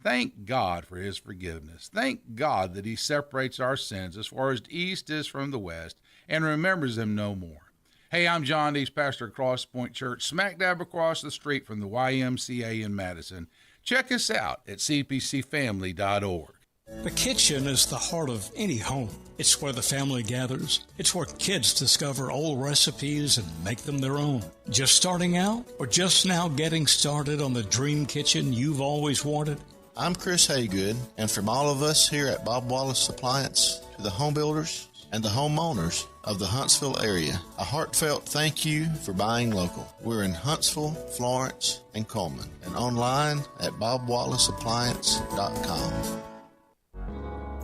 Thank God for his forgiveness. Thank God that he separates our sins as far as the east is from the west and remembers them no more. Hey, I'm John Dees, pastor of Cross Point Church, smack dab across the street from the YMCA in Madison. Check us out at cpcfamily.org. The kitchen is the heart of any home. It's where the family gathers. It's where kids discover old recipes and make them their own. Just starting out or just now getting started on the dream kitchen you've always wanted? I'm Chris Haygood, and from all of us here at Bob Wallace Appliance to the home builders and the homeowners of the Huntsville area, a heartfelt thank you for buying local. We're in Huntsville, Florence, and Coleman, and online at bobwallaceappliance.com.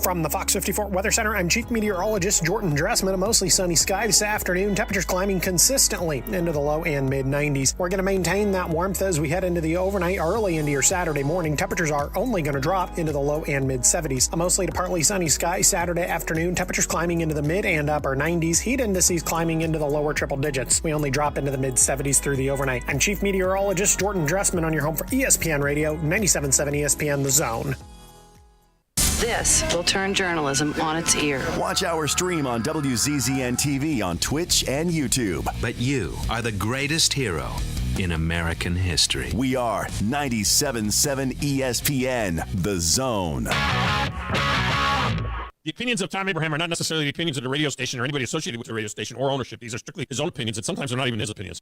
From the Fox 54 Weather Center, I'm Chief Meteorologist Jordan Dressman. A mostly sunny sky this afternoon. Temperatures climbing consistently into the low and mid-90s. We're going to maintain that warmth as we head into the overnight, early into your Saturday morning. Temperatures are only going to drop into the low and mid-70s. A mostly to partly sunny sky Saturday afternoon. Temperatures climbing into the mid and upper 90s. Heat indices climbing into the lower triple digits. We only drop into the mid-70s through the overnight. I'm Chief Meteorologist Jordan Dressman on your home for ESPN Radio, 97.7 ESPN The Zone. This will turn journalism on its ear. Watch our stream on WZZN TV on Twitch and YouTube. But you are the greatest hero in American history. We are 97.7 ESPN, The Zone. The opinions of Thom Abraham are not necessarily the opinions of the radio station or anybody associated with the radio station or ownership. These are strictly his own opinions, and sometimes they're not even his opinions.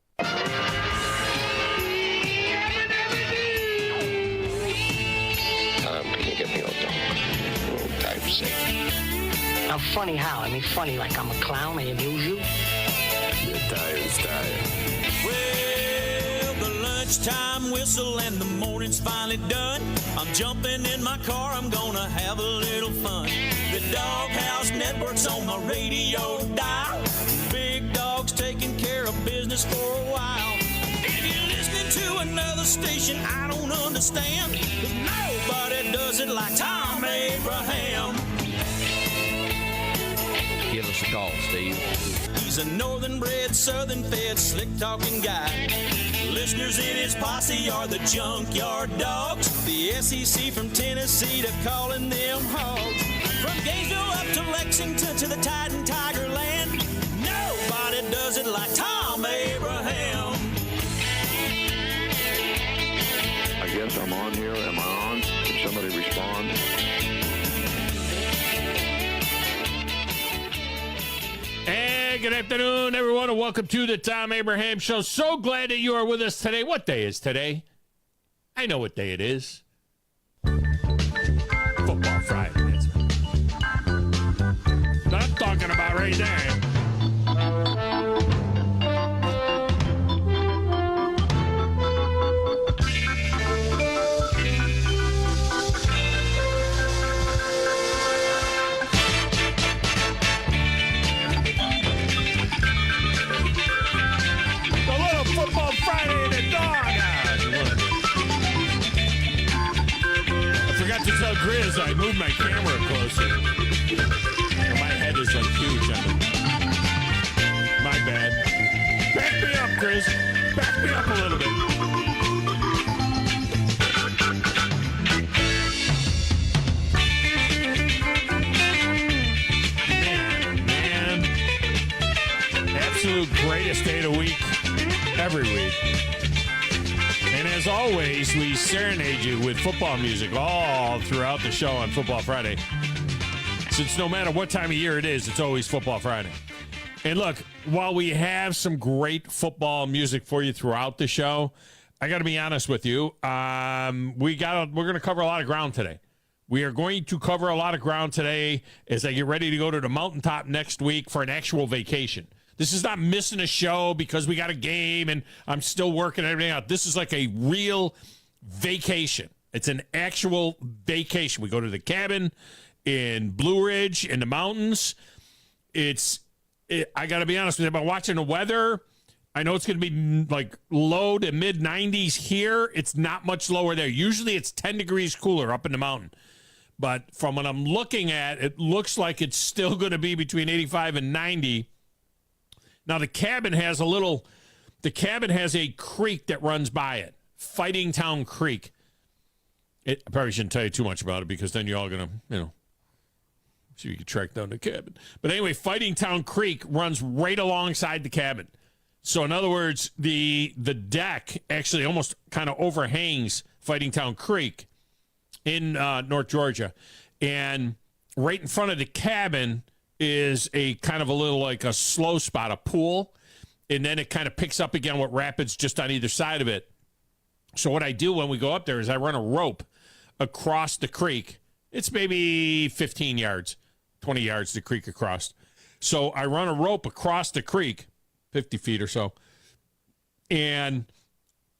I'm funny how? I mean, funny like I'm a clown, I amuse you. You're tired. Well, the lunchtime whistle and the morning's finally done. I'm jumping in my car, I'm gonna have a little fun. The Doghouse Network's on my radio dial. Big Dog's taking care of business for a while. If you're listening to another station I don't understand, 'cause nobody does it like Thom Abraham. Give us a call, Steve. He's a northern-bred, southern-fed, slick-talking guy. Listeners in his posse are the junkyard dogs. The SEC from Tennessee to calling them hogs. From Gainesville up to Lexington to the Titan Tiger Land, nobody does it like Thom Abraham. I guess I'm on here. Am I on? Can somebody respond? Hey, good afternoon, everyone, and welcome to the Thom Abraham Show. So glad that you are with us today. What day is today? I know what day it is. Football Friday. That's what I'm talking about right there. Friday in the Doghouse. I forgot to tell Grizz I moved my camera closer. My head is like huge on it. My bad. Back me up, Grizz. Back me up a little bit. Man. Absolute greatest day of the week. Every week. And as always, we serenade you with football music all throughout the show on Football Friday. Since no matter what time of year it is, it's always Football Friday. And look, while we have some great football music for you throughout the show, I got to be honest with you. We're going to cover a lot of ground today. We are going to cover a lot of ground today as I get ready to go to the mountaintop next week for an actual vacation. This is not missing a show because we got a game and I'm still working everything out. This is like a real vacation. It's an actual vacation. We go to the cabin in Blue Ridge in the mountains. I got to be honest with you, about watching the weather, I know it's going to be like low to mid 90s here. It's not much lower there. Usually it's 10 degrees cooler up in the mountain. But from what I'm looking at, it looks like it's still going to be between 85 and 90. Now, the cabin has a creek that runs by it, Fighting Town Creek. I probably shouldn't tell you too much about it because then you're all going to, see if you can track down the cabin. But anyway, Fighting Town Creek runs right alongside the cabin. So in other words, the deck actually almost kind of overhangs Fighting Town Creek in North Georgia. And right in front of the cabin is a kind of a little like a slow spot, a pool. And then it kind of picks up again with rapids just on either side of it. So what I do when we go up there is I run a rope across the creek. It's maybe 15 yards, 20 yards the creek across. So I run a rope across the creek, 50 feet or so, and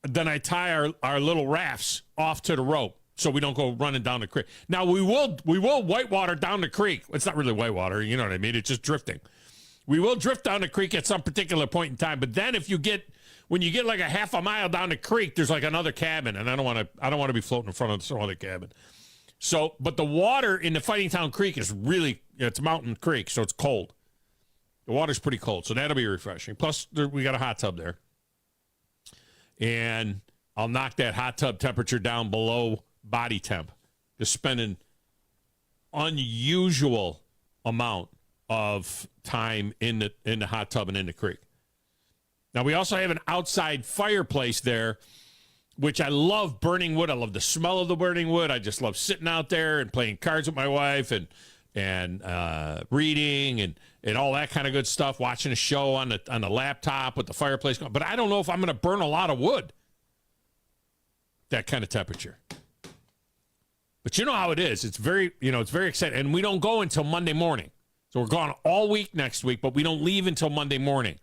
then I tie our little rafts off to the rope so we don't go running down the creek. Now, we will whitewater down the creek. It's not really whitewater, you know what I mean? It's just drifting. We will drift down the creek at some particular point in time, but then when you get like a half a mile down the creek, there's like another cabin, and I don't want to be floating in front of some other cabin. So, but the water in the Fighting Town Creek is really, it's Mountain Creek, so it's cold. The water's pretty cold, so that'll be refreshing. Plus, we got a hot tub there. And I'll knock that hot tub temperature down below body temp. Just spending unusual amount of time in the hot tub and in the creek. Now, we also have an outside fireplace there, which I love burning wood. I love the smell of the burning wood. I just love sitting out there and playing cards with my wife and reading and all that kind of good stuff, watching a show on the laptop with the fireplace going. But I don't know if I'm going to burn a lot of wood, that kind of temperature. But you know how it is. It's very exciting. And we don't go until Monday morning. So we're gone all week next week, but we don't leave until Monday morning.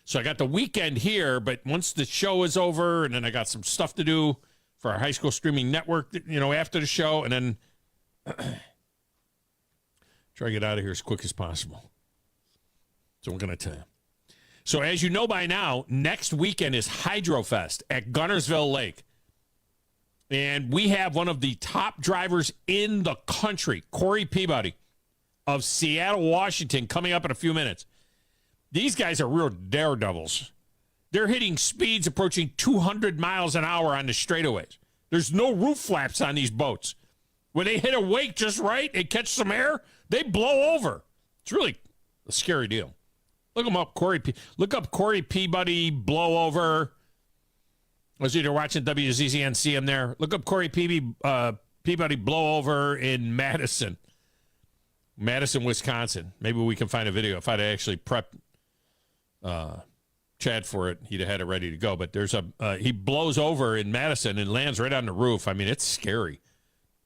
So I got the weekend here, but once the show is over, and then I got some stuff to do for our high school streaming network, after the show, and then try to get out of here as quick as possible. So we're going to tell you. So as you know by now, next weekend is Hydrofest at Gunnersville Lake. And we have one of the top drivers in the country, Corey Peabody of Seattle, Washington, coming up in a few minutes. These guys are real daredevils. They're hitting speeds approaching 200 miles an hour on the straightaways. There's no roof flaps on these boats. When they hit a wake just right and catch some air, they blow over. It's really a scary deal. Look them up, look up Corey Peabody blow over. I was either watching WZZN, see him there. Look up Corey Peabody blow over in Madison, Wisconsin. Maybe we can find a video. If I'd actually prepped Chad for it, he'd have had it ready to go. But there's he blows over in Madison and lands right on the roof. I mean, it's scary.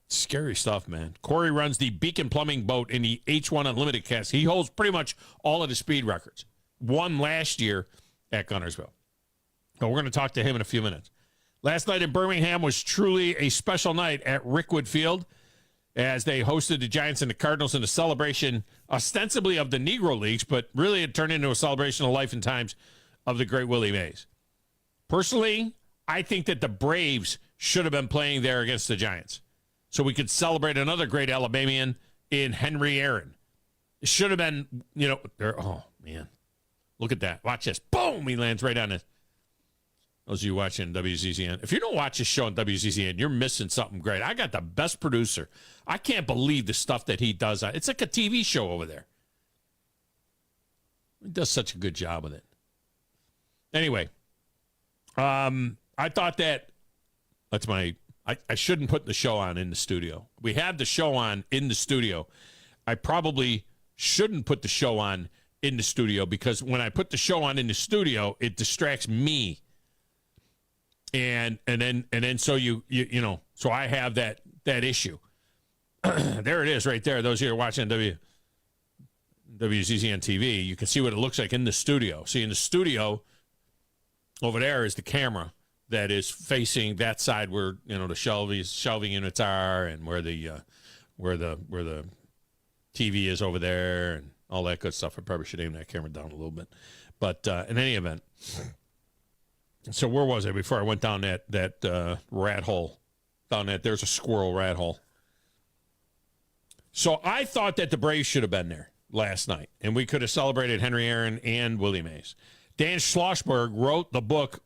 Scary stuff, man. Corey runs the Beacon Plumbing boat in the H1 Unlimited class. He holds pretty much all of the speed records. Won last year at Gunnersville. So we're going to talk to him in a few minutes. Last night in Birmingham was truly a special night at Rickwood Field as they hosted the Giants and the Cardinals in a celebration ostensibly of the Negro Leagues, but really it turned into a celebration of life and times of the great Willie Mays. Personally, I think that the Braves should have been playing there against the Giants so we could celebrate another great Alabamian in Henry Aaron. It should have been, oh, man. Look at that. Watch this. Boom! He lands right on it. Those of you watching WZZN. If you don't watch this show on WZZN, you're missing something great. I got the best producer. I can't believe the stuff that he does. It's like a TV show over there. He does such a good job with it. Anyway, I thought that I shouldn't put the show on in the studio. We have the show on in the studio. I probably shouldn't put the show on in the studio because when I put the show on in the studio, it distracts me. And then so so I have that issue. There it is right there. Those of you who are watching WZZN TV, you can see what it looks like in the studio. See, in the studio over there is the camera that is facing that side where the shelving units are and where the TV is over there and all that good stuff. I probably should aim that camera down a little bit, but in any event. So where was I before I went down that rat hole? There's a squirrel rat hole. So I thought that the Braves should have been there last night, and we could have celebrated Henry Aaron and Willie Mays. Dan Schlossberg wrote the book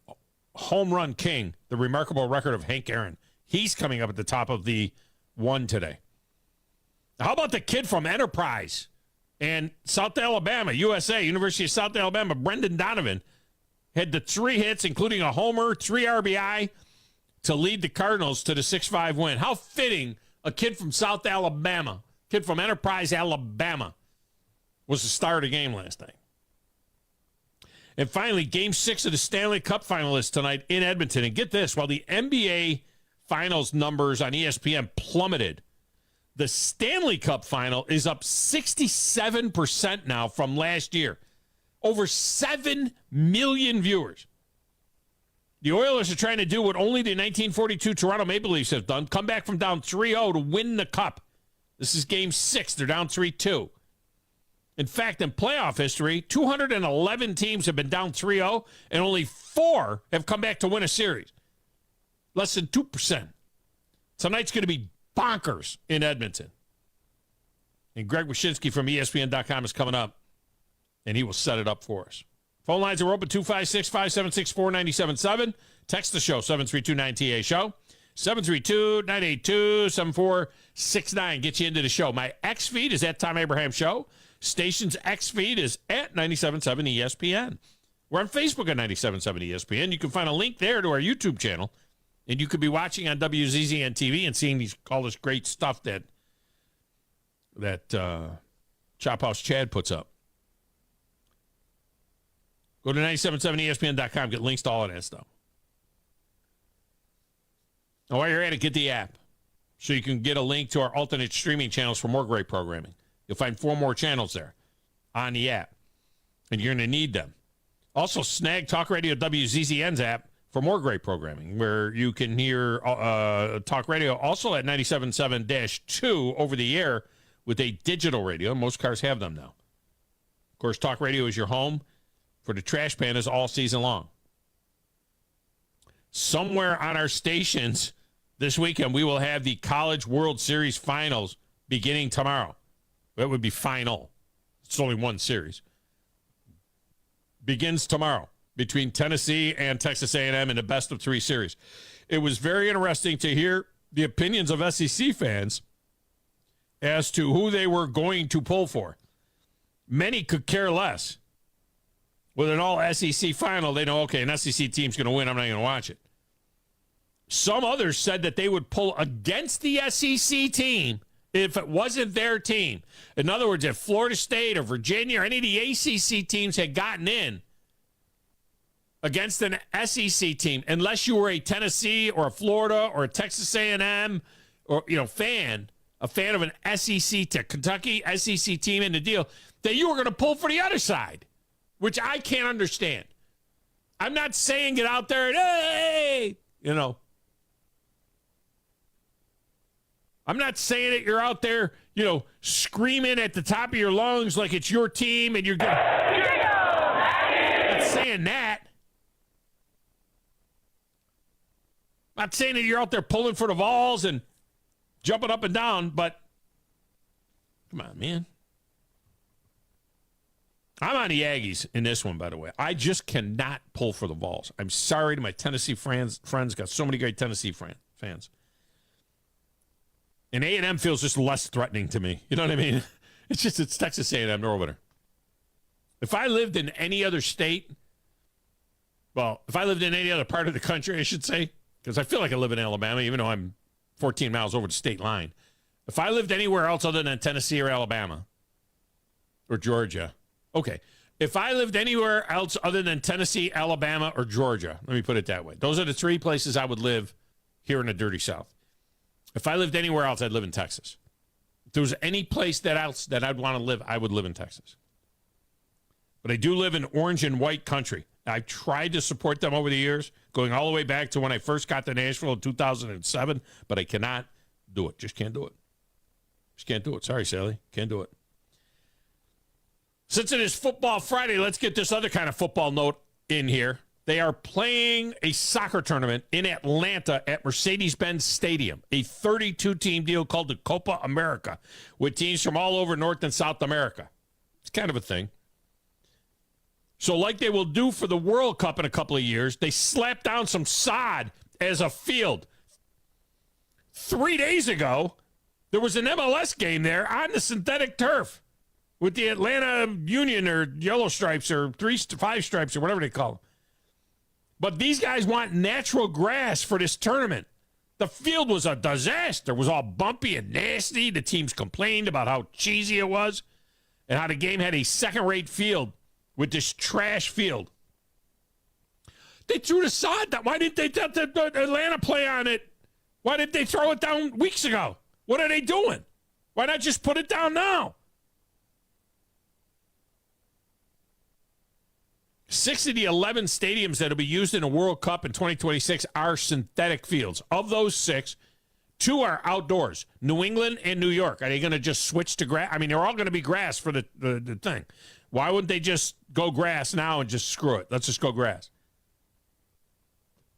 Home Run King, The Remarkable Record of Hank Aaron. He's coming up at the top of the 1 today. How about the kid from Enterprise and South Alabama, USA, University of South Alabama, Brendan Donovan, had the 3 hits, including a homer, 3 RBI, to lead the Cardinals to the 6-5 win. How fitting a kid from South Alabama, kid from Enterprise, Alabama, was the star of the game last night. And finally, Game 6 of the Stanley Cup finalists tonight in Edmonton. And get this, while the NBA Finals numbers on ESPN plummeted, the Stanley Cup final is up 67% now from last year. Over 7 million viewers. The Oilers are trying to do what only the 1942 Toronto Maple Leafs have done, come back from down 3-0 to win the Cup. This is Game 6. They're down 3-2. In fact, in playoff history, 211 teams have been down 3-0, and only 4 have come back to win a series. Less than 2%. Tonight's going to be bonkers in Edmonton. And Greg Wyshynski from ESPN.com is coming up, and he will set it up for us. Phone lines are open, 256-576-4977. Text the show, 732-9TA-SHOW. 732-982-7469. Get you into the show. My X feed is at Thom Abraham Show. Station's X feed is at 97.7 ESPN. We're on Facebook at 97.7 ESPN. You can find a link there to our YouTube channel, and you could be watching on WZZN TV and seeing all this great stuff that Chop House Chad puts up. Go to 977ESPN.com. Get links to all of that stuff. And while you're at it, get the app so you can get a link to our alternate streaming channels for more great programming. You'll find 4 more channels there on the app, and you're going to need them. Also, snag Talk Radio WZZN's app for more great programming, where you can hear Talk Radio also at 97.7-2 over the air with a digital radio. Most cars have them now. Of course, Talk Radio is your home for the Trash Pandas all season long. Somewhere on our stations this weekend, we will have the College World Series finals beginning tomorrow. That would be final. It's only one series. Begins tomorrow between Tennessee and Texas A&M in the best of 3 series. It was very interesting to hear the opinions of SEC fans as to who they were going to pull for. Many could care less. With an all-SEC final, they know, okay, an SEC team's going to win. I'm not going to watch it. Some others said that they would pull against the SEC team if it wasn't their team. In other words, if Florida State or Virginia or any of the ACC teams had gotten in against an SEC team, unless you were a Tennessee or a Florida or a Texas A&M or a fan of an SEC to Kentucky SEC team in the deal, that you were going to pull for the other side, which I can't understand. I'm not saying get out there and, hey, I'm not saying that you're out there, screaming at the top of your lungs like it's your team and you're going. I'm not saying that. I'm not saying that you're out there pulling for the Vols and jumping up and down, but come on, man. I'm on the Aggies in this one, by the way. I just cannot pull for the Vols. I'm sorry to my Tennessee friends. Got so many great Tennessee fans. And A&M feels just less threatening to me. You know what I mean? It's Texas A&M. They're over there. If I lived in any other state, if I lived in any other part of the country, I should say, because I feel like I live in Alabama, even though I'm 14 miles over the state line. If I lived anywhere else other than Tennessee or Alabama or Georgia, okay. If I lived anywhere else other than Tennessee, Alabama, or Georgia, let me put it that way. Those are the 3 places I would live here in the dirty South. If I lived anywhere else, I'd live in Texas. If there was any place else that I'd want to live, I would live in Texas. But I do live in orange and white country. I've tried to support them over the years, going all the way back to when I first got to Nashville in 2007, but I cannot do it. Just can't do it. Just can't do it. Sorry, Sally. Can't do it. Since it is Football Friday, let's get this other kind of football note in here. They are playing a soccer tournament in Atlanta at Mercedes-Benz Stadium, a 32-team deal called the Copa America, with teams from all over North and South America. It's kind of a thing. So like they will do for the World Cup in a couple of years, they slap down some sod as a field. 3 days ago, there was an MLS game there on the synthetic turf with the Atlanta Union or Yellow Stripes or 5 Stripes or whatever they call them. But these guys want natural grass for this tournament. The field was a disaster. It was all bumpy and nasty. The teams complained about how cheesy it was and how the game had a second-rate field with this trash field. They threw the sod down. Why didn't they let Atlanta play on it? Why didn't they throw it down weeks ago? What are they doing? Why not just put it down now? 6 of the 11 stadiums that will be used in the World Cup in 2026 are synthetic fields. Of those 6, 2 are outdoors, New England and New York. Are they going to just switch to grass? I mean, they're all going to be grass for the thing. Why wouldn't they just go grass now and just screw it? Let's just go grass.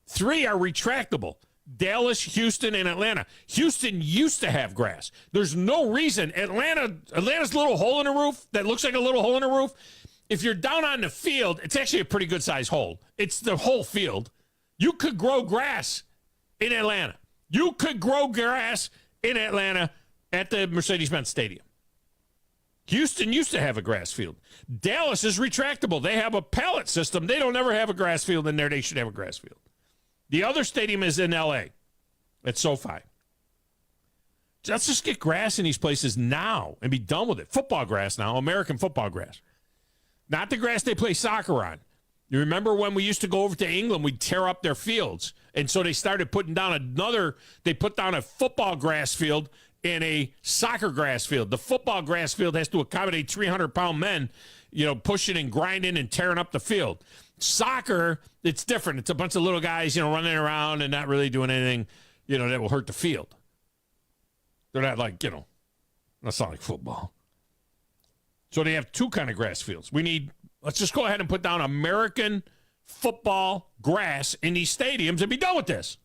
3 are retractable. Dallas, Houston, and Atlanta. Houston used to have grass. There's no reason. Atlanta's little hole in the roof that looks like a little hole in the roof, if you're down on the field, it's actually a pretty good-sized hole. It's the whole field. You could grow grass in Atlanta. You could grow grass in Atlanta at the Mercedes-Benz Stadium. Houston used to have a grass field. Dallas is retractable. They have a pallet system. They don't ever have a grass field in there. They should have a grass field. The other stadium is in L.A. at SoFi. Let's just get grass in these places now and be done with it. Football grass now, American football grass. Not the grass they play soccer on. You remember when we used to go over to England, we'd tear up their fields. And so they started putting down they put down a football grass field and a soccer grass field. The football grass field has to accommodate 300-pound men, pushing and grinding and tearing up the field. Soccer, it's different. It's a bunch of little guys, running around and not really doing anything, that will hurt the field. They're not like, that's not like football. So they have 2 kind of grass fields. Let's just go ahead and put down American football grass in these stadiums and be done with this.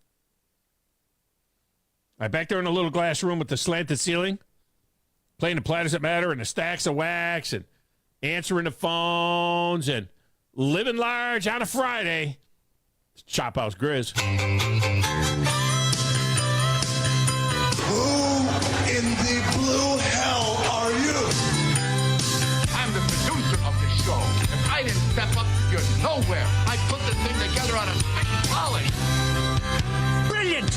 Back there in the little glass room with the slanted ceiling, playing the Platters That Matter and the stacks of wax and answering the phones and living large on a Friday. It's Chop House Grizz. Who in the blue hell are you? I'm the producer of the show. If I didn't step up, you're nowhere. I put the thing together on a stick and polish. Brilliant!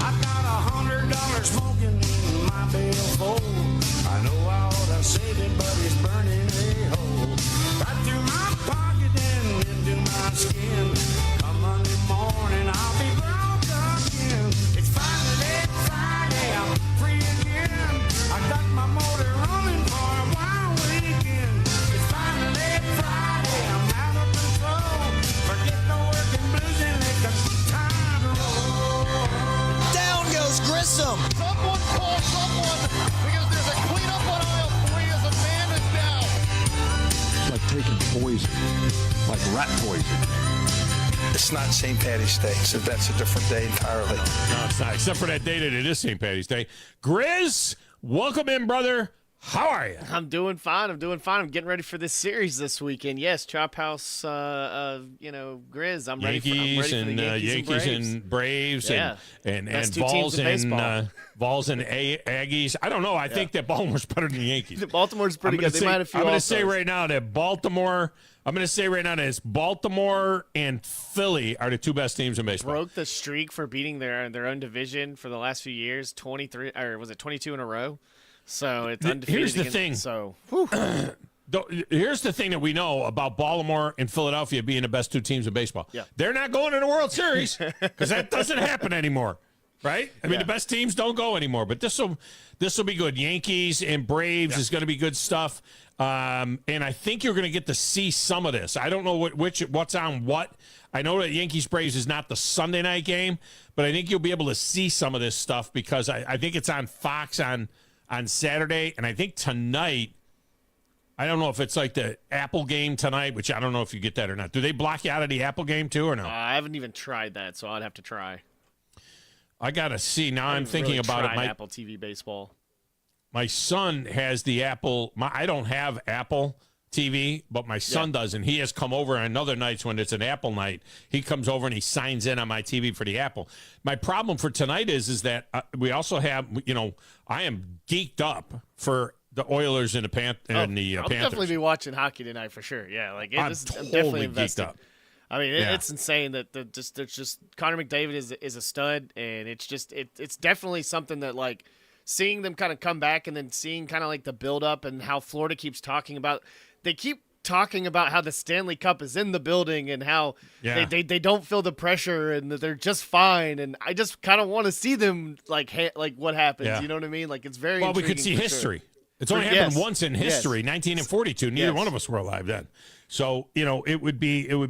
I've got $100 smoking in my billfold. I know I ought to save it, but it's burning a hole. Right through my pocket and into my skin. Come Monday morning, I'll be broke again. It's finally Friday, I'm free again. I got my motor running for a wild weekend. It's finally Friday, I'm out of control. Forget the working blues and let the time roll. Down goes Grissom. Someone call someone because there's a cleanup on aisle 3 as a man is down. It's like taking poison, like rat poison. It's not St. Patty's Day, so that's a different day entirely. No, it's not, except for that day that it is St. Patty's Day. Grizz, welcome in, brother. How are you? I'm doing fine. I'm getting ready for this series this weekend. Yes, Chop House, Grizz. I'm ready for the Yankees and Braves. Yeah. and Vols and Aggies. I don't know. I think that Baltimore's better than the Yankees. Baltimore's pretty good. They might have a few. I'm going to say right now that Baltimore and Philly are the 2 best teams in baseball. Broke the streak for beating their own division for the last few years. 23, or was it 22 in a row? So it's undefeated. Here's the thing. So here's the thing that we know about Baltimore and Philadelphia being the best 2 teams in baseball. Yeah. They're not going to the World Series because that doesn't happen anymore, right? I mean, the best teams don't go anymore. But this will be good. Yankees and Braves is going to be good stuff. And I think you're going to get to see some of this. I don't know what's on what. I know that Yankees Braves is not the Sunday night game, but I think you'll be able to see some of this stuff because I think it's on Fox on Saturday, and I think tonight, I don't know if it's like the Apple game tonight, which I don't know if you get that or not. Do they block you out of the Apple game too or no? I haven't even tried that, so I'd have to try. I got to see. Now I'm thinking about it. Apple TV baseball. My son has the Apple. I don't have Apple TV, but my son does, and he has come over on other nights when it's an Apple night. He comes over and he signs in on my TV for the Apple. My problem for tonight is that we also have, I am geeked up for the Oilers and the Panthers. I'll definitely be watching hockey tonight for sure. Yeah, I'm definitely invested. Geeked up. I mean, it's insane that there's just Connor McDavid is a stud, and it's definitely something that, like, seeing them kind of come back and then seeing kind of like the build up and how Florida keeps talking about. They keep talking about how the Stanley Cup is in the building and how they don't feel the pressure and that they're just fine. And I just kind of want to see them like what happens. Yeah. You know what I mean? Like, it's very well. We could see history. Sure. It's only happened once in history, 1942. Neither one of us were alive then. So, it would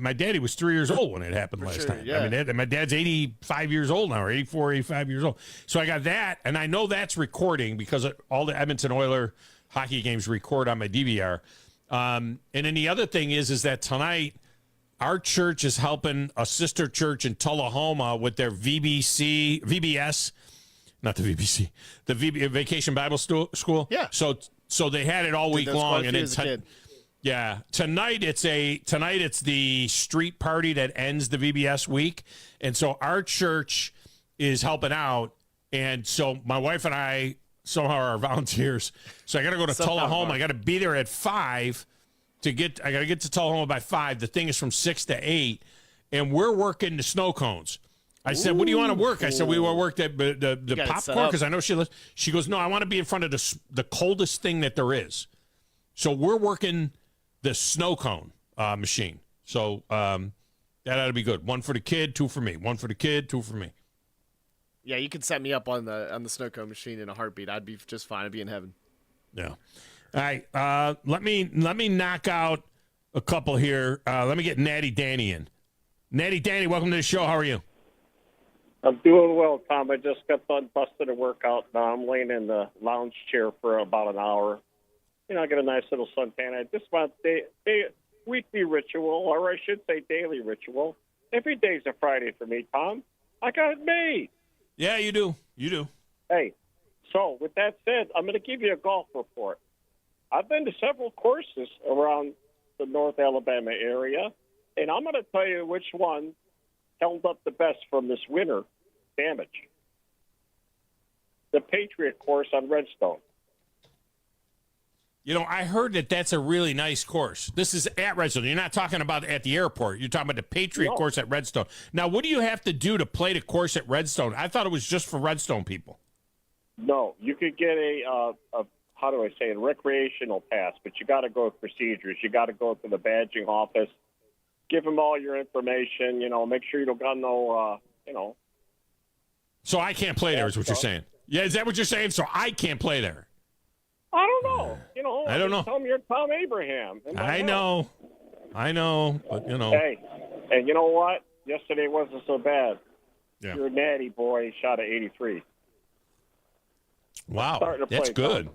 my daddy was 3 years old when it happened last time. Yeah. I mean, my dad's 85 years old now, or 84, 85 years old. So I got that, and I know that's recording because all the Edmonton Oiler hockey games record on my DVR. And then the other thing is that tonight our church is helping a sister church in Tullahoma with their VBS, not the VBC, the Vacation Bible School. Yeah. So they had it all week long, and it's tonight it's the street party that ends the VBS week, and so our church is helping out, and so my wife and I somehow are volunteers. So I got to go to Tullahoma. I got to be there at 5 I got to get to Tullahoma by 5. The thing is from 6 to 8, and we're working the snow cones. I said, "What do you want to work?" I said, "We want to work the popcorn because I know she lives." She goes, "No, I want to be in front of the coldest thing that there is." So we're working the snow cone machine. So that ought to be good. 1 for the kid, 2 for me. 1 for the kid, 2 for me. Yeah, you could set me up on the snow cone machine in a heartbeat. I'd be just fine. I'd be in heaven. Yeah. All right. Let me knock out a couple here. Let me get Natty Danny in. Natty Danny, welcome to the show. How are you? I'm doing well, Tom. I just got done busting a workout. Now I'm laying in the lounge chair for about an hour. I get a nice little suntan. I just want weekly ritual, or I should say daily ritual. Every day's a Friday for me, Tom. I got it made. Yeah, you do. You do. Hey, so with that said, I'm going to give you a golf report. I've been to several courses around the North Alabama area, and I'm going to tell you which one held up the best from this winter damage. The Patriot course on Redstone. I heard that that's a really nice course. This is at Redstone. You're not talking about at the airport. You're talking about the Patriot course at Redstone. Now, what do you have to do to play the course at Redstone? I thought it was just for Redstone people. No, you could get a recreational pass, but you got to go with procedures. You got to go to the badging office, give them all your information, make sure you don't got no. So I can't play there is what you're saying. Yeah, is that what you're saying? So I can't play there. I don't know. I don't know. Tell me you're Tom Abraham. I know, but Hey, and you know what? Yesterday wasn't so bad. Yeah. Your natty boy shot at 83. Wow, that's good.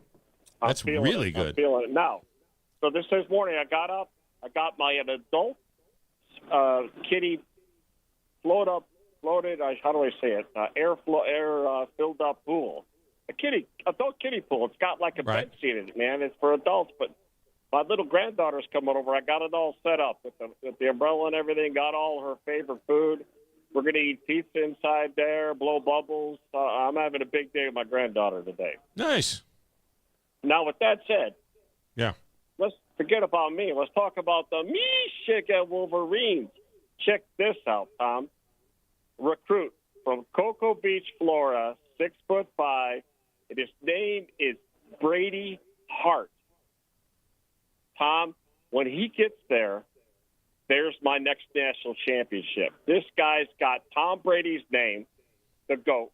That's really good. I'm feeling it now. So this morning I got up. I got my adult kitty floated. How do I say it? Air filled up pool. Adult kiddie pool. It's got like a bed seat in it, man. It's for adults, but my little granddaughter's coming over. I got it all set up with the umbrella and everything. Got all her favorite food. We're gonna eat pizza inside there, blow bubbles. I'm having a big day with my granddaughter today. Nice. Now, with that said, yeah, let's forget about me. Let's talk about the Michigan Wolverines. Check this out, Tom. Recruit from Cocoa Beach, Florida, 6'5". His name is Brady Hart. Tom, when he gets there, there's my next national championship. This guy's got Tom Brady's name, the GOAT,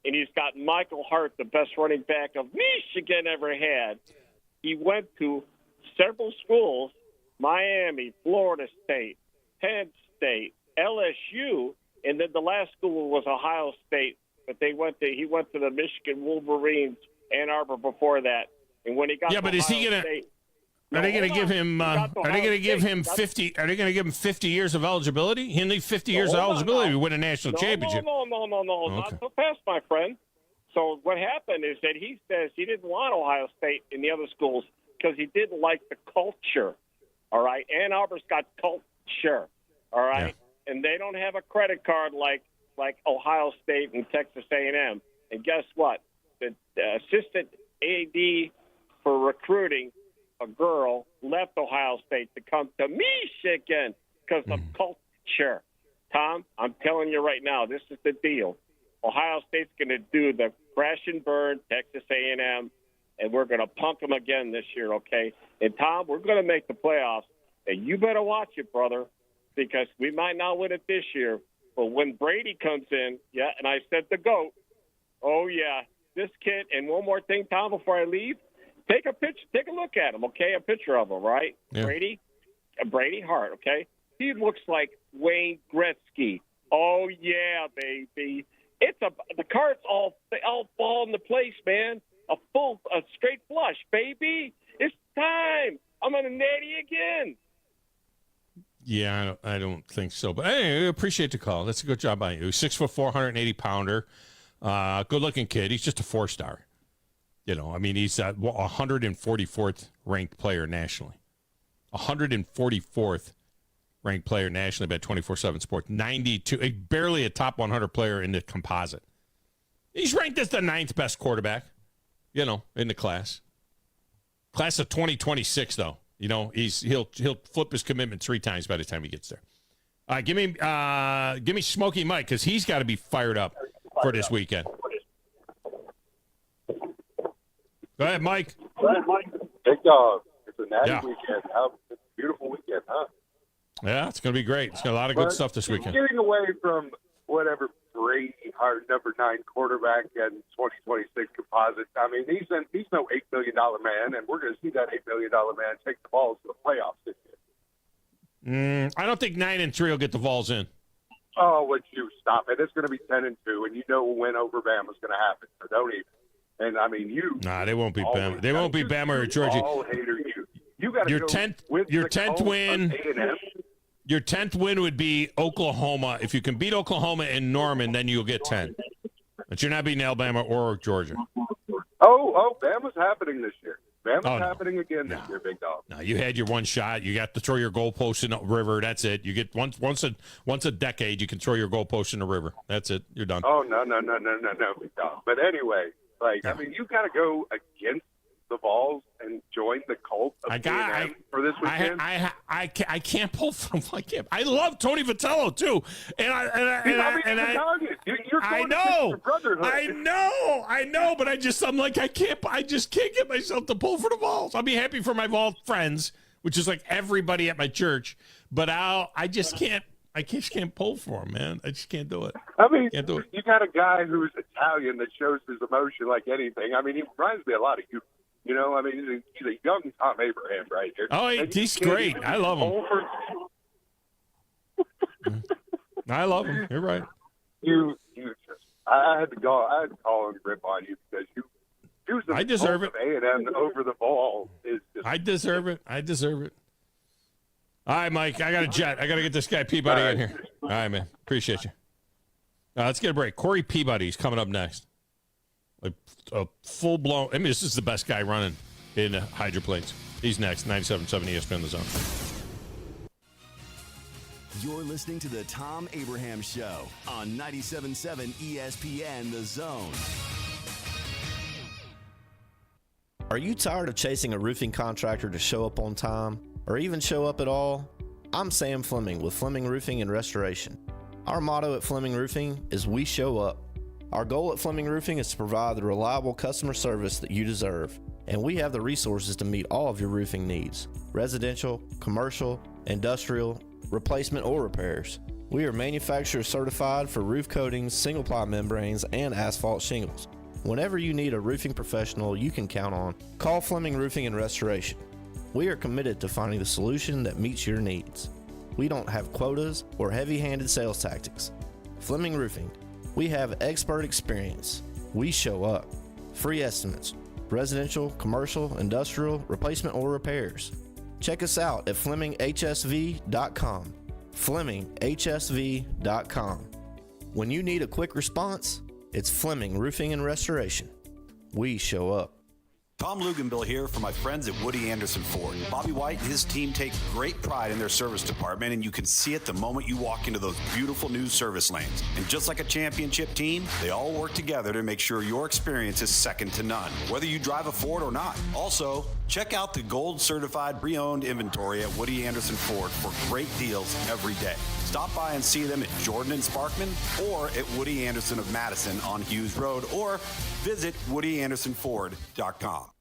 and he's got Michael Hart, the best running back of Michigan ever had. He went to several schools, Miami, Florida State, Penn State, LSU, and then the last school was Ohio State. But he went to the Michigan Wolverines, Ann Arbor before that. And when he got but is he gonna? Are they going to give him? Are they going to give him 50? Are they going to give him 50 years of eligibility? He needs 50 years of eligibility to win a national championship. No, okay. Not so fast, my friend. So what happened is that he says he didn't want Ohio State and the other schools because he didn't like the culture all right? Ann Arbor's got culture, all right? Yeah. And they don't have a credit card like Ohio State and Texas A&M. And guess what? The assistant AD for recruiting, a girl, left Ohio State to come to Michigan because of culture. Tom, I'm telling you right now, this is the deal. Ohio State's going to do the crash and burn Texas A&M, and we're going to punk them again this year, okay? And, Tom, we're going to make the playoffs, and you better watch it, brother, because we might not win it this year. But when Brady comes in, yeah, and I said the GOAT, oh, yeah, this kid, and one more thing, Tom, before I leave, take a look at him, okay, a picture of him, right? Yeah. Brady Hart, okay? He looks like Wayne Gretzky. Oh, yeah, baby. The cards all fall into place, man. A straight flush, baby. It's time. I'm going to natty again. Yeah, I don't think so. But hey, I appreciate the call. That's a good job by you. 6'4", 180-pounder. Good-looking kid. He's just a 4-star. You know, I mean, he's a 144th ranked player nationally. 144th ranked player nationally by 24/7 Sports. 92, barely a top 100 player in the composite. He's ranked as the 9th best quarterback, you know, in the class. Class of 2026, though. You know, he'll flip his commitment 3 times by the time he gets there. All right, give me Smokey Mike, because he's got to be fired up for this weekend. Go ahead, Mike. Big dog. It's a natty weekend. It's a beautiful weekend, huh? Yeah, it's going to be great. It's got a lot of good stuff this weekend. Getting away from whatever Brady, our number 9 quarterback and 2026 composite. I mean, he's no $8 million man, and we're going to see that $8 million man take the balls to the playoffs this year. I don't think 9-3 will get the Vols in. Oh, would you stop it? It's going to be 10-2, and you know a win over Bama is going to happen. So don't even. And I mean, Nah, they won't beat Bama. They won't beat Bama or Georgia. You got your 10th win. Your 10th win would be Oklahoma. If you can beat Oklahoma in Norman, then you'll get 10. But you're not beating Alabama or Georgia. Oh, Bama's happening this year. Bama's happening again this year, big dog. No, you had your one shot. You got to throw your goalpost in the river. That's it. You get once a decade, you can throw your goalpost in the river. That's it. You're done. Oh, no, big dog. But anyway, I mean, you got to go against the Vols and join the cult of for this weekend. I can't pull from. I love Tony Vitello too, I know, but I just can't get myself to pull for the Vols. I'll be happy for my Vol friends, which is like everybody at my church, but I just can't pull for him, man. I just can't do it. I mean, you got a guy who's Italian that shows his emotion like anything. I mean, he reminds me a lot of you. You know, I mean, he's a young Thom Abraham right here. Oh, he's great. I love him. I love him. You're right. I had to call and rip on you because I deserve it. A&M over the ball is just. I deserve it. All right, Mike. I got a jet. I got to get this guy Peabody in here. All right, man. Appreciate you. Let's get a break. Corey Peabody's coming up next. A full-blown – I mean, this is the best guy running in hydroplanes. He's next, 97.7 ESPN The Zone. You're listening to the Thom Abraham Show on 97.7 ESPN The Zone. Are you tired of chasing a roofing contractor to show up on time or even show up at all? I'm Sam Fleming with Fleming Roofing and Restoration. Our motto at Fleming Roofing is we show up. Our goal at Fleming Roofing is to provide the reliable customer service that you deserve, and we have the resources to meet all of your roofing needs: residential, commercial, industrial, replacement, or repairs. We are manufacturer certified for roof coatings, single-ply membranes, and asphalt shingles. Whenever you need a roofing professional you can count on, call Fleming Roofing and Restoration. We are committed to finding the solution that meets your needs. We don't have quotas or heavy-handed sales tactics. Fleming Roofing. We have expert experience. We show up. Free estimates. Residential, commercial, industrial, replacement, or repairs. Check us out at FlemingHSV.com. FlemingHSV.com. When you need a quick response, it's Fleming Roofing and Restoration. We show up. Tom Luganbill here for my friends at Woody Anderson Ford. Bobby White and his team take great pride in their service department, and you can see it the moment you walk into those beautiful new service lanes. And just like a championship team, they all work together to make sure your experience is second to none, whether you drive a Ford or not. Also, check out the gold certified pre-owned inventory at Woody Anderson Ford for great deals every day. Stop by and see them at Jordan and Sparkman or at Woody Anderson of Madison on Hughes Road, or visit WoodyAndersonFord.com.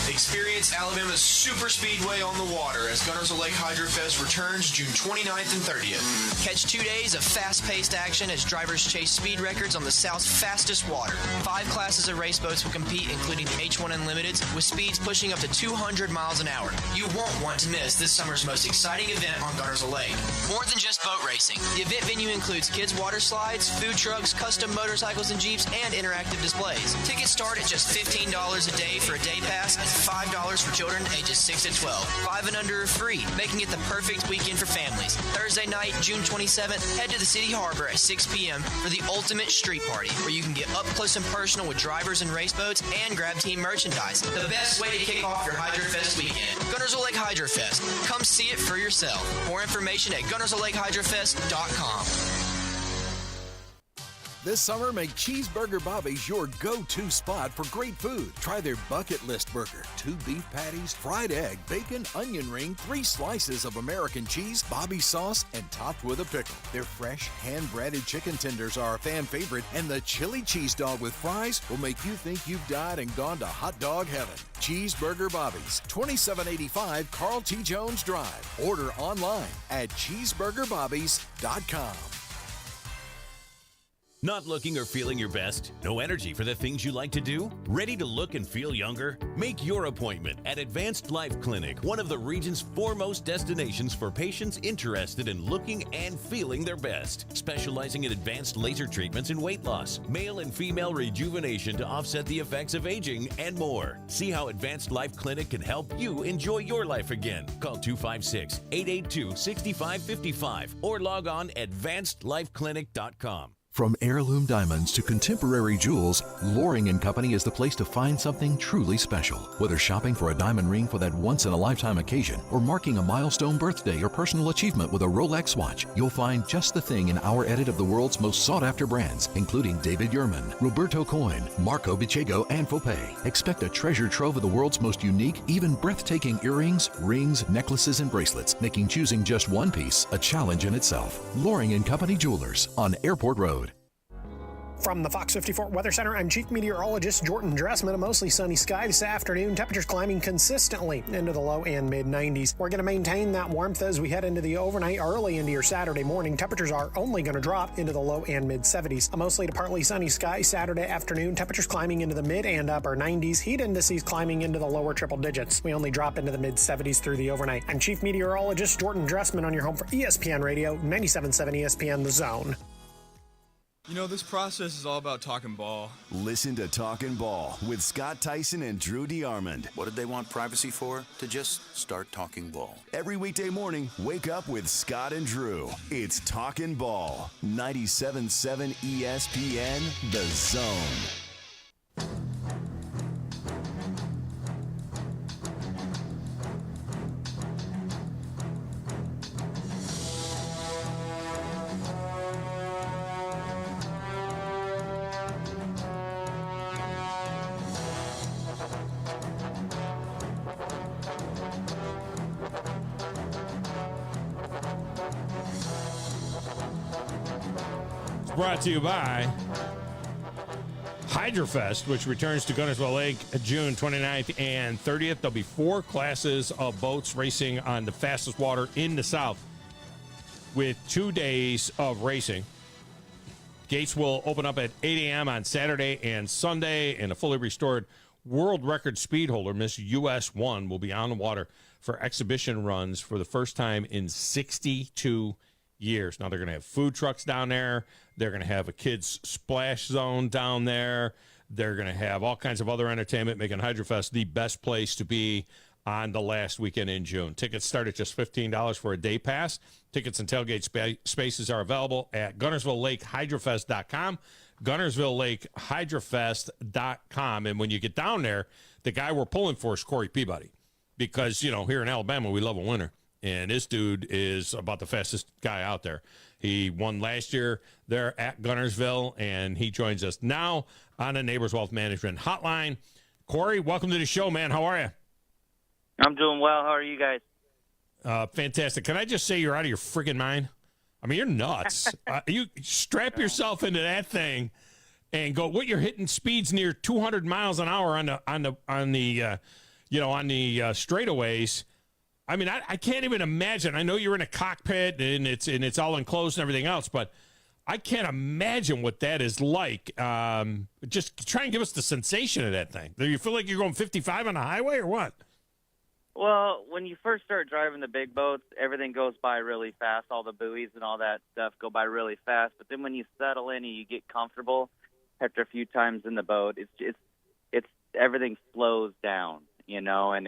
Experience Alabama's super speedway on the water as Gunners of Lake Hydrofest returns June 29th and 30th. Catch 2 days of fast-paced action as drivers chase speed records on the South's fastest water. 5 classes of race boats will compete, including the H1 Unlimiteds, with speeds pushing up to 200 miles an hour. You won't want to miss this summer's most exciting event on Gunners of Lake. More than just boat racing, the event venue includes kids' water slides, food trucks, custom motorcycles and Jeeps, and interactive displays. Tickets start at just $15 a day for a day pass and $5 for children ages 6 to 12. 5 and under are free, making it the perfect weekend for families. Thursday night, June 27th, head to the City Harbor at 6 p.m. for the ultimate street party, where you can get up close and personal with drivers and race boats and grab team merchandise. The best way to kick off your Hydrofest weekend. Gunners of Lake Hydrofest. Come see it for yourself. More information at GunnersofLakeHydrofest.com. This summer, make Cheeseburger Bobby's your go-to spot for great food. Try their bucket list burger, 2 beef patties, fried egg, bacon, onion ring, 3 slices of American cheese, Bobby sauce, and topped with a pickle. Their fresh, hand-breaded chicken tenders are a fan favorite, and the chili cheese dog with fries will make you think you've died and gone to hot dog heaven. Cheeseburger Bobby's, 2785 Carl T. Jones Drive. Order online at cheeseburgerbobbies.com. Not looking or feeling your best? No energy for the things you like to do? Ready to look and feel younger? Make your appointment at Advanced Life Clinic, one of the region's foremost destinations for patients interested in looking and feeling their best. Specializing in advanced laser treatments and weight loss, male and female rejuvenation to offset the effects of aging, and more. See how Advanced Life Clinic can help you enjoy your life again. Call 256-882-6555 or log on advancedlifeclinic.com. From heirloom diamonds to contemporary jewels, Loring & Company is the place to find something truly special. Whether shopping for a diamond ring for that once-in-a-lifetime occasion or marking a milestone birthday or personal achievement with a Rolex watch, you'll find just the thing in our edit of the world's most sought-after brands, including David Yurman, Roberto Coin, Marco Bicego, and Fopay. Expect a treasure trove of the world's most unique, even breathtaking earrings, rings, necklaces, and bracelets, making choosing just one piece a challenge in itself. Loring & Company Jewelers on Airport Road. From the Fox 54 Weather Center, I'm Chief Meteorologist Jordan Dressman. A mostly sunny sky this afternoon. Temperatures climbing consistently into the low and mid-90s. We're going to maintain that warmth as we head into the overnight, early into your Saturday morning. Temperatures are only going to drop into the low and mid-70s. A mostly to partly sunny sky Saturday afternoon. Temperatures climbing into the mid and upper 90s. Heat indices climbing into the lower triple digits. We only drop into the mid-70s through the overnight. I'm Chief Meteorologist Jordan Dressman on your home for ESPN Radio, 97.7 ESPN The Zone. You know, this process is all about talking ball. Listen to Talkin' Ball with Scott Tyson and Drew DeArmond. What did they want privacy for? To just start talking ball. Every weekday morning, wake up with Scott and Drew. It's Talkin' Ball. 97.7 ESPN, The Zone. Brought to you by Hydrofest, which returns to Gunnersville Lake June 29th and 30th. There'll be 4 classes of boats racing on the fastest water in the South with 2 days of racing. Gates will open up at 8 a.m. on Saturday and Sunday, and a fully restored world record speed holder, Miss US 1, will be on the water for exhibition runs for the first time in 62 years. Now, they're going to have food trucks down there. They're going to have a kids splash zone down there. They're going to have all kinds of other entertainment, making Hydrofest the best place to be on the last weekend in June. Tickets start at just $15 for a day pass. Tickets and tailgate spaces are available at GunnersvilleLakeHydroFest.com, GunnersvilleLakeHydroFest.com. And when you get down there, the guy we're pulling for is Corey Peabody, because, here in Alabama, we love a winner. And this dude is about the fastest guy out there. He won last year there at Gunnersville, and he joins us now on the Neighbors Wealth Management Hotline. Corey, welcome to the show, man. How are you? I'm doing well. How are you guys? Fantastic. Can I just say you're out of your freaking mind? I mean, you're nuts. You strap yourself into that thing and go. What, you're hitting speeds near 200 miles an hour on the straightaways. I mean, I can't even imagine. I know you're in a cockpit and it's all enclosed and everything else, but I can't imagine what that is like. Just try and give us the sensation of that thing. Do you feel like you're going 55 on the highway or what? Well, when you first start driving the big boats, everything goes by really fast. All the buoys and all that stuff go by really fast. But then when you settle in and you get comfortable after a few times in the boat, it's everything slows down, and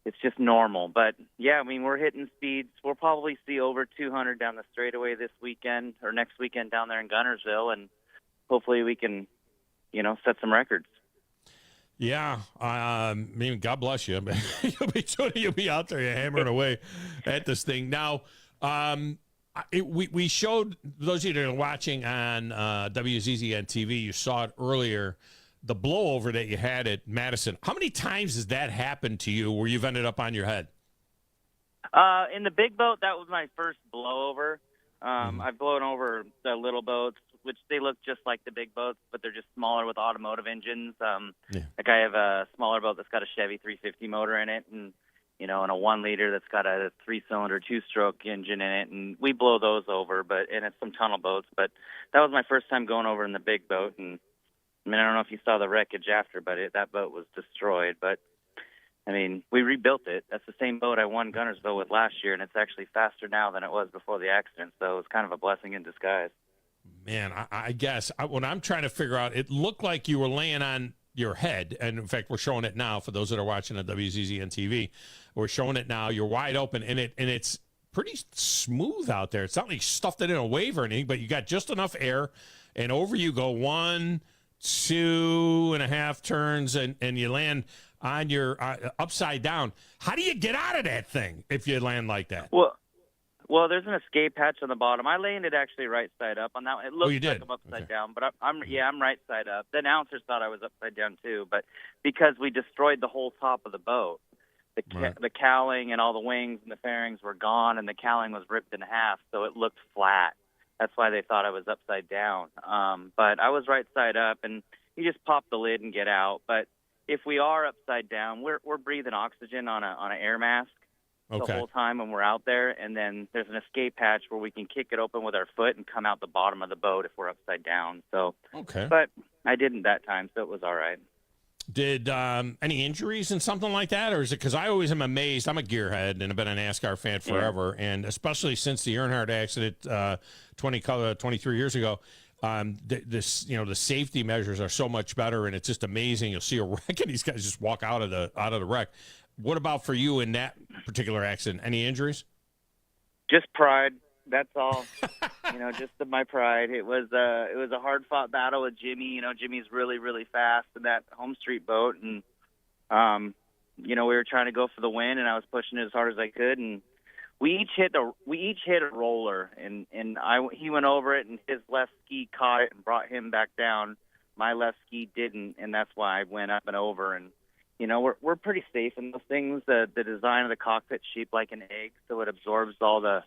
it's just normal. But, yeah, I mean, we're hitting speeds. We'll probably see over 200 down the straightaway this weekend or next weekend down there in Gunnersville, and hopefully we can, set some records. Yeah, I mean, God bless you. You'll be out there hammering away at this thing. Now, we showed, those of you that are watching on WZZN TV, you saw it earlier, the blowover that you had at Madison. How many times has that happened to you where you've ended up on your head? In the big boat, that was my first blowover. I've blown over the little boats, which they look just like the big boats, but they're just smaller with automotive engines. Like I have a smaller boat that's got a Chevy 350 motor in it, and and a 1 liter that's got a 3-cylinder 2-stroke engine in it, and we blow those over. And it's some tunnel boats. But that was my first time going over in the big boat, and I mean, I don't know if you saw the wreckage after, but that boat was destroyed. But, I mean, we rebuilt it. That's the same boat I won Gunnersville with last year, and it's actually faster now than it was before the accident. So it was kind of a blessing in disguise. Man, I guess what I'm trying to figure out, it looked like you were laying on your head. And, in fact, we're showing it now for those that are watching on WZZN TV. We're showing it now. You're wide open, and it's pretty smooth out there. It's not like you stuffed it in a wave or anything, but you got just enough air, and over you go 1, 2.5 turns, and you land on your upside down. How do you get out of that thing if you land like that? Well, there's an escape hatch on the bottom. I landed actually right side up on that one. It looks like I'm upside down, but I'm right side up. The announcers thought I was upside down too, but because we destroyed the whole top of the boat, the cowling and all the wings and the fairings were gone, and the cowling was ripped in half, so it looked flat. That's why they thought I was upside down. But I was right side up, and you just pop the lid and get out. But if we are upside down, we're breathing oxygen on an air mask the whole time when we're out there. And then there's an escape hatch where we can kick it open with our foot and come out the bottom of the boat if we're upside down. So, but I didn't that time, so it was all right. Did any injuries and something like that, or is it because I always am amazed? I'm a gearhead and I've been a NASCAR fan forever, and especially since the Earnhardt accident 23 years ago. The safety measures are so much better, and it's just amazing. You'll see a wreck, and these guys just walk out of the wreck. What about for you in that particular accident? Any injuries? Just pride. That's all. Just my pride. It was a hard fought battle with Jimmy. Jimmy's really, really fast in that home street boat, and we were trying to go for the win, and I was pushing it as hard as I could, and we each hit a roller, and he went over it, and his left ski caught it and brought him back down. My left ski didn't, and that's why I went up and over. And we're pretty safe in those things. The design of the cockpit's shaped like an egg, so it absorbs all the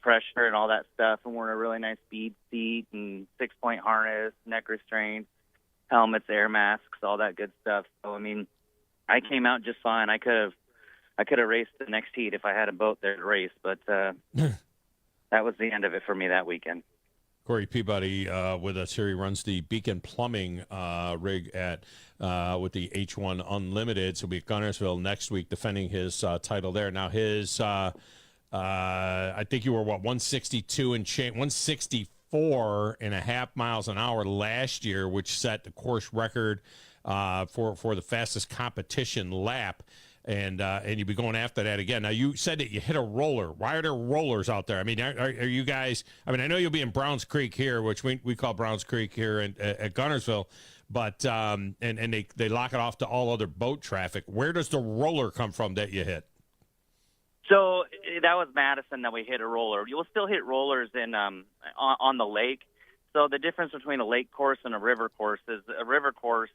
pressure and all that stuff. And we're in a really nice speed seat and 6-point harness, neck restraints, helmets, air masks, all that good stuff. So I mean, I came out just fine. I could have raced the next heat if I had a boat there to race, but that was the end of it for me that weekend. Corey Peabody with us here. He runs the Beacon Plumbing rig with the H1 Unlimited. So he'll be at Gunnersville next week defending his title there. Now his, I think you were 162 and 164.5 miles an hour last year, which set the course record for the fastest competition lap. and you'd be going after that again. Now, you said that you hit a roller. Why are there rollers out there? I mean, are you guys? I mean, I know you'll be in Browns Creek here, which we call Browns Creek here at Gunnersville, but and they lock it off to all other boat traffic. Where does the roller come from that you hit? So that was Madison that we hit a roller. You will still hit rollers in on the lake. So the difference between a lake course and a river course is a river course,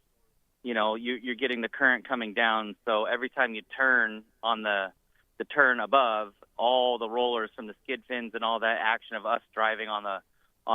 you know, you're getting the current coming down. So every time you turn on the turn above, all the rollers from the skid fins and all that action of us driving on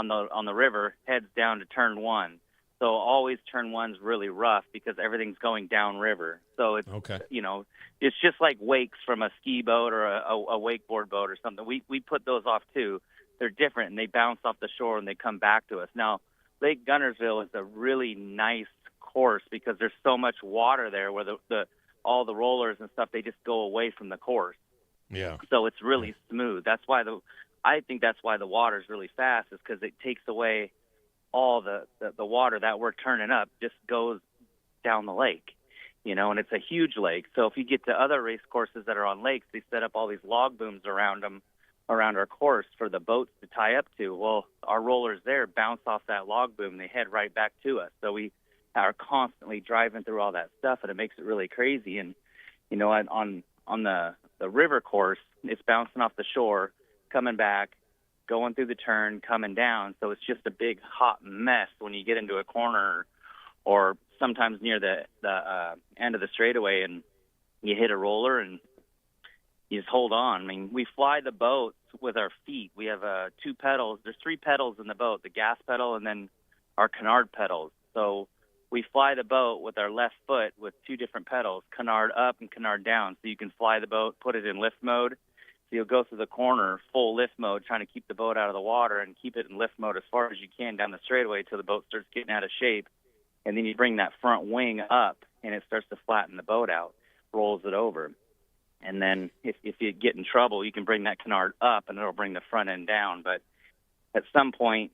the river heads down to turn one. So always turn one's really rough because everything's going downriver. So it's, you know, it's just like wakes from a ski boat or a wakeboard boat or something. We put those off too. They're different, and they bounce off the shore and they come back to us. Now, Lake Gunnersville is a really nice course because there's so much water there where all the rollers and stuff, they just go away from the course. Yeah. So it's really smooth. That's why I think that's why the water's really fast, is because it takes away all the water that we're turning up just goes down the lake, you know, and it's a huge lake. So if you get to other race courses that are on lakes, they set up all these log booms around our course for the boats to tie up to. Well, our rollers there bounce off that log boom and they head right back to us. So we are constantly driving through all that stuff, and it makes it really crazy. And, you know, on the river course, it's bouncing off the shore, coming back, going through the turn, coming down. So it's just a big hot mess when you get into a corner or sometimes near the end of the straightaway and you hit a roller and you just hold on. I mean, we fly the boat with our feet. We have 2 pedals. There's 3 pedals in the boat, the gas pedal and then our canard pedals. So we fly the boat with our left foot with 2 different pedals, canard up and canard down. So you can fly the boat, put it in lift mode. So you'll go through the corner, full lift mode, trying to keep the boat out of the water and keep it in lift mode as far as you can down the straightaway till the boat starts getting out of shape. And then you bring that front wing up, and it starts to flatten the boat out, rolls it over. And then if you get in trouble, you can bring that canard up, and it'll bring the front end down. But at some point,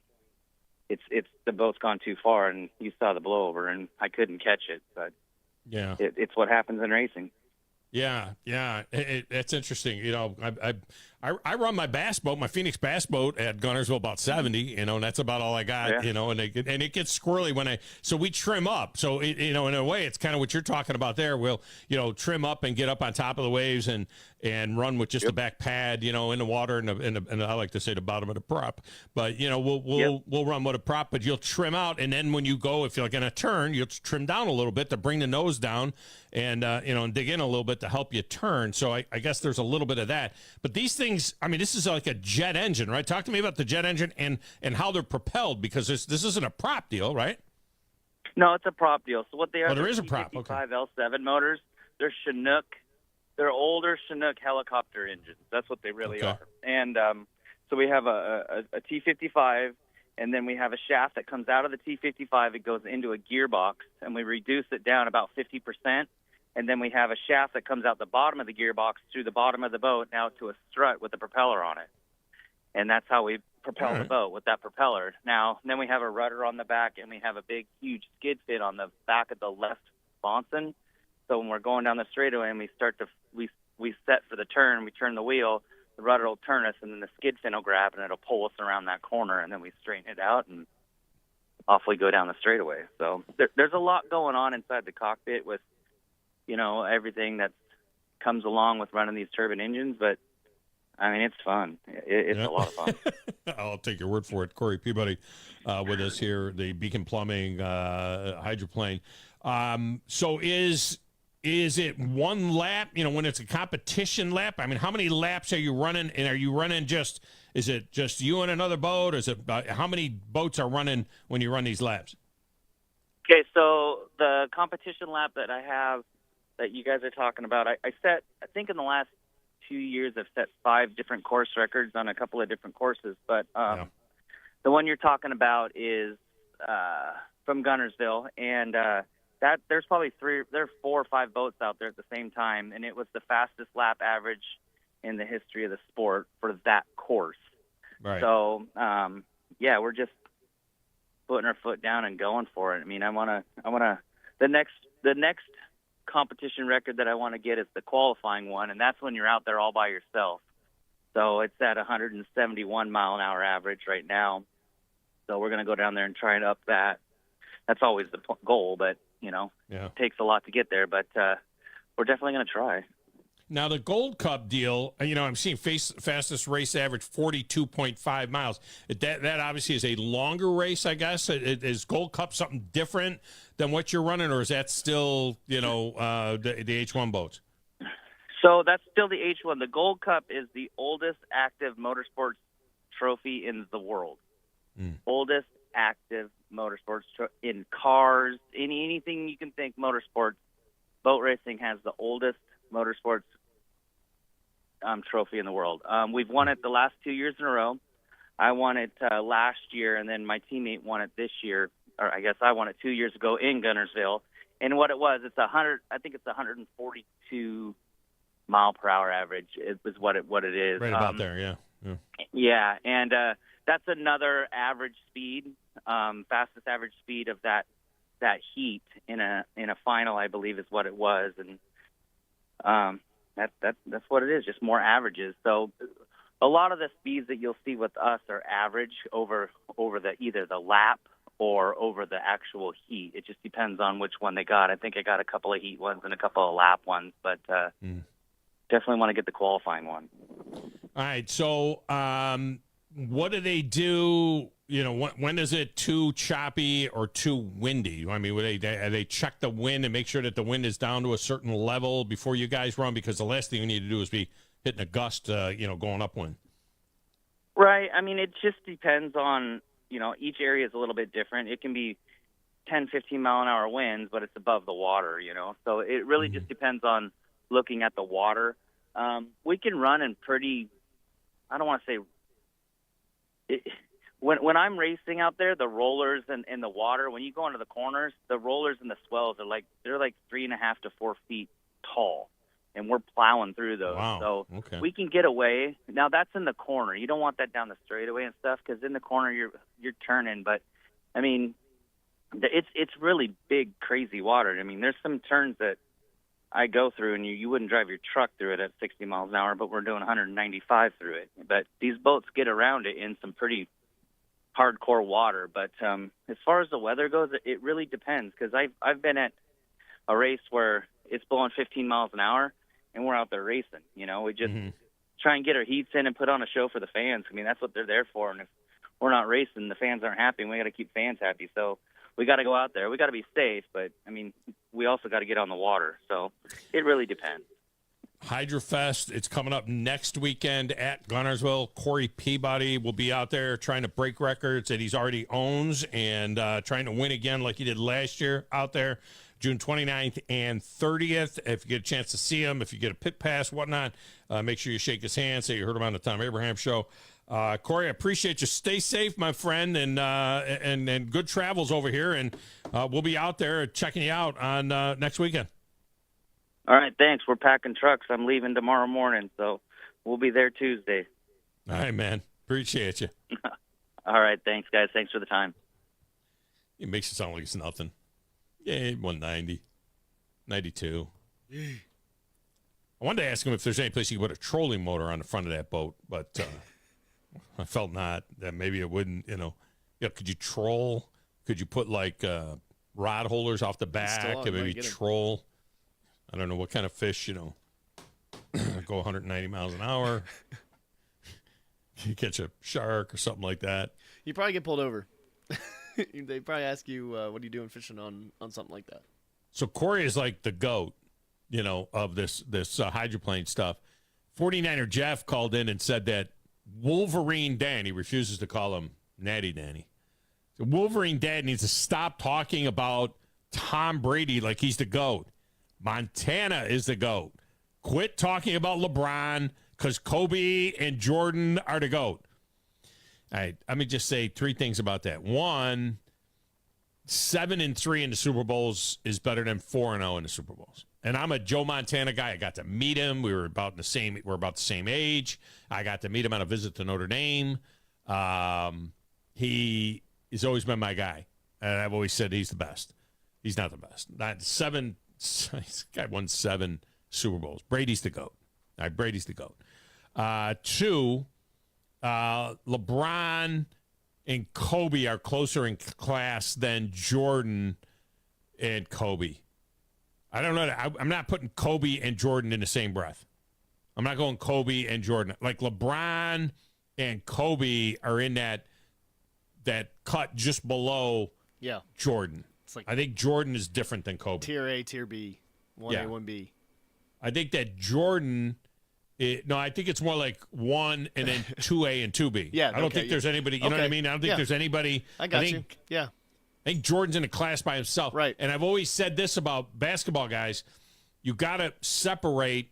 it's the boat's gone too far, and you saw the blowover, and I couldn't catch it. But yeah, it's what happens in racing. Yeah, that's interesting. You know, I run my bass boat, my Phoenix bass boat at Gunnersville about 70. You know, and that's about all I got. Yeah. You know, and it gets squirrely so we trim up. So you know, in a way, it's kind of what you're talking about there. We'll trim up and get up on top of the waves and run with just the back pad, you know, in the water and I like to say the bottom of the prop. But you know, we'll run with a prop, but you'll trim out, and then when you go, if you're going to turn, you'll trim down a little bit to bring the nose down and and dig in a little bit to help you turn. So I guess there's a little bit of that. But these things, I mean, this is like a jet engine, right? Talk to me about the jet engine and how they're propelled, because this isn't a prop deal, right? No, it's a prop deal. So what they are? Oh, there is a prop. Okay. L7 motors. They're Chinook. They're older Chinook helicopter engines. That's what they really are. And so we have a T55, and then we have a shaft that comes out of the T55. It goes into a gearbox, and we reduce it down about 50%. And then we have a shaft that comes out the bottom of the gearbox through the bottom of the boat now to a strut with a propeller on it. And that's how we propel the boat, with that propeller. Now, then we have a rudder on the back, and we have a big, huge skid fin on the back of the left sponson. So when we're going down the straightaway and we set for the turn, we turn the wheel, the rudder will turn us, and then the skid fin will grab, and it'll pull us around that corner, and then we straighten it out, and off we go down the straightaway. So there's a lot going on inside the cockpit with, you know, everything that comes along with running these turbine engines, but I mean, it's fun. It's a lot of fun. I'll take your word for it. Corey Peabody with us here, the Beacon Plumbing hydroplane. So is it one lap, you know, when it's a competition lap? I mean, how many laps are you running? And are you running is it just you and another boat? Or is it how many boats are running when you run these laps? Okay, so the competition lap that I have that you guys are talking about, I think in the last 2 years I've set 5 different course records on a couple of different courses. But the one you're talking about is from Gunnersville, and that there's probably 4 or 5 boats out there at the same time, and it was the fastest lap average in the history of the sport for that course. Right. So we're just putting our foot down and going for it. I mean, I want to the next competition record that I want to get is the qualifying one, and that's when you're out there all by yourself. So it's at 171 mile an hour average right now. So we're going to go down there and try and up that. That's always the goal, but, it takes a lot to get there. But we're definitely going to try. Now, the Gold Cup deal, I'm seeing fastest race average 42.5 miles. That obviously is a longer race, I guess. Is Gold Cup something different than what you're running, or is that still, the H1 boats? So that's still the H1. The Gold Cup is the oldest active motorsports trophy in the world. Oldest active motorsports in cars, anything you can think motorsports. Boat racing has the oldest motorsports trophy in the world. We've won it the last 2 years in a row. I won it last year, and then my teammate won it this year. Or I guess I won it 2 years ago in Guntersville. And what it was, it's 142 mile per hour average. It was what it is. Right about there, yeah. Yeah, and that's another average speed, fastest average speed of that heat in a final, I believe, is what it was, and that's what it is, just more averages. So a lot of the speeds that you'll see with us are average over either the lap or over the actual heat. It just depends on which one they got. I think I got a couple of heat ones and a couple of lap ones, but definitely want to get the qualifying one. All right, so what do they do? When is it too choppy or too windy? I mean, they check the wind and make sure that the wind is down to a certain level before you guys run? Because the last thing you need to do is be hitting a gust, going upwind. Right. I mean, it just depends on, each area is a little bit different. It can be 10, 15 mile an hour winds, but it's above the water, So it really just depends on looking at the water. We can run in pretty, I don't want to say, when I'm racing out there, the rollers and the water, when you go into the corners, the rollers and the swells are they're 3.5 to 4 feet tall, and we're plowing through those. Wow. So okay. We can get away. Now that's in the corner. You don't want that down the straightaway and stuff, because in the corner you're turning. But I mean, it's really big, crazy water. I mean, there's some turns that I go through, and you wouldn't drive your truck through it at 60 miles an hour, but we're doing 195 through it. But these boats get around it in some pretty hardcore water. But as far as the weather goes, it really depends, because I've been at a race where it's blowing 15 miles an hour, and we're out there racing. We just try and get our heats in and put on a show for the fans. I mean, that's what they're there for. And if we're not racing, the fans aren't happy, and we got to keep fans happy. So we got to go out there. We got to be safe, but I mean, we also got to get on the water. So it really depends. HydroFest, it's coming up next weekend at Guntersville. Corey Peabody will be out there trying to break records that he's already owns, and trying to win again like he did last year out there, June 29th and 30th. If you get a chance to see him, if you get a pit pass, whatnot, make sure you shake his hand, say you heard him on the Thom Abraham Show. Corey, I appreciate you. Stay safe, my friend, and good travels over here, and we'll be out there checking you out on next weekend. All right, thanks. We're packing trucks. I'm leaving tomorrow morning, so we'll be there Tuesday. All right, man. Appreciate you. All right, thanks, guys. Thanks for the time. It makes it sound like it's nothing. Yeah, 190, 92. I wanted to ask him if there's any place you could put a trolling motor on the front of that boat, but I felt not. That maybe it wouldn't, could you troll? Could you put rod holders off the back and maybe troll? I don't know what kind of fish, go 190 miles an hour. You catch a shark or something like that. You probably get pulled over. They probably ask you, what are you doing fishing on something like that? So Corey is like the GOAT, of this hydroplane stuff. 49er Jeff called in and said that Wolverine Dan, he refuses to call him Natty Danny. So Wolverine Dad needs to stop talking about Tom Brady like he's the GOAT. Montana is the GOAT. Quit talking about LeBron, because Kobe and Jordan are the GOAT. All right, let me just say three things about that. One, 7-3 in the Super Bowls is better than 4-0 in the Super Bowls. And I'm a Joe Montana guy. I got to meet him. We're about the same age. I got to meet him on a visit to Notre Dame. He has always been my guy. And I've always said he's the best. He's not the best. This guy won 7 Super Bowls. Brady's the GOAT. All right, Brady's the GOAT. 2, LeBron and Kobe are closer in class than Jordan and Kobe. I don't know. I'm not putting Kobe and Jordan in the same breath. I'm not going Kobe and Jordan. Like LeBron and Kobe are in that cut just below Jordan. It's like I think Jordan is different than Kobe. Tier A, Tier B, 1A, 1B. I think that Jordan. I think it's more like 1 and then 2A and 2B. Yeah, I don't think there's anybody. You know what I mean? I don't think there's anybody. I got you. Yeah. I think Jordan's in a class by himself. Right. And I've always said this about basketball guys. You got to separate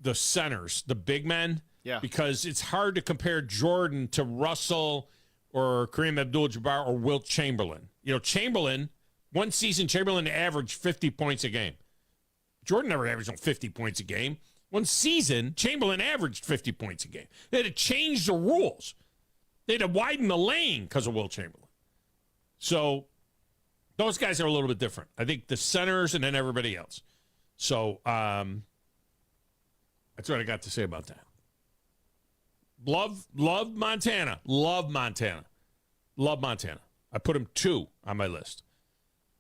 the centers, the big men. Yeah. Because it's hard to compare Jordan to Russell or Kareem Abdul-Jabbar or Wilt Chamberlain. You know, Chamberlain, one season, Chamberlain averaged 50 points a game. Jordan never averaged 50 points a game. One season, Chamberlain averaged 50 points a game. They had to change the rules. They had to widen the lane because of Wilt Chamberlain. So those guys are a little bit different. I think the centers and then everybody else. So that's what I got to say about that. Love Montana. Love Montana. Love Montana. I put him 2 on my list.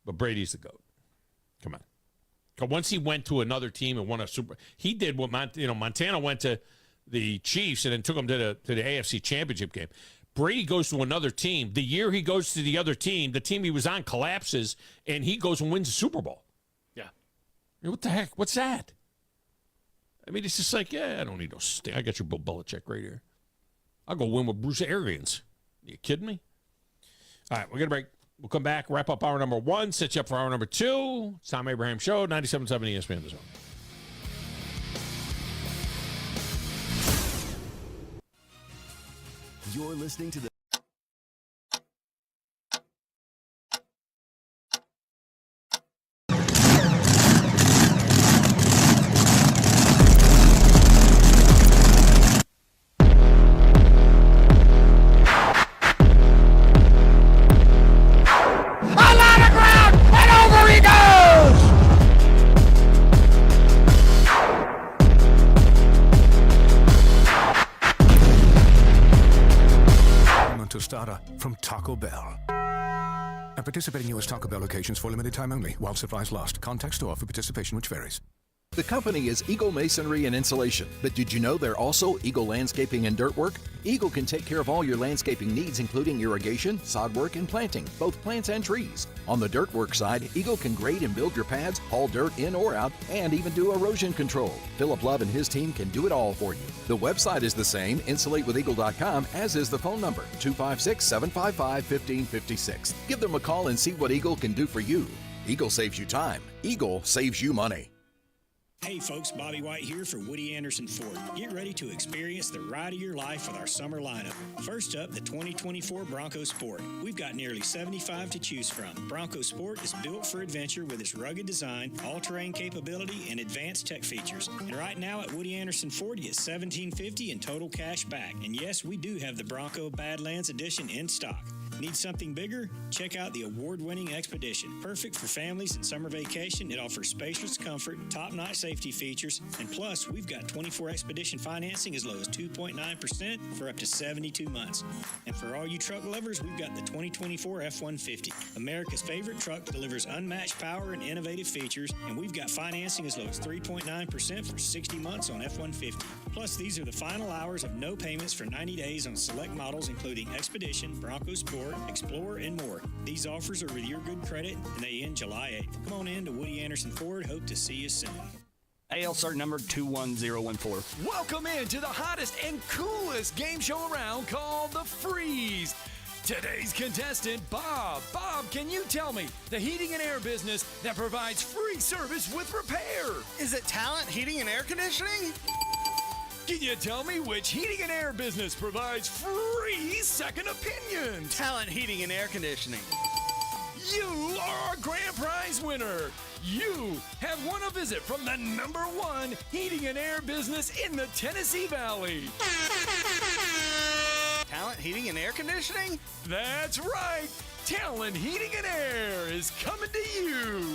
But Brady's the GOAT. Come on. Once he went to another team and won a Super, he did what Montana went to the Chiefs and then took them to the AFC Championship game. Brady goes to another team. The year he goes to the other team, the team he was on collapses, and he goes and wins a Super Bowl. Yeah. I mean, what the heck? What's that? I mean, it's just like, I don't need no sting. I got your Bill Belichick right here. I'll go win with Bruce Arians. Are you kidding me? All right, we're going to break. We'll come back, wrap up hour number 1, set you up for hour number 2. It's Thom Abraham Show, 97.7 ESPN The Zone. You're listening to the from Taco Bell. At participating U.S. Taco Bell locations for limited time only, while supplies last. Contact store for participation, which varies. The company is Eagle Masonry and Insulation, but did you know they're also Eagle Landscaping and Dirt Work? Eagle can take care of all your landscaping needs, including irrigation, sod work, and planting, both plants and trees. On the dirt work side, Eagle can grade and build your pads, haul dirt in or out, and even do erosion control. Philip Love and his team can do it all for you. The website is the same, insulatewitheagle.com, as is the phone number, 256-755-1556. Give them a call and see what Eagle can do for you. Eagle saves you time. Eagle saves you money. Hey folks, Bobby White here for Woody Anderson Ford. Get ready to experience the ride of your life with our summer lineup. First up, the 2024 Bronco Sport. We've got nearly 75 to choose from. Bronco Sport is built for adventure with its rugged design, all-terrain capability, and advanced tech features. And right now at Woody Anderson Ford, you get $1,750 in total cash back. And yes, we do have the Bronco Badlands Edition in stock. Need something bigger? Check out the award-winning Expedition. Perfect for families and summer vacation, it offers spacious comfort, top-notch safety features, and plus, we've got 24 Expedition financing as low as 2.9% for up to 72 months. And for all you truck lovers, we've got the 2024 F-150. America's favorite truck, delivers unmatched power and innovative features, and we've got financing as low as 3.9% for 60 months on F-150. Plus, these are the final hours of no payments for 90 days on select models, including Expedition, Bronco Sport, Explorer, and more. These offers are with your good credit, and they end July 8th. Come on in to Woody Anderson Ford. Hope to see you soon. AL cert number 21014. Welcome into the hottest and coolest game show around called The Freeze. Today's contestant, Bob. Bob, can you tell me the heating and air business that provides free service with repair? Is it Talent Heating and Air Conditioning? Can you tell me which heating and air business provides free second opinions? Talent Heating and Air Conditioning. You are our grand prize winner. You have won a visit from the #1 heating and air business in the Tennessee Valley. Talent Heating and Air Conditioning? That's right. Talent Heating and Air is coming to you.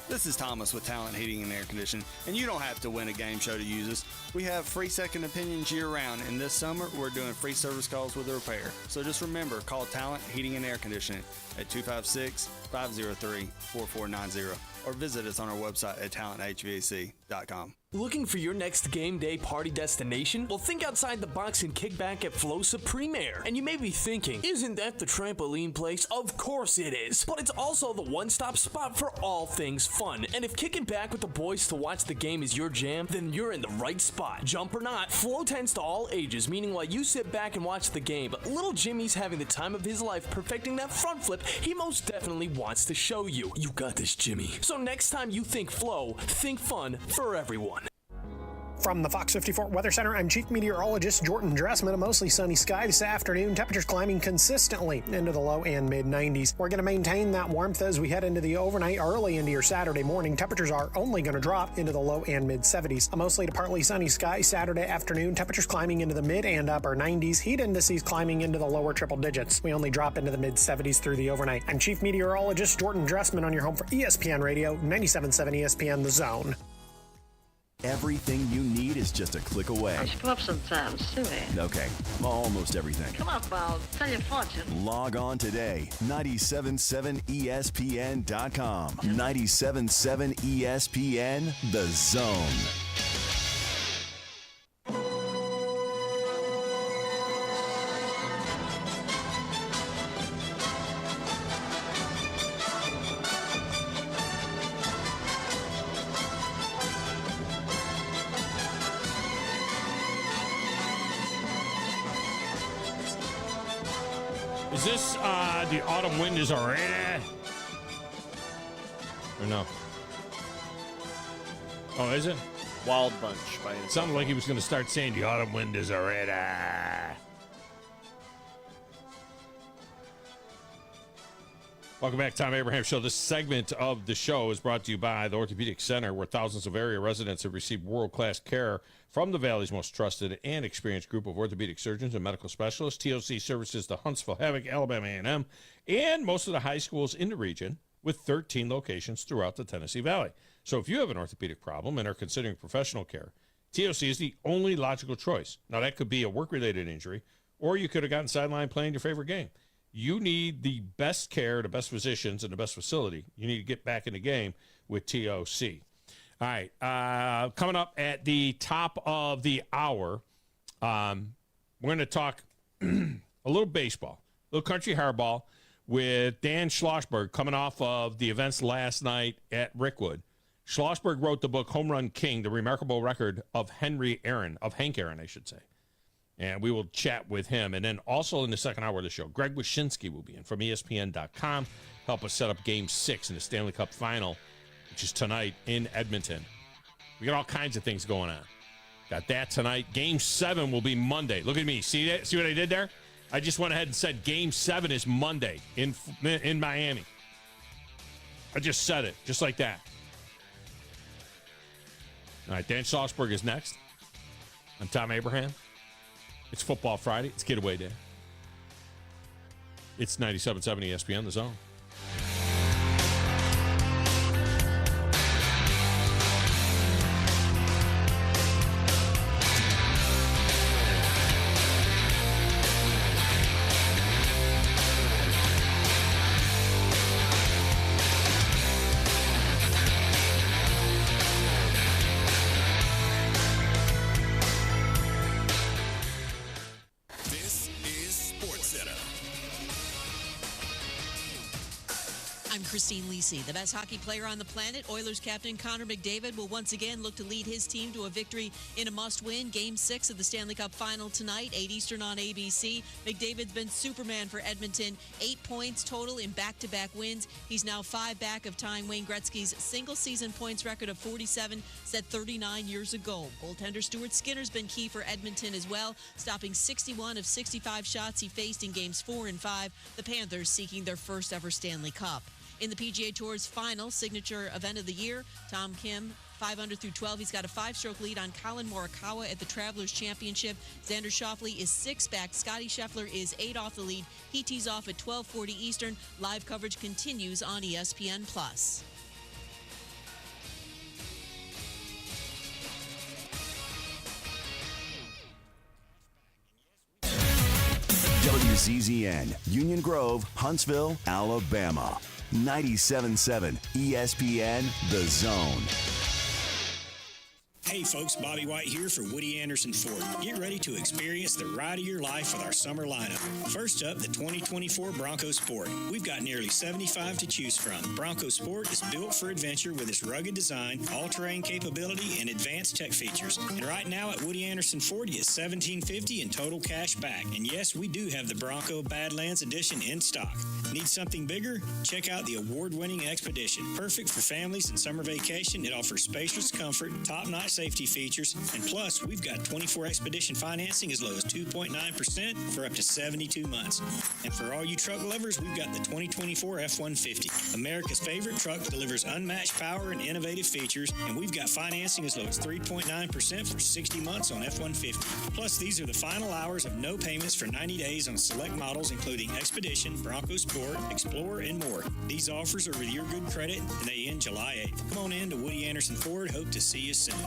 This is Thomas with Talent Heating and Air Conditioning, and you don't have to win a game show to use us. We have free second opinions year-round, and this summer we're doing free service calls with a repair. So just remember, call Talent Heating and Air Conditioning at 256-503-4490 or visit us on our website at talenthvac.com. Looking for your next game day party destination? Well, think outside the box and kick back at Flow Supreme Air. And you may be thinking, isn't that the trampoline place? Of course it is. But it's also the one-stop spot for all things fun. And if kicking back with the boys to watch the game is your jam, then you're in the right spot. Jump or not, Flow tends to all ages, meaning while you sit back and watch the game, but little Jimmy's having the time of his life perfecting that front flip he most definitely wants to show you. You got this, Jimmy. So next time you think Flow, think fun for everyone. From the Fox 54 Weather Center, I'm Chief Meteorologist Jordan Dressman. A mostly sunny sky this afternoon. Temperatures climbing consistently into the low and mid-90s. We're going to maintain that warmth as we head into the overnight, early into your Saturday morning. Temperatures are only going to drop into the low and mid-70s. A mostly to partly sunny sky Saturday afternoon. Temperatures climbing into the mid and upper 90s. Heat indices climbing into the lower triple digits. We only drop into the mid-70s through the overnight. I'm Chief Meteorologist Jordan Dressman on your home for ESPN Radio, 97.7 ESPN The Zone. Everything you need is just a click away. I should pull up sometimes, silly. Okay, almost everything. Come on, pal. Tell your fortune. Log on today, 977ESPN.com. 97.7 ESPN, The Zone. Is this the autumn wind is already? Or no? Oh, is it? Wild Bunch. It sounded like he was going to start saying the autumn wind is already. Welcome back, Tom Abraham Show. This segment of the show is brought to you by the Orthopedic Center, where thousands of area residents have received world-class care from the Valley's most trusted and experienced group of orthopedic surgeons and medical specialists. TOC services the Huntsville, Havoc, Alabama A&M, and most of the high schools in the region, with 13 locations throughout the Tennessee Valley. So if you have an orthopedic problem and are considering professional care, TOC is the only logical choice. Now, that could be a work-related injury, or you could have gotten sidelined playing your favorite game. You need the best care, the best physicians, and the best facility. You need to get back in the game with TOC. All right, coming up at the top of the hour, we're going to talk a little baseball, a little country hardball with Dan Schlossberg coming off of the events last night at Rickwood. Schlossberg wrote the book Home Run King, the remarkable record of Hank Aaron, I should say. And we will chat with him. And then also in the second hour of the show, Greg Wyshynski will be in from ESPN.com, help us set up Game 6 in the Stanley Cup Final, which is tonight in Edmonton. We got all kinds of things going on. Got that tonight. Game 7 will be Monday. Look at me. See that? See what I did there? I just went ahead and said Game 7 is Monday in Miami. I just said it, just like that. All right, Dan Schlossberg is next. I'm Tom Abraham. It's Football Friday. It's Getaway Day. It's 97.7 ESPN, The Zone. Christine Lisi. The best hockey player on the planet, Oilers captain Connor McDavid, will once again look to lead his team to a victory in a must-win Game 6 of the Stanley Cup Final tonight, 8 Eastern on ABC. McDavid's been Superman for Edmonton, 8 points total in back-to-back wins. He's now 5 back of tying Wayne Gretzky's single-season points record of 47, set 39 years ago. Goaltender Stuart Skinner's been key for Edmonton as well, stopping 61 of 65 shots he faced in Games 4 and 5. The Panthers seeking their first-ever Stanley Cup. In the PGA Tour's final signature event of the year, Thom Kim, 5 under through 12. He's got a 5-stroke lead on Colin Morikawa at the Travelers Championship. Xander Schauffele is 6 back. Scotty Scheffler is 8 off the lead. He tees off at 12:40 Eastern. Live coverage continues on ESPN+. WCZN, Union Grove, Huntsville, Alabama. 97.7 ESPN, The Zone. Hey folks, Bobby White here for Woody Anderson Ford. Get ready to experience the ride of your life with our summer lineup. First up, the 2024 Bronco Sport. We've got nearly 75 to choose from. Bronco Sport is built for adventure with its rugged design, all-terrain capability, and advanced tech features. And right now at Woody Anderson Ford, you get $1,750 in total cash back. And yes, we do have the Bronco Badlands Edition in stock. Need something bigger? Check out the award-winning Expedition. Perfect for families and summer vacation. It offers spacious comfort, top-notch safety features, and plus, we've got 24 Expedition financing as low as 2.9% for up to 72 months. And for all you truck lovers, we've got the 2024 F-150. America's favorite truck, delivers unmatched power and innovative features, and we've got financing as low as 3.9% for 60 months on F-150. Plus, these are the final hours of no payments for 90 days on select models, including Expedition, Bronco Sport, Explorer, and more. These offers are with your good credit, and they end July 8th. Come on in to Woody Anderson Ford. Hope to see you soon.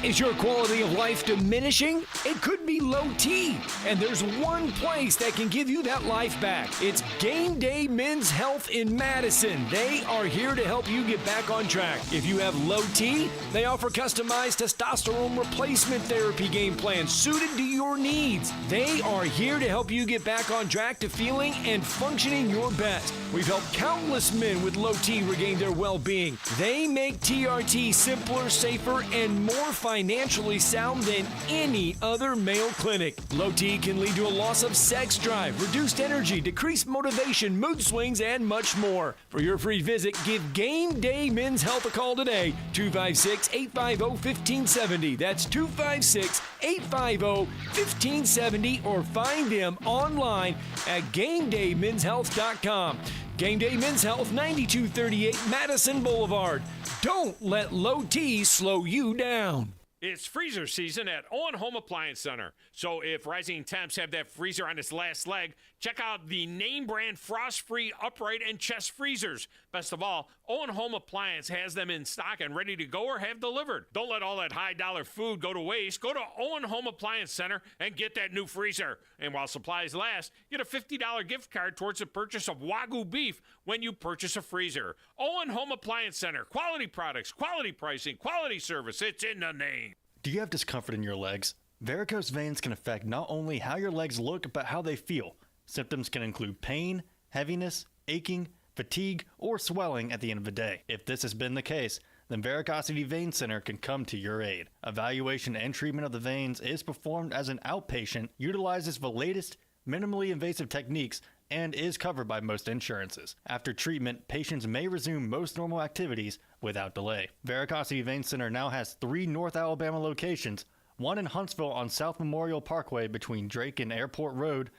Is your quality of life diminishing? It could be low T, and there's one place that can give you that life back. It's Game Day Men's Health in Madison. They are here to help you get back on track. If you have low T, they offer customized testosterone replacement therapy game plans suited to your needs. They are here to help you get back on track to feeling and functioning your best. We've helped countless men with low T regain their well-being. They make TRT simpler, safer, and more financially sound than any other male clinic. Low T can lead to a loss of sex drive, reduced energy, decreased motivation, mood swings, and much more. For your free visit, give Game Day Men's Health a call today, 256-850-1570. That's 256-850-1570, or find them online at GameDayMen'sHealth.com. Game Day Men's Health, 9238 Madison Boulevard. Don't let low T slow you down. It's freezer season at Owen Home Appliance Center. So if rising temps have that freezer on its last leg, check out the name brand frost-free upright and chest freezers. Best of all, Owen Home Appliance has them in stock and ready to go or have delivered. Don't let all that high-dollar food go to waste. Go to Owen Home Appliance Center and get that new freezer. And while supplies last, get a $50 gift card towards the purchase of Wagyu beef when you purchase a freezer. Owen Home Appliance Center. Quality products, quality pricing, quality service. It's in the name. Do you have discomfort in your legs? Varicose veins can affect not only how your legs look, but how they feel. Symptoms can include pain, heaviness, aching, fatigue, or swelling at the end of the day. If this has been the case, then Varicosity Vein Center can come to your aid. Evaluation and treatment of the veins is performed as an outpatient, utilizes the latest, minimally invasive techniques, and is covered by most insurances. After treatment, patients may resume most normal activities without delay. Varicosity Vein Center now has 3 North Alabama locations, one in Huntsville on South Memorial Parkway between Drake and Airport Road.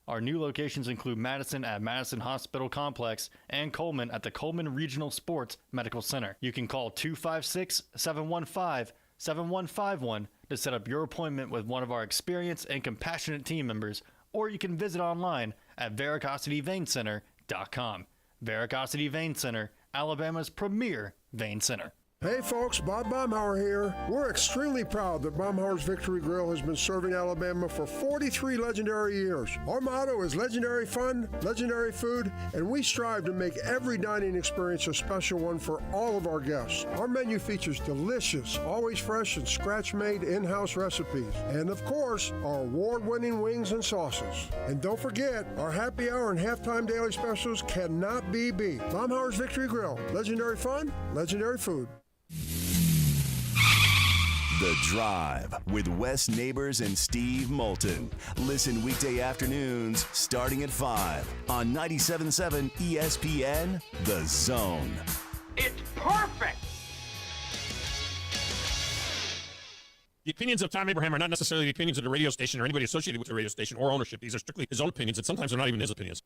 Our new locations include Madison at Madison Hospital Complex and Coleman at the Coleman Regional Sports Medical Center. You can call 256-715-7151 to set up your appointment with one of our experienced and compassionate team members, or you can visit online at varicosityveincenter.com. Varicosity Vein Center, Alabama's premier vein center. Hey folks, Bob Baumhauer here. We're extremely proud that Baumhauer's Victory Grill has been serving Alabama for 43 legendary years. Our motto is legendary fun, legendary food, and we strive to make every dining experience a special one for all of our guests. Our menu features delicious, always fresh and scratch-made in-house recipes. And of course, our award-winning wings and sauces. And don't forget, our happy hour and halftime daily specials cannot be beat. Baumhauer's Victory Grill, legendary fun, legendary food. The Drive with Wes Neighbors and Steve Moulton. Listen weekday afternoons starting at 5 on 97.7 ESPN, The Zone. It's perfect! The opinions of Thom Abraham are not necessarily the opinions of the radio station or anybody associated with the radio station or ownership. These are strictly his own opinions, and sometimes they're not even his opinions.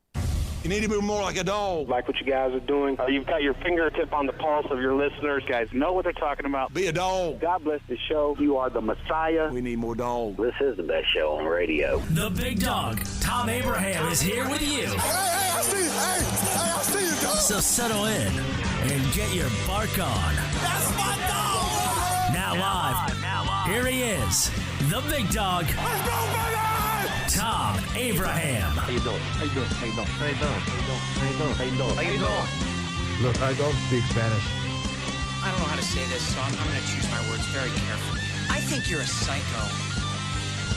You need to be more like a dog. Like what you guys are doing. You've got your fingertip on the pulse of your listeners. You guys know what they're talking about. Be a dog. God bless the show. You are the Messiah. We need more dogs. This is the best show on radio. The big dog, Thom Abraham, is here with you. Hey, I see you. Hey, I see you, dog. So settle in and get your bark on. That's my dog. Now live, here he is, the big dog, Thom Abraham. How you doing? How you doing? How you doing? How you doing? How you doing? How you doing? How you doing? Look, I don't speak Spanish. I don't know how to say this, so I'm going to choose my words very carefully. I think you're a psycho.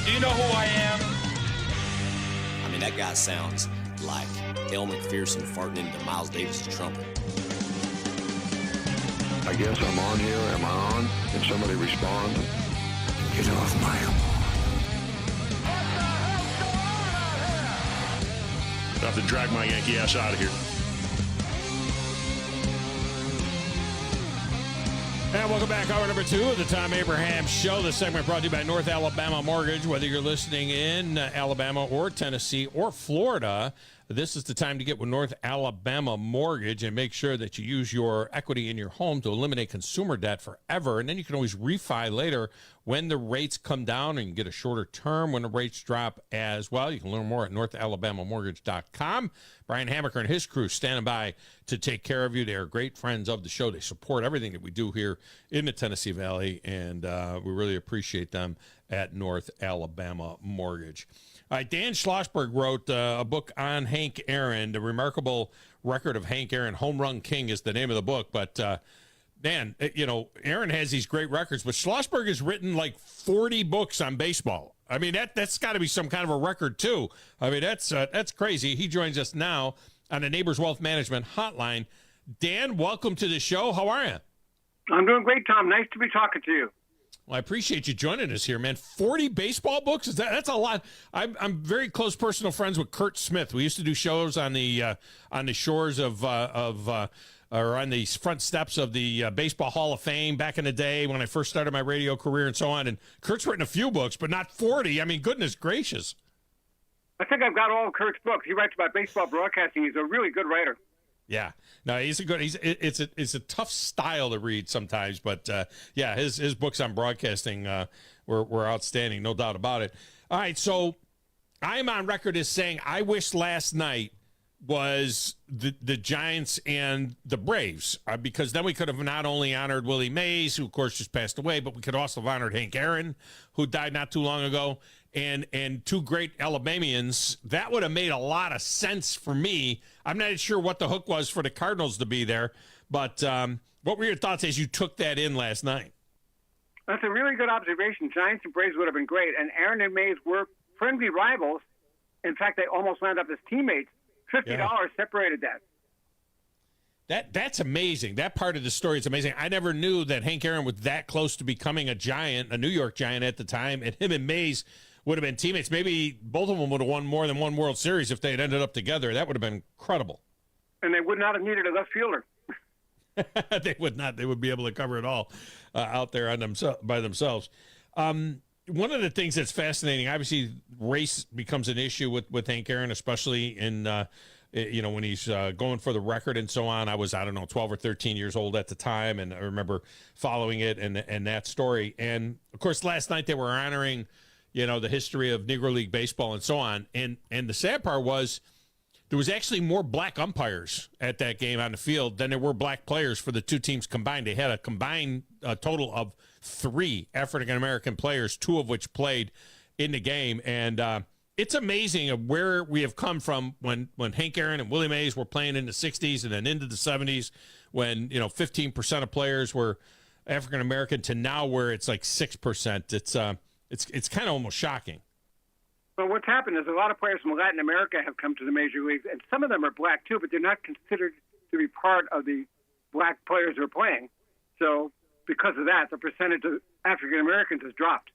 Do you know who I am? I mean, that guy sounds like Elle McPherson farting into Miles Davis' trumpet. I guess I'm on here. Am I on? Can somebody respond? Get off my lawn. I have to drag my Yankee ass out of here. And welcome back. Hour number 2 of the Thom Abraham Show. This segment brought to you by North Alabama Mortgage. Whether you're listening in Alabama or Tennessee or Florida, this is the time to get with North Alabama Mortgage and make sure that you use your equity in your home to eliminate consumer debt forever. And then you can always refi later when the rates come down and you get a shorter term when the rates drop as well. You can learn more at NorthAlabamaMortgage.com. Brian Hammaker and his crew standing by to take care of you. They are great friends of the show. They support everything that we do here in the Tennessee Valley, and we really appreciate them at North Alabama Mortgage. All right, Dan Schlossberg wrote a book on Hank Aaron, The Remarkable Record of Hank Aaron. Home Run King is the name of the book. But, man, you know, Aaron has these great records, but Schlossberg has written like 40 books on baseball. I mean, that's got to be some kind of a record, too. I mean, that's crazy. He joins us now on the Neighbors Wealth Management Hotline. Dan, welcome to the show. How are you? I'm doing great, Tom. Nice to be talking to you. Well, I appreciate you joining us here, man. 40 baseball books? That's a lot. I'm very close personal friends with Kurt Smith. We used to do shows on the shores or on the front steps of the Baseball Hall of Fame back in the day when I first started my radio career and so on. And Kurt's written a few books, but not 40. I mean, goodness gracious. I think I've got all of Kurt's books. He writes about baseball broadcasting. He's a really good writer. Yeah, no, it's a tough style to read sometimes, but yeah, his books on broadcasting were outstanding, no doubt about it. All right, so I'm on record as saying I wish last night was the Giants and the Braves, because then we could have not only honored Willie Mays, who of course just passed away, but we could also have honored Hank Aaron, who died not too long ago, and two great Alabamians. That would have made a lot of sense for me. I'm not sure what the hook was for the Cardinals to be there, but what were your thoughts as you took that in last night? That's a really good observation. Giants and Braves would have been great, and Aaron and Mays were friendly rivals. In fact, they almost wound up as teammates. $50 separated that. That's amazing. That part of the story is amazing. I never knew that Hank Aaron was that close to becoming a Giant, a New York Giant at the time, and him and Mays would have been teammates. Maybe both of them would have won more than one World Series if they had ended up together. That would have been incredible. And they would not have needed a left fielder. They would not. They would be able to cover it all out there on by themselves. One of the things that's fascinating, obviously, race becomes an issue with Hank Aaron, especially in when he's going for the record and so on. I was 12 or 13 years old at the time, and I remember following it and that story. And of course, last night they were honoring the history of Negro League baseball and so on. And the sad part was there was actually more black umpires at that game on the field than there were black players for the two teams combined. They had a combined total of 3 African-American players, 2 of which played in the game. And it's amazing of where we have come from when Hank Aaron and Willie Mays were playing in the 60s and then into the 70s when, 15% of players were African-American to now where it's like 6%. It's kind of almost shocking. Well, what's happened is a lot of players from Latin America have come to the major leagues, and some of them are black too, but they're not considered to be part of the black players who are playing. So because of that, the percentage of African Americans has dropped.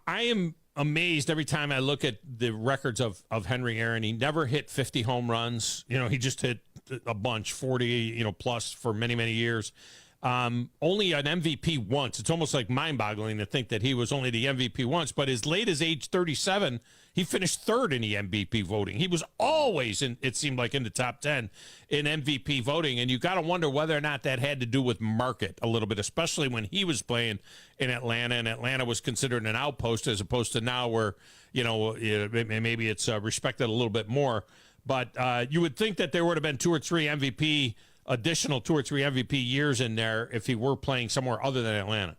I am amazed every time I look at the records of Henry Aaron. He never hit 50 home runs. He just hit a bunch, 40, plus for many, many years. only an MVP once. It's almost like mind-boggling to think that he was only the MVP once, but as late as age 37, he finished third in the MVP voting. He was always, it seemed like, in the top 10 in MVP voting, and you got to wonder whether or not that had to do with market a little bit, especially when he was playing in Atlanta, and Atlanta was considered an outpost as opposed to now where, maybe it's respected a little bit more. But you would think that there would have been additional two or three MVP years in there if he were playing somewhere other than Atlanta.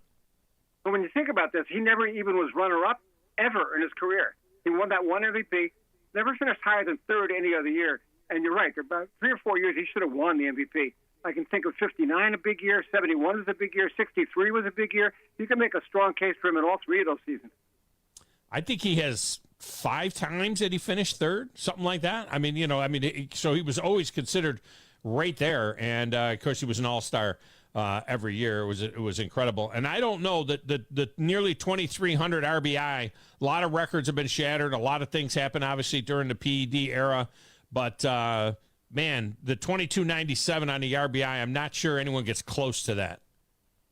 But when you think about this, he never even was runner-up ever in his career. He won that one MVP, never finished higher than third any other year. And you're right, there about 3 or 4 years he should have won the MVP. I can think of 59 a big year, 71 was a big year, 63 was a big year. You can make a strong case for him in all 3 of those seasons. I think he has 5 times that he finished third, something like that. So he was always considered right there, and of course he was an all-star every year. It was incredible. And I don't know that the nearly 2,300 RBI, a lot of records have been shattered. A lot of things happened, obviously, during the PED era. But, man, the 2,297 on the RBI, I'm not sure anyone gets close to that.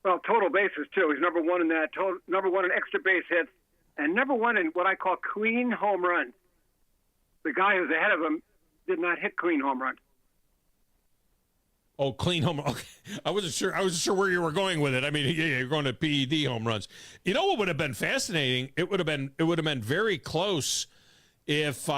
Well, total bases, too. He's number one in that, number one in extra base hits, and number one in what I call clean home runs. The guy who's ahead of him did not hit clean home runs. Oh, clean home. Okay. I wasn't sure where you were going with it. I mean, yeah, you're going to PED home runs. You know what would have been fascinating? It would have been very close if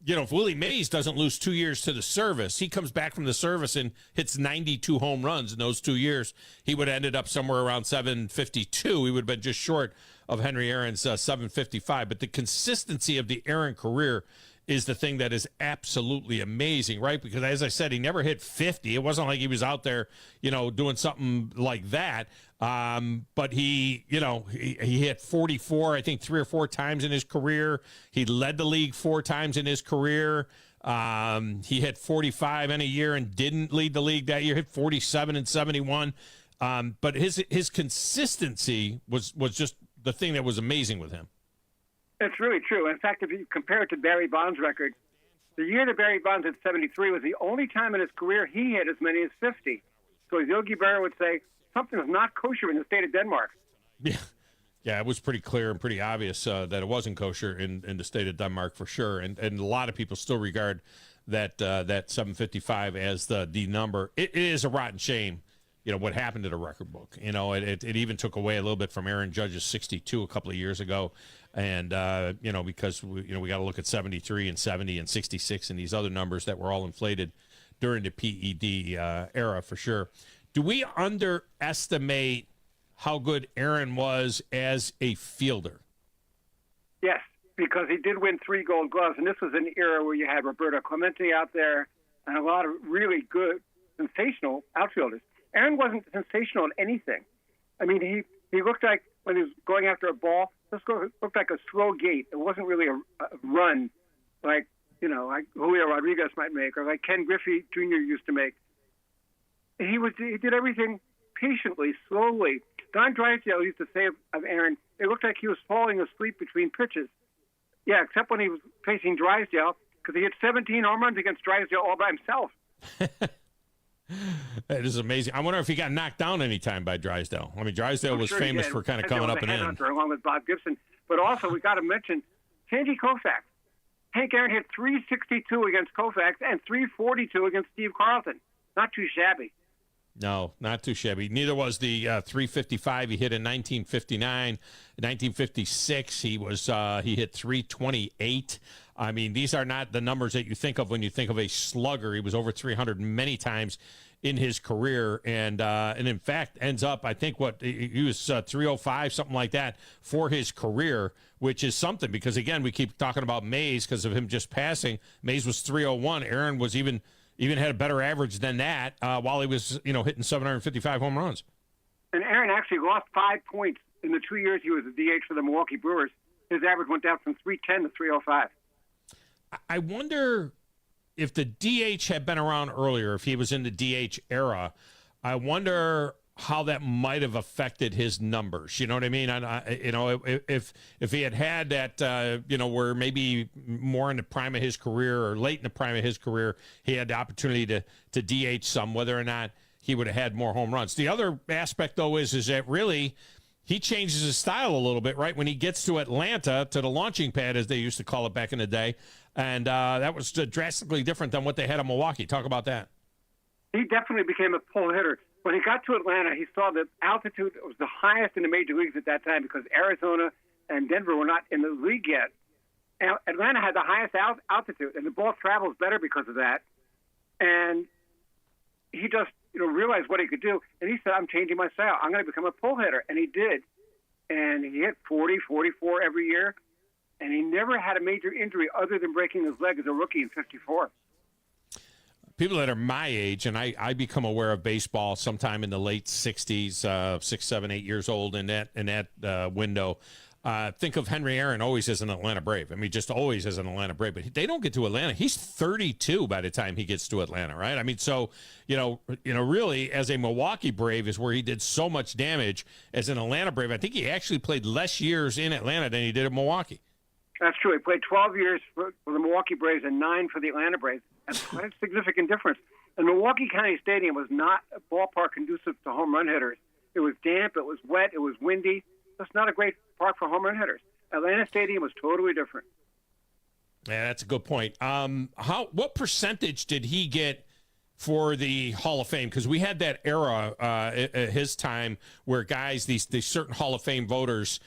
if Willie Mays doesn't lose 2 years to the service. He comes back from the service and hits 92 home runs in those 2 years. He would have ended up somewhere around 752. He would have been just short of Henry Aaron's 755. But the consistency of the Aaron career is the thing that is absolutely amazing, right? Because as I said, he never hit 50. It wasn't like he was out there, doing something like that. But he hit 44, I think 3 or 4 times in his career. He led the league 4 times in his career. He hit 45 in a year and didn't lead the league that year. Hit 47 and 71. But his consistency was just the thing that was amazing with him. It's really true. In fact, if you compare it to Barry Bonds' record, the year that Barry Bonds hit 73 was the only time in his career he hit as many as 50. So as Yogi Berra would say, something is not kosher in the state of Denmark. Yeah, it was pretty clear and pretty obvious that it wasn't kosher in the state of Denmark for sure. And a lot of people still regard that 755 as the number. It is a rotten shame, what happened to the record book. It even took away a little bit from Aaron Judge's 62 a couple of years ago. And, because, we got to look at 73 and 70 and 66 and these other numbers that were all inflated during the PED era for sure. Do we underestimate how good Aaron was as a fielder? Yes, because he did win 3 Gold Gloves, and this was an era where you had Roberto Clemente out there and a lot of really good, sensational outfielders. Aaron wasn't sensational at anything. I mean, he looked like when he was going after a ball, it looked like a slow gait. It wasn't really a run like Julio Rodriguez might make or like Ken Griffey Jr. used to make. He did everything patiently, slowly. Don Drysdale used to say of Aaron, it looked like he was falling asleep between pitches. Yeah, except when he was facing Drysdale, because he hit 17 home runs against Drysdale all by himself. That is amazing. I wonder if he got knocked down any time by Drysdale. I mean, Drysdale was famous for kind of coming up and in. Along with Bob Gibson. But also, we got to mention Sandy Koufax. Hank Aaron hit 362 against Koufax and 342 against Steve Carlton. Not too shabby. No, not too shabby. Neither was the 355 he hit in 1959. In 1956, he hit 328. I mean, these are not the numbers that you think of when you think of a slugger. He was over 300 many times in his career, and in fact ends up, I think, he was 305, something like that, for his career, which is something because, again, we keep talking about Mays because of him just passing. Mays was 301. Aaron was even had a better average than that while he was, hitting 755 home runs. And Aaron actually lost 5 points in the 2 years he was a DH for the Milwaukee Brewers. His average went down from 310 to 305. I wonder if the DH had been around earlier, if he was in the DH era, I wonder how that might have affected his numbers. You know what I mean? If he had that, where maybe more in the prime of his career or late in the prime of his career, he had the opportunity to DH some, whether or not he would have had more home runs. The other aspect, though, is that really he changes his style a little bit, right? When he gets to Atlanta, to the launching pad, as they used to call it back in the day, and that was drastically different than what they had in Milwaukee. Talk about that. He definitely became a pull hitter. When he got to Atlanta, he saw that altitude was the highest in the major leagues at that time because Arizona and Denver were not in the league yet. Atlanta had the highest altitude, and the ball travels better because of that. And he just realized what he could do, and he said, I'm changing my style. I'm going to become a pull hitter. And he did. And he hit 40, 44 every year, and he never had a major injury other than breaking his leg as a rookie in 54. People that are my age, and I become aware of baseball sometime in the late 60s, 6, 7, 8 years old in that window. Think of Henry Aaron always as an Atlanta Brave. I mean, just always as an Atlanta Brave. But they don't get to Atlanta. He's 32 by the time he gets to Atlanta, right? I mean, so, really, as a Milwaukee Brave is where he did so much damage. As an Atlanta Brave, I think he actually played less years in Atlanta than he did in Milwaukee. That's true. He played 12 years for the Milwaukee Braves and 9 for the Atlanta Braves. That's quite a significant difference. And Milwaukee County Stadium was not a ballpark conducive to home run hitters. It was damp, it was wet, it was windy. That's not a great park for home run hitters. Atlanta Stadium was totally different. Yeah, that's a good point. What percentage did he get for the Hall of Fame? Because we had that era at his time where guys, these certain Hall of Fame voters,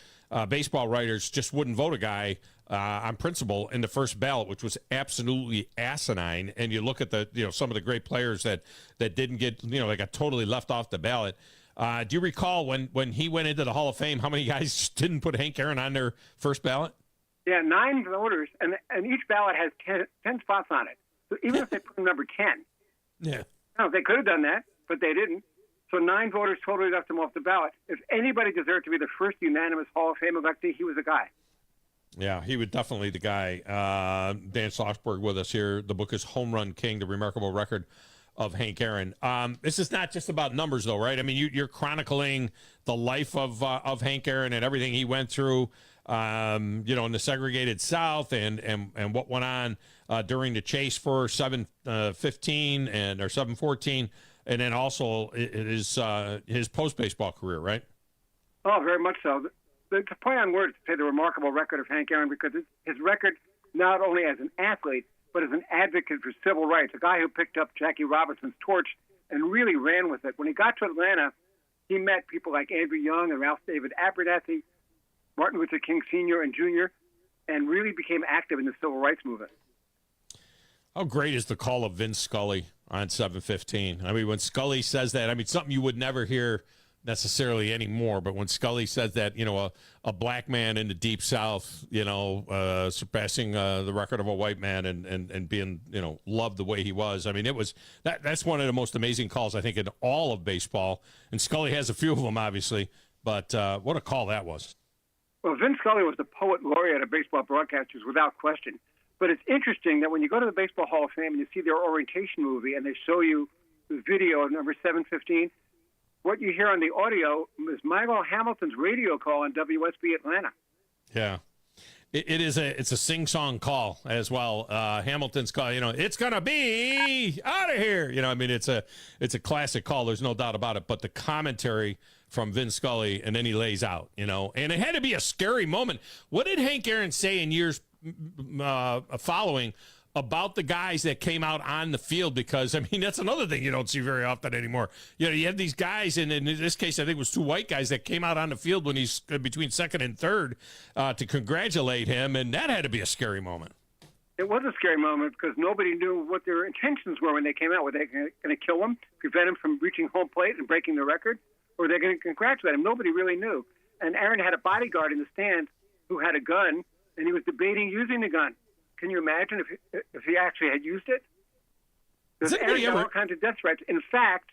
baseball writers, just wouldn't vote a guy on principle in the first ballot, which was absolutely asinine. And you look at some of the great players that didn't get, they got totally left off the ballot. Do you recall when he went into the Hall of Fame, how many guys just didn't put Hank Aaron on their first ballot? Yeah, 9 voters, and each ballot has 10 spots on it. So even if they put him number 10, they could have done that, but they didn't. So 9 voters totally left him off the ballot. If anybody deserved to be the first unanimous Hall of Fame electee, he was the guy. Yeah, he was definitely the guy. Dan Schlossberg with us here. The book is Home Run King, The Remarkable Record of Hank Aaron. This is not just about numbers, though, right? I mean, you're chronicling the life of Hank Aaron and everything he went through, in the segregated South and what went on during the chase for 7-15 or 7-14, and then also his post-baseball career, right? Oh, very much so. To play on words to say the remarkable record of Hank Aaron, because his record not only as an athlete, but as an advocate for civil rights, a guy who picked up Jackie Robinson's torch and really ran with it. When he got to Atlanta, he met people like Andrew Young and Ralph David Abernathy, Martin Luther King Sr. and Jr., and really became active in the civil rights movement. How great is the call of Vince Scully on 7-15? I mean, when Scully says that, I mean, something you would never hear necessarily anymore, but when Scully says that, a black man in the Deep South, surpassing the record of a white man and being, loved the way he was. I mean, that's one of the most amazing calls, I think, in all of baseball. And Scully has a few of them, obviously, but what a call that was. Well, Vince Scully was the poet laureate of baseball broadcasters without question. But it's interesting that when you go to the Baseball Hall of Fame and you see their orientation movie and they show you the video of number 715, what you hear on the audio is Michael Hamilton's radio call on WSB Atlanta. Yeah. It's a sing-song call as well. Hamilton's call, it's going to be out of here. It's a classic call. There's no doubt about it. But the commentary from Vince Scully, and then he lays out, and it had to be a scary moment. What did Hank Aaron say in years following about the guys that came out on the field? Because, I mean, that's another thing you don't see very often anymore. You have these guys, and in this case, I think it was 2 white guys that came out on the field when he's between second and third to congratulate him, and that had to be a scary moment. It was a scary moment because nobody knew what their intentions were when they came out. Were they going to kill him, prevent him from reaching home plate and breaking the record? Or were they going to congratulate him? Nobody really knew. And Aaron had a bodyguard in the stands who had a gun, and he was debating using the gun. Can you imagine if he actually had used it? Because Aaron got all kinds of death threats. In fact,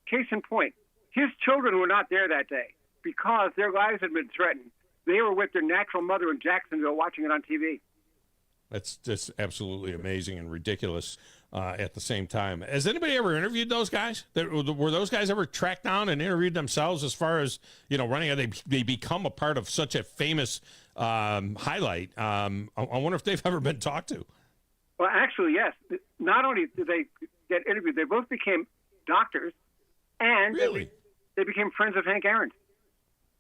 case in point, his children were not there that day because their lives had been threatened. They were with their natural mother in Jacksonville watching it on TV. That's just absolutely amazing and ridiculous at the same time. Has anybody ever interviewed those guys? Were those guys ever tracked down and interviewed themselves as far as, running? They become a part of such a famous highlight. I wonder if they've ever been talked to. Well, actually, yes. Not only did they get interviewed, they both became doctors, And Really? they became friends of Hank Aaron.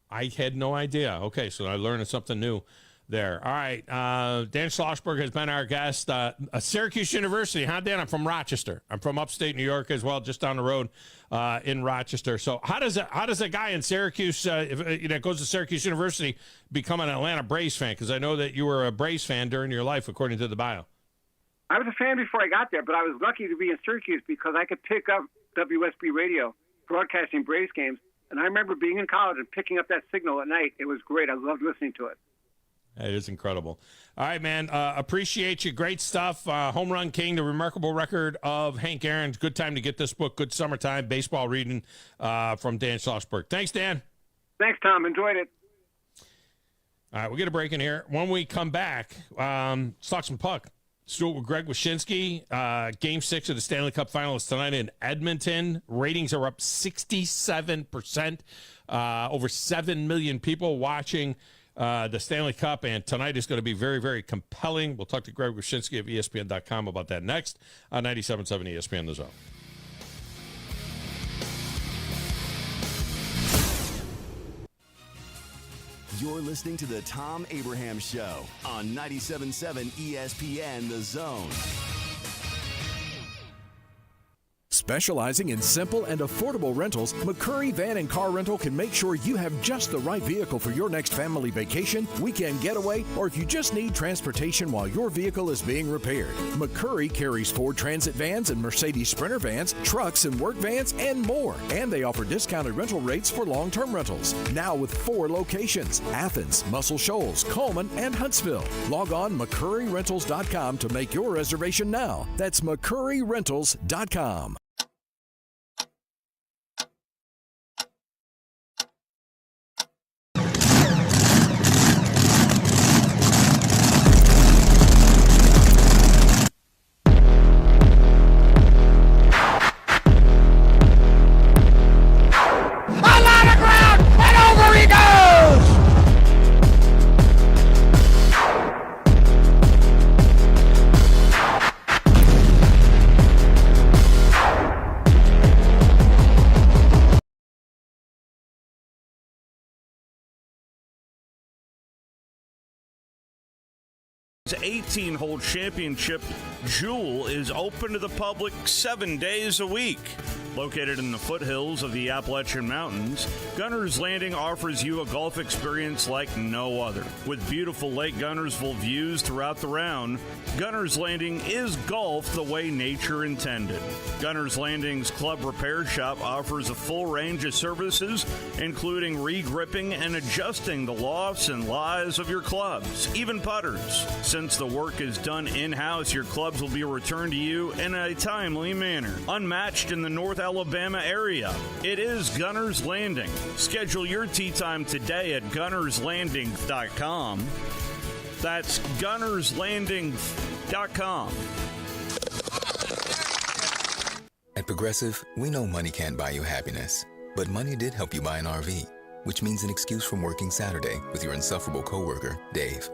I had no idea. Okay, so I learned something new there. All right. Dan Schlossberg has been our guest. Syracuse University, huh, Dan? I'm from Rochester. I'm from upstate New York as well, just down the road in Rochester. So how does a guy in Syracuse that goes to Syracuse University become an Atlanta Braves fan? Because I know that you were a Braves fan during your life, according to the bio. I was a fan before I got there, but I was lucky to be in Syracuse because I could pick up WSB radio broadcasting Braves games. And I remember being in college and picking up that signal at night. It was great. I loved listening to it. It is incredible. All right, man. Appreciate you. Great stuff. Home Run King, the remarkable record of Hank Aaron. Good time to get this book. Good summertime baseball reading from Dan Schlossberg. Thanks, Dan. Thanks, Tom. Enjoyed it. All right, we'll get a break in here. When we come back, let's talk some puck. Stuart with Greg Wyshynski. Game 6 of the Stanley Cup Finals tonight in Edmonton. Ratings are up 67%. Over 7 million people watching the Stanley Cup, and tonight is going to be very, very compelling. We'll talk to Greg Wyshynski of ESPN.com about that next on 97.7 ESPN The Zone. You're listening to the Thom Abraham Show on 97.7 ESPN The Zone. Specializing in simple and affordable rentals, McCurry Van and Car Rental can make sure you have just the right vehicle for your next family vacation, weekend getaway, or if you just need transportation while your vehicle is being repaired. McCurry carries Ford Transit vans and Mercedes Sprinter vans, trucks and work vans, and more. And they offer discounted rental rates for long-term rentals. Now with 4 locations: Athens, Muscle Shoals, Coleman, and Huntsville. Log on McCurryRentals.com to make your reservation now. That's McCurryRentals.com. The 18-hole championship Jewel is open to the public 7 days a week. Located in the foothills of the Appalachian Mountains, Gunner's Landing offers you a golf experience like no other. With beautiful Lake Gunnersville views throughout the round, Gunner's Landing is golf the way nature intended. Gunner's Landing's club repair shop offers a full range of services, including re-gripping and adjusting the lofts and lies of your clubs, even putters. Since the work is done in-house, your clubs will be returned to you in a timely manner. Unmatched in the North Alabama area, it is Gunner's Landing. Schedule your tee time today at gunnerslanding.com. That's gunnerslanding.com. At Progressive, we know money can't buy you happiness, but money did help you buy an RV, which means an excuse from working Saturday with your insufferable coworker, Dave.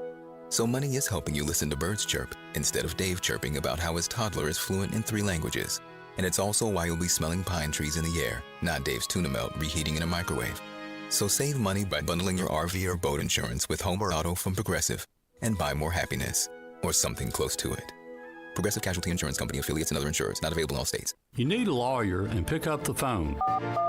So money is helping you listen to birds chirp instead of Dave chirping about how his toddler is fluent in 3 languages. And it's also why you'll be smelling pine trees in the air, not Dave's tuna melt reheating in a microwave. So save money by bundling your RV or boat insurance with home or auto from Progressive and buy more happiness, or something close to it. Progressive Casualty Insurance Company, affiliates, and other insurers. Not available in all states. You need a lawyer, and pick up the phone.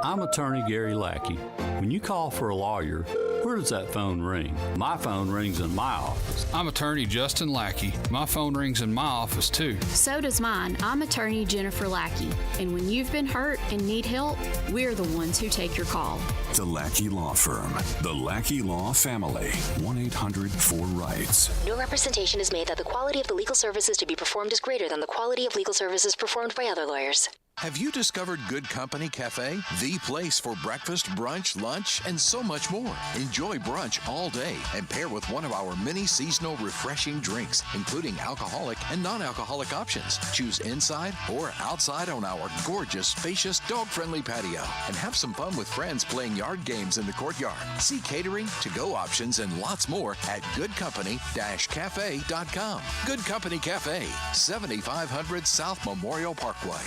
I'm attorney Gary Lackey. When you call for a lawyer, where does that phone ring? My phone rings in my office. I'm attorney Justin Lackey. My phone rings in my office, too. So does mine. I'm attorney Jennifer Lackey. And when you've been hurt and need help, we're the ones who take your call. The Lackey Law Firm. The Lackey Law Family. 1-800-4RIGHTS. No representation is made that the quality of the legal services to be performed is greater than the quality of legal services performed by other lawyers. Have you discovered Good Company Cafe? The place for breakfast, brunch, lunch, and so much more. Enjoy brunch all day and pair with one of our many seasonal refreshing drinks, including alcoholic and non-alcoholic options. Choose inside or outside on our gorgeous, spacious, dog-friendly patio. And have some fun with friends playing yard games in the courtyard. See catering, to-go options, and lots more at goodcompany-cafe.com. Good Company Cafe, 7500 South Memorial Parkway.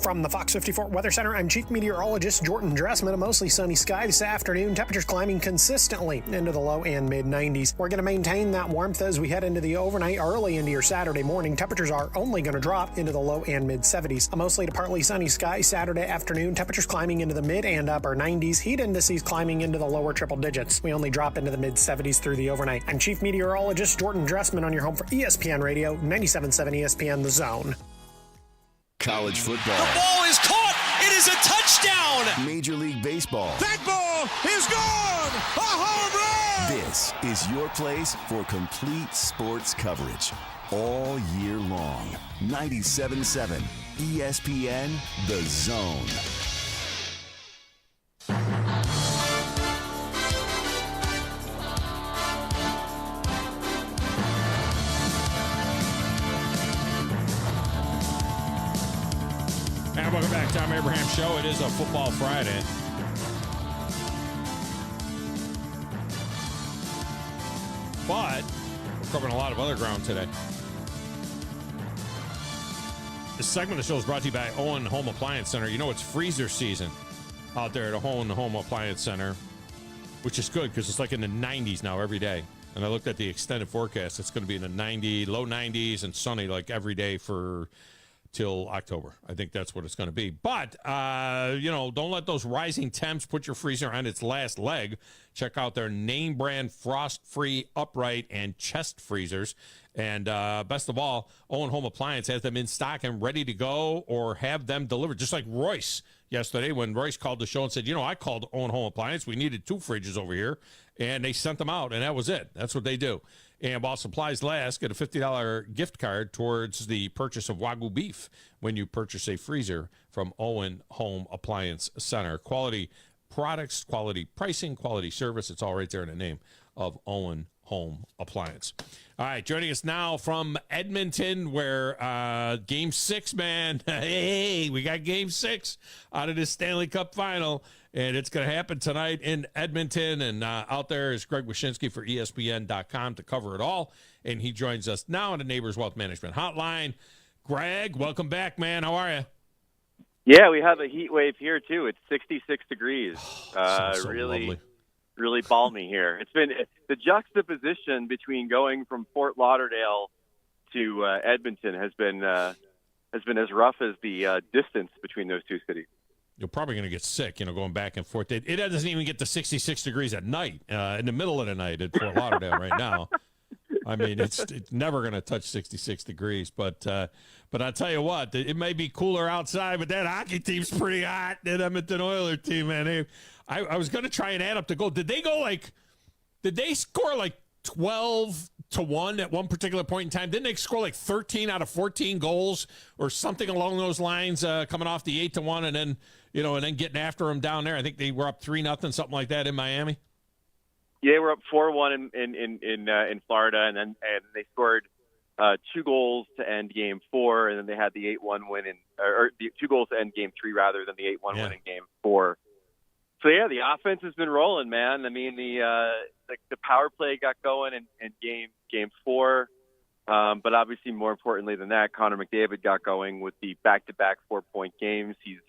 From the Fox 54 Weather Center, I'm Chief Meteorologist Jordan Dressman. A mostly sunny sky this afternoon. Temperatures climbing consistently into the low and mid-90s. We're going to maintain that warmth as we head into the overnight, early into your Saturday morning. Temperatures are only going to drop into the low and mid-70s. A mostly to partly sunny sky Saturday afternoon. Temperatures climbing into the mid and upper 90s. Heat indices climbing into the lower triple digits. We only drop into the mid-70s through the overnight. I'm Chief Meteorologist Jordan Dressman on your home for ESPN Radio, 97.7 ESPN The Zone. College football. The ball is caught. It is a touchdown. Major League Baseball. That ball is gone. A home run. This is your place for complete sports coverage all year long. 97.7 ESPN The Zone. And welcome back, Thom Abraham Show. It is a Football Friday. But we're covering a lot of other ground today. This segment of the show is brought to you by Owen Home Appliance Center. You know, it's freezer season out there at Owen Home Appliance Center, which is good because it's like in the 90s now every day. And I looked at the extended forecast. It's going to be in the low 90s and sunny like every day for till October. I think that's what it's going to be. But, don't let those rising temps put your freezer on its last leg. Check out their name brand frost-free upright and chest freezers. And best of all, Owen Home Appliance has them in stock and ready to go or have them delivered. Just like Royce yesterday when Royce called the show and said, I called Owen Home Appliance. We needed 2 fridges over here. And they sent them out, and that was it. That's what they do. And while supplies last, get a $50 gift card towards the purchase of Wagyu beef when you purchase a freezer from Owen Home Appliance Center. Quality products, quality pricing, quality service. It's all right there in the name of Owen Home Appliance. All right, joining us now from Edmonton, where Game 6, man. Hey, we got Game 6 out of this Stanley Cup final. And it's going to happen tonight in Edmonton. And out there is Greg Wyshynski for ESPN.com to cover it all. And he joins us now on the Neighbors Wealth Management Hotline. Greg, welcome back, man. How are you? Yeah, we have a heat wave here, too. It's 66 degrees. So really, lovely. really balmy here. It's been the juxtaposition between going from Fort Lauderdale to Edmonton has been as rough as the distance between those two cities. You're probably going to get sick, going back and forth. It doesn't even get to 66 degrees at night, in the middle of the night at Fort Lauderdale right now. I mean, it's never going to touch 66 degrees. But I'll tell you what, it may be cooler outside, but that hockey team's pretty hot. That Edmonton Oilers team, man. I was going to try and add up the goal. Did they score like 12-1 at one particular point in time? Didn't they score like 13 out of 14 goals or something along those lines coming off the 8-1 and then, and then getting after them down there? I think they were up 3-0, something like that in Miami. Yeah, we're up 4-1 in Florida, and they scored 2 goals to end Game 4, and then they had the 8-1 win or the 2 goals to end Game 3 rather than the 8-1 win in Game 4. So yeah, the offense has been rolling, man. I mean, the power play got going in Game 4, but obviously more importantly than that, Connor McDavid got going with the back-to-back 4-point games. He's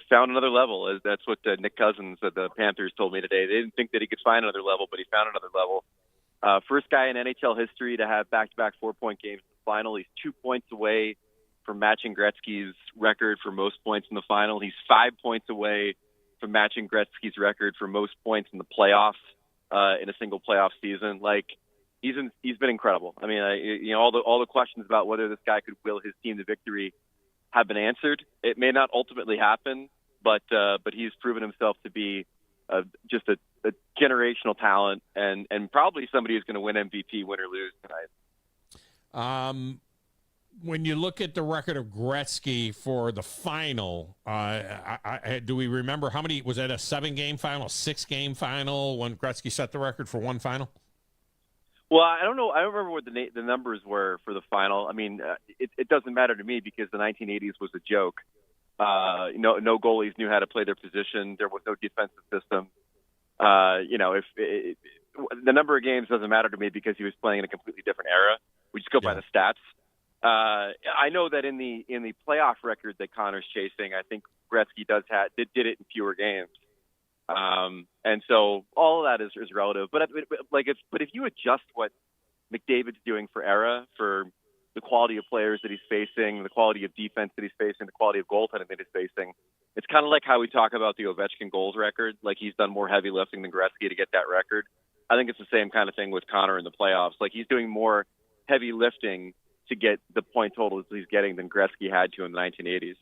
found another level. That's what Nick Cousins of the Panthers told me today. They didn't think that he could find another level, but he found another level. First guy in NHL history to have back-to-back 4-point games in the final. He's 2 points away from matching Gretzky's record for most points in the final. He's 5 points away from matching Gretzky's record for most points in the playoffs in a single playoff season. Like he's been incredible. I mean, all the questions about whether this guy could will his team to victory have been answered. It may not ultimately happen, but he's proven himself to be just a generational talent and probably somebody who's going to win MVP, win or lose tonight. When you look at the record of Gretzky for the final, do we remember how many? Was that a 7-game final, 6-game final when Gretzky set the record for one final? Well, I don't know. I don't remember what the numbers were for the final. I mean, it doesn't matter to me because the 1980s was a joke. No goalies knew how to play their position. There was no defensive system. If the number of games doesn't matter to me because he was playing in a completely different era. We just go by the stats. I know that in the playoff record that Connor's chasing, I think Gretzky did it in fewer games. And so all of that is relative. But if you adjust what McDavid's doing for the quality of players that he's facing, the quality of defense that he's facing, the quality of goaltending that he's facing, it's kind of like how we talk about the Ovechkin goals record. Like, he's done more heavy lifting than Gretzky to get that record. I think it's the same kind of thing with Connor in the playoffs. Like, he's doing more heavy lifting to get the point totals he's getting than Gretzky had to in the 1980s.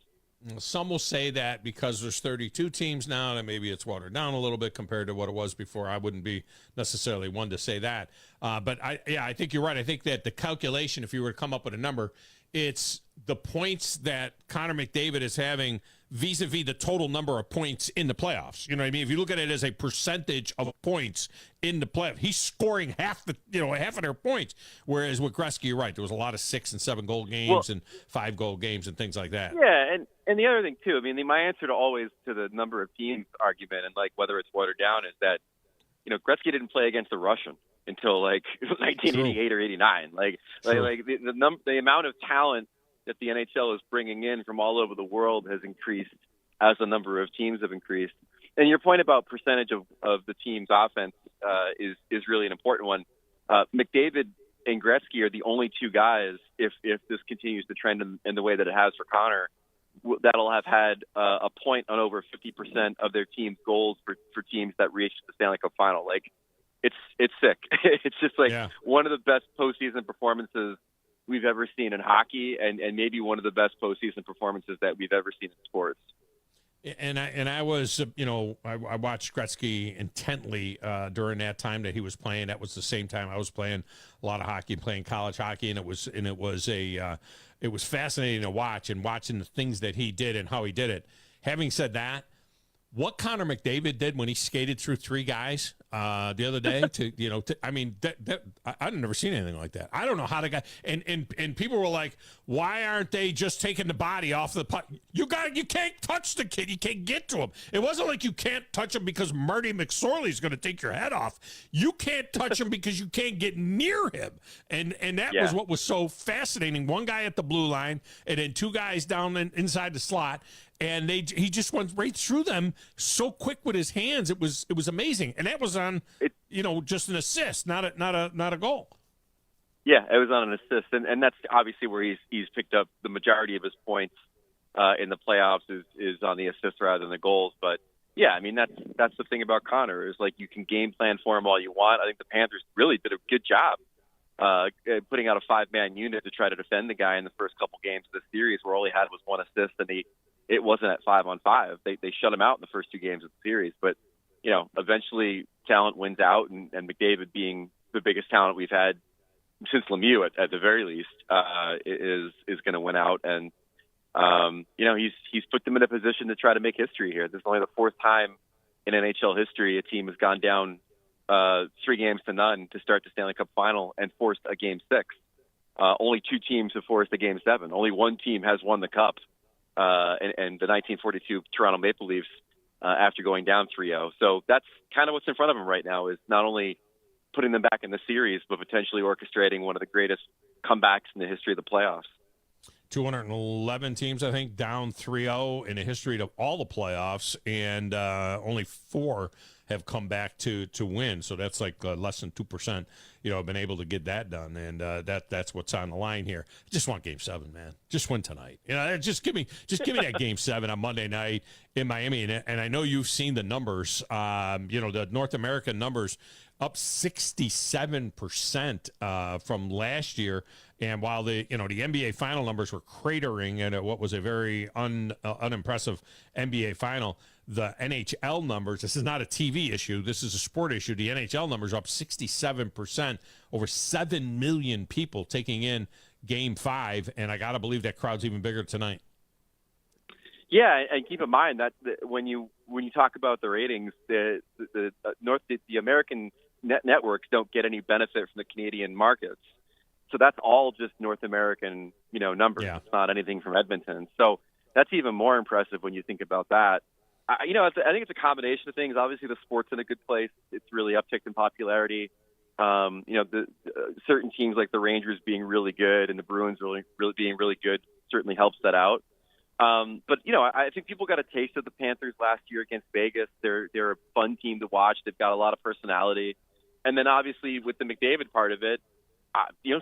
Some will say that because there's 32 teams now, that maybe it's watered down a little bit compared to what it was before. I wouldn't be necessarily one to say that. But I think you're right. I think that the calculation, if you were to come up with a number, it's the points that Connor McDavid is having vis-a-vis the total number of points in the playoffs. You know what I mean? If you look at it as a percentage of points in the playoffs, he's scoring half of their points. Whereas with Gretzky, you're right. There was a lot of 6 and 7 goal games and 5 goal games and things like that. Yeah, and the other thing too, I mean, my answer to the number of teams argument and like whether it's watered down is that, Gretzky didn't play against the Russian until like 1988 or 89. The amount of talent that the NHL is bringing in from all over the world has increased as the number of teams have increased. And your point about percentage of the team's offense is really an important one. McDavid and Gretzky are the only two guys, if this continues to trend in the way that it has for Connor, that'll have had a point on over 50% of their team's goals for teams that reached the Stanley Cup final. Like, it's sick. It's just one of the best postseason performances we've ever seen in hockey, and maybe one of the best postseason performances that we've ever seen in sports. And I was, I watched Gretzky intently during that time that he was playing. That was the same time I was playing a lot of hockey, playing college hockey, and it was fascinating to watch and watching the things that he did and how he did it. Having said that, what Connor McDavid did when he skated through 3 guys the other day, I've never seen anything like that. I don't know how the guy and people were like, why aren't they just taking the body off the puck? You can't touch the kid. You can't get to him. It wasn't like you can't touch him because Marty McSorley is going to take your head off. You can't touch him because you can't get near him. And that was what was so fascinating. One guy at the blue line and then 2 guys down inside the slot. And he just went right through them so quick with his hands. It was amazing, and that was on just an assist, not a goal. Yeah, it was on an assist, and that's obviously where he's picked up the majority of his points in the playoffs is on the assists rather than the goals. But yeah, I mean that's the thing about Connor is like you can game plan for him all you want. I think the Panthers really did a good job putting out a 5-man unit to try to defend the guy in the first couple games of the series, where all he had was 1 assist and it wasn't at 5-on-5. They shut him out in the first 2 games of the series. But, eventually talent wins out, and McDavid being the biggest talent we've had since Lemieux at the very least is going to win out. And, he's put them in a position to try to make history here. This is only the 4th time in NHL history a team has gone down 3-0 to start the Stanley Cup final and forced a Game 6. Only 2 teams have forced a Game 7. Only 1 team has won the Cup. And the 1942 Toronto Maple Leafs after going down 3-0. So that's kind of what's in front of them right now is not only putting them back in the series, but potentially orchestrating one of the greatest comebacks in the history of the playoffs. 211 teams, I think, down 3-0 in the history of all the playoffs, and only 4 have come back to win. So that's like less than 2%, have been able to get that done. And that's what's on the line here. I just want Game 7, man. Just win tonight. Just give me that Game 7 on Monday night in Miami. And I know you've seen the numbers, the North American numbers up 67% from last year. And while the NBA final numbers were cratering and what was a very unimpressive NBA final, the NHL numbers, this is not a TV issue, this is a sport issue. The NHL numbers are up 67%, over 7 million people taking in Game 5, and I got to believe that crowd's even bigger tonight. Yeah, and keep in mind that when you talk about the ratings, the American networks don't get any benefit from the Canadian markets. So that's all just North American, numbers. Yeah. It's not anything from Edmonton. So that's even more impressive when you think about that. I think it's a combination of things. Obviously, the sport's in a good place. It's really upticked in popularity. The certain teams like the Rangers being really good and the Bruins really being really good certainly helps that out. But I think people got a taste of the Panthers last year against Vegas. They're a fun team to watch. They've got a lot of personality, and then obviously with the McDavid part of it,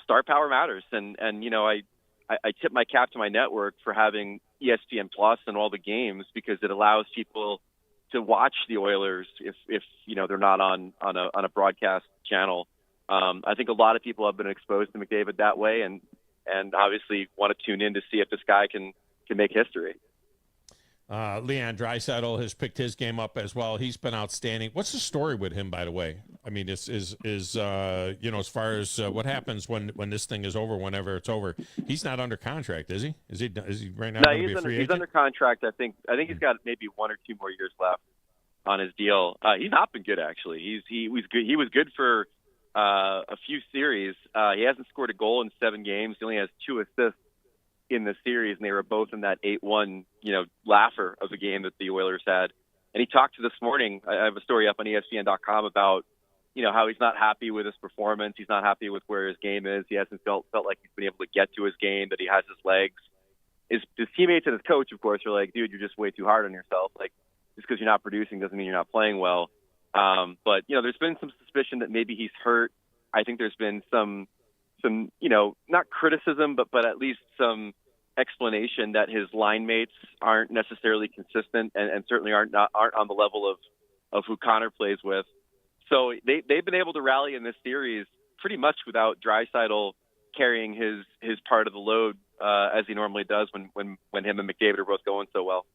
star power matters. And I tip my cap to my network for having ESPN Plus and all the games, because it allows people to watch the Oilers if they're not on a broadcast channel. I think a lot of people have been exposed to McDavid that way, and obviously want to tune in to see if this guy can make history. Leon Draisaitl has picked his game up as well. He's been outstanding. What's the story with him, by the way? I mean, is as far as what happens when this thing is over, whenever it's over, he's not under contract, is he? Is he right now? No, he's under contract. I think he's got maybe 1 or 2 more years left on his deal. He's not been good, actually. He was good. He was good for a few series. He hasn't scored a goal in 7 games. He only has 2 assists in the series, and they were both in that 8-1, laugher of the game that the Oilers had. And he talked to this morning. I have a story up on ESPN.com about, how he's not happy with his performance. He's not happy with where his game is. He hasn't felt like he's been able to get to his game, that he has his legs. His teammates and his coach, of course, are like, dude, you're just way too hard on yourself. Like, just because you're not producing doesn't mean you're not playing well. But there's been some suspicion that maybe he's hurt. I think there's been some not criticism, but at least some explanation that his line mates aren't necessarily consistent and certainly aren't on the level of who Connor plays with. So they've been able to rally in this series pretty much without Draisaitl carrying his part of the load as he normally does when him and McDavid are both going so well.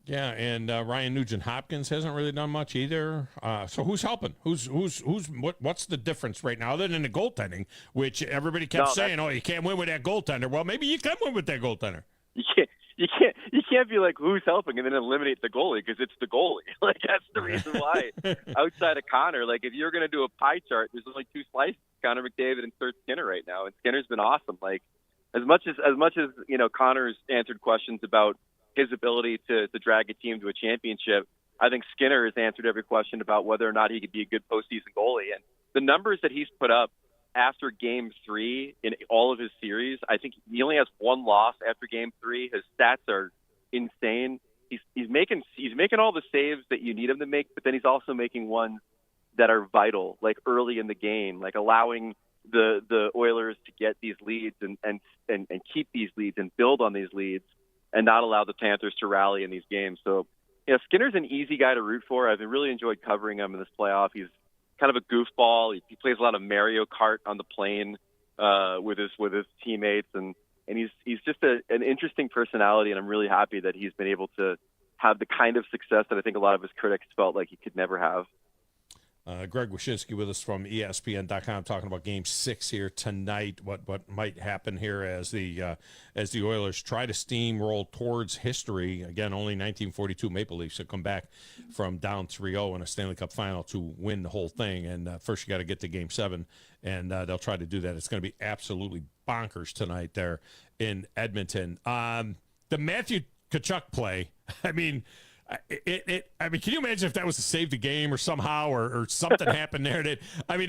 Yeah, and Ryan Nugent-Hopkins hasn't really done much either. So who's helping? What's the difference right now, other than the goaltending, which everybody kept saying, "Oh, you can't win with that goaltender." Well, maybe you can win with that goaltender. You can't be like, who's helping, and then eliminate the goalie, because it's the goalie. Like, that's the reason why. Outside of Connor, like, if you're going to do a pie chart, there's only 2 slices: Connor McDavid and Stuart Skinner right now, and Skinner's been awesome. Like, as much as Connor's answered questions about his ability to drag a team to a championship, I think Skinner has answered every question about whether or not he could be a good postseason goalie. And the numbers that he's put up after Game 3 in all of his series, I think he only has 1 loss after Game 3. His stats are insane. He's making all the saves that you need him to make, but then he's also making ones that are vital, like early in the game, like allowing the Oilers to get these leads and keep these leads and build on these leads, and not allow the Panthers to rally in these games. So, Skinner's an easy guy to root for. I've really enjoyed covering him in this playoff. He's kind of a goofball. He plays a lot of Mario Kart on the plane with his teammates, and he's just an interesting personality, and I'm really happy that he's been able to have the kind of success that I think a lot of his critics felt like he could never have. Greg Wyshynski with us from ESPN.com, talking about Game 6 here tonight. What might happen here as the Oilers try to steamroll towards history again? Only 1942 Maple Leafs have come back from down 3-0 in a Stanley Cup final to win the whole thing. And first, you got to get to Game 7, and they'll try to do that. It's going to be absolutely bonkers tonight there in Edmonton. The Matthew Tkachuk play, I mean, can you imagine if that was to save the game or somehow or something happened there? It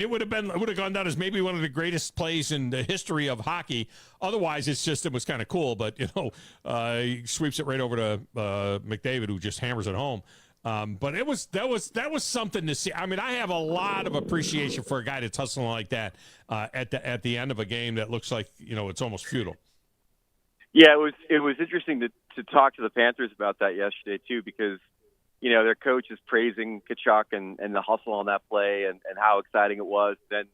would have gone down as maybe one of the greatest plays in the history of hockey. Otherwise, it was kind of cool. But he sweeps it right over to McDavid, who just hammers it home. But that was something to see. I mean, I have a lot of appreciation for a guy that's hustling like that at the end of a game that looks like it's almost futile. Yeah, it was interesting to talk to the Panthers about that yesterday too, because their coach is praising Tkachuk and the hustle on that play and how exciting it was. Then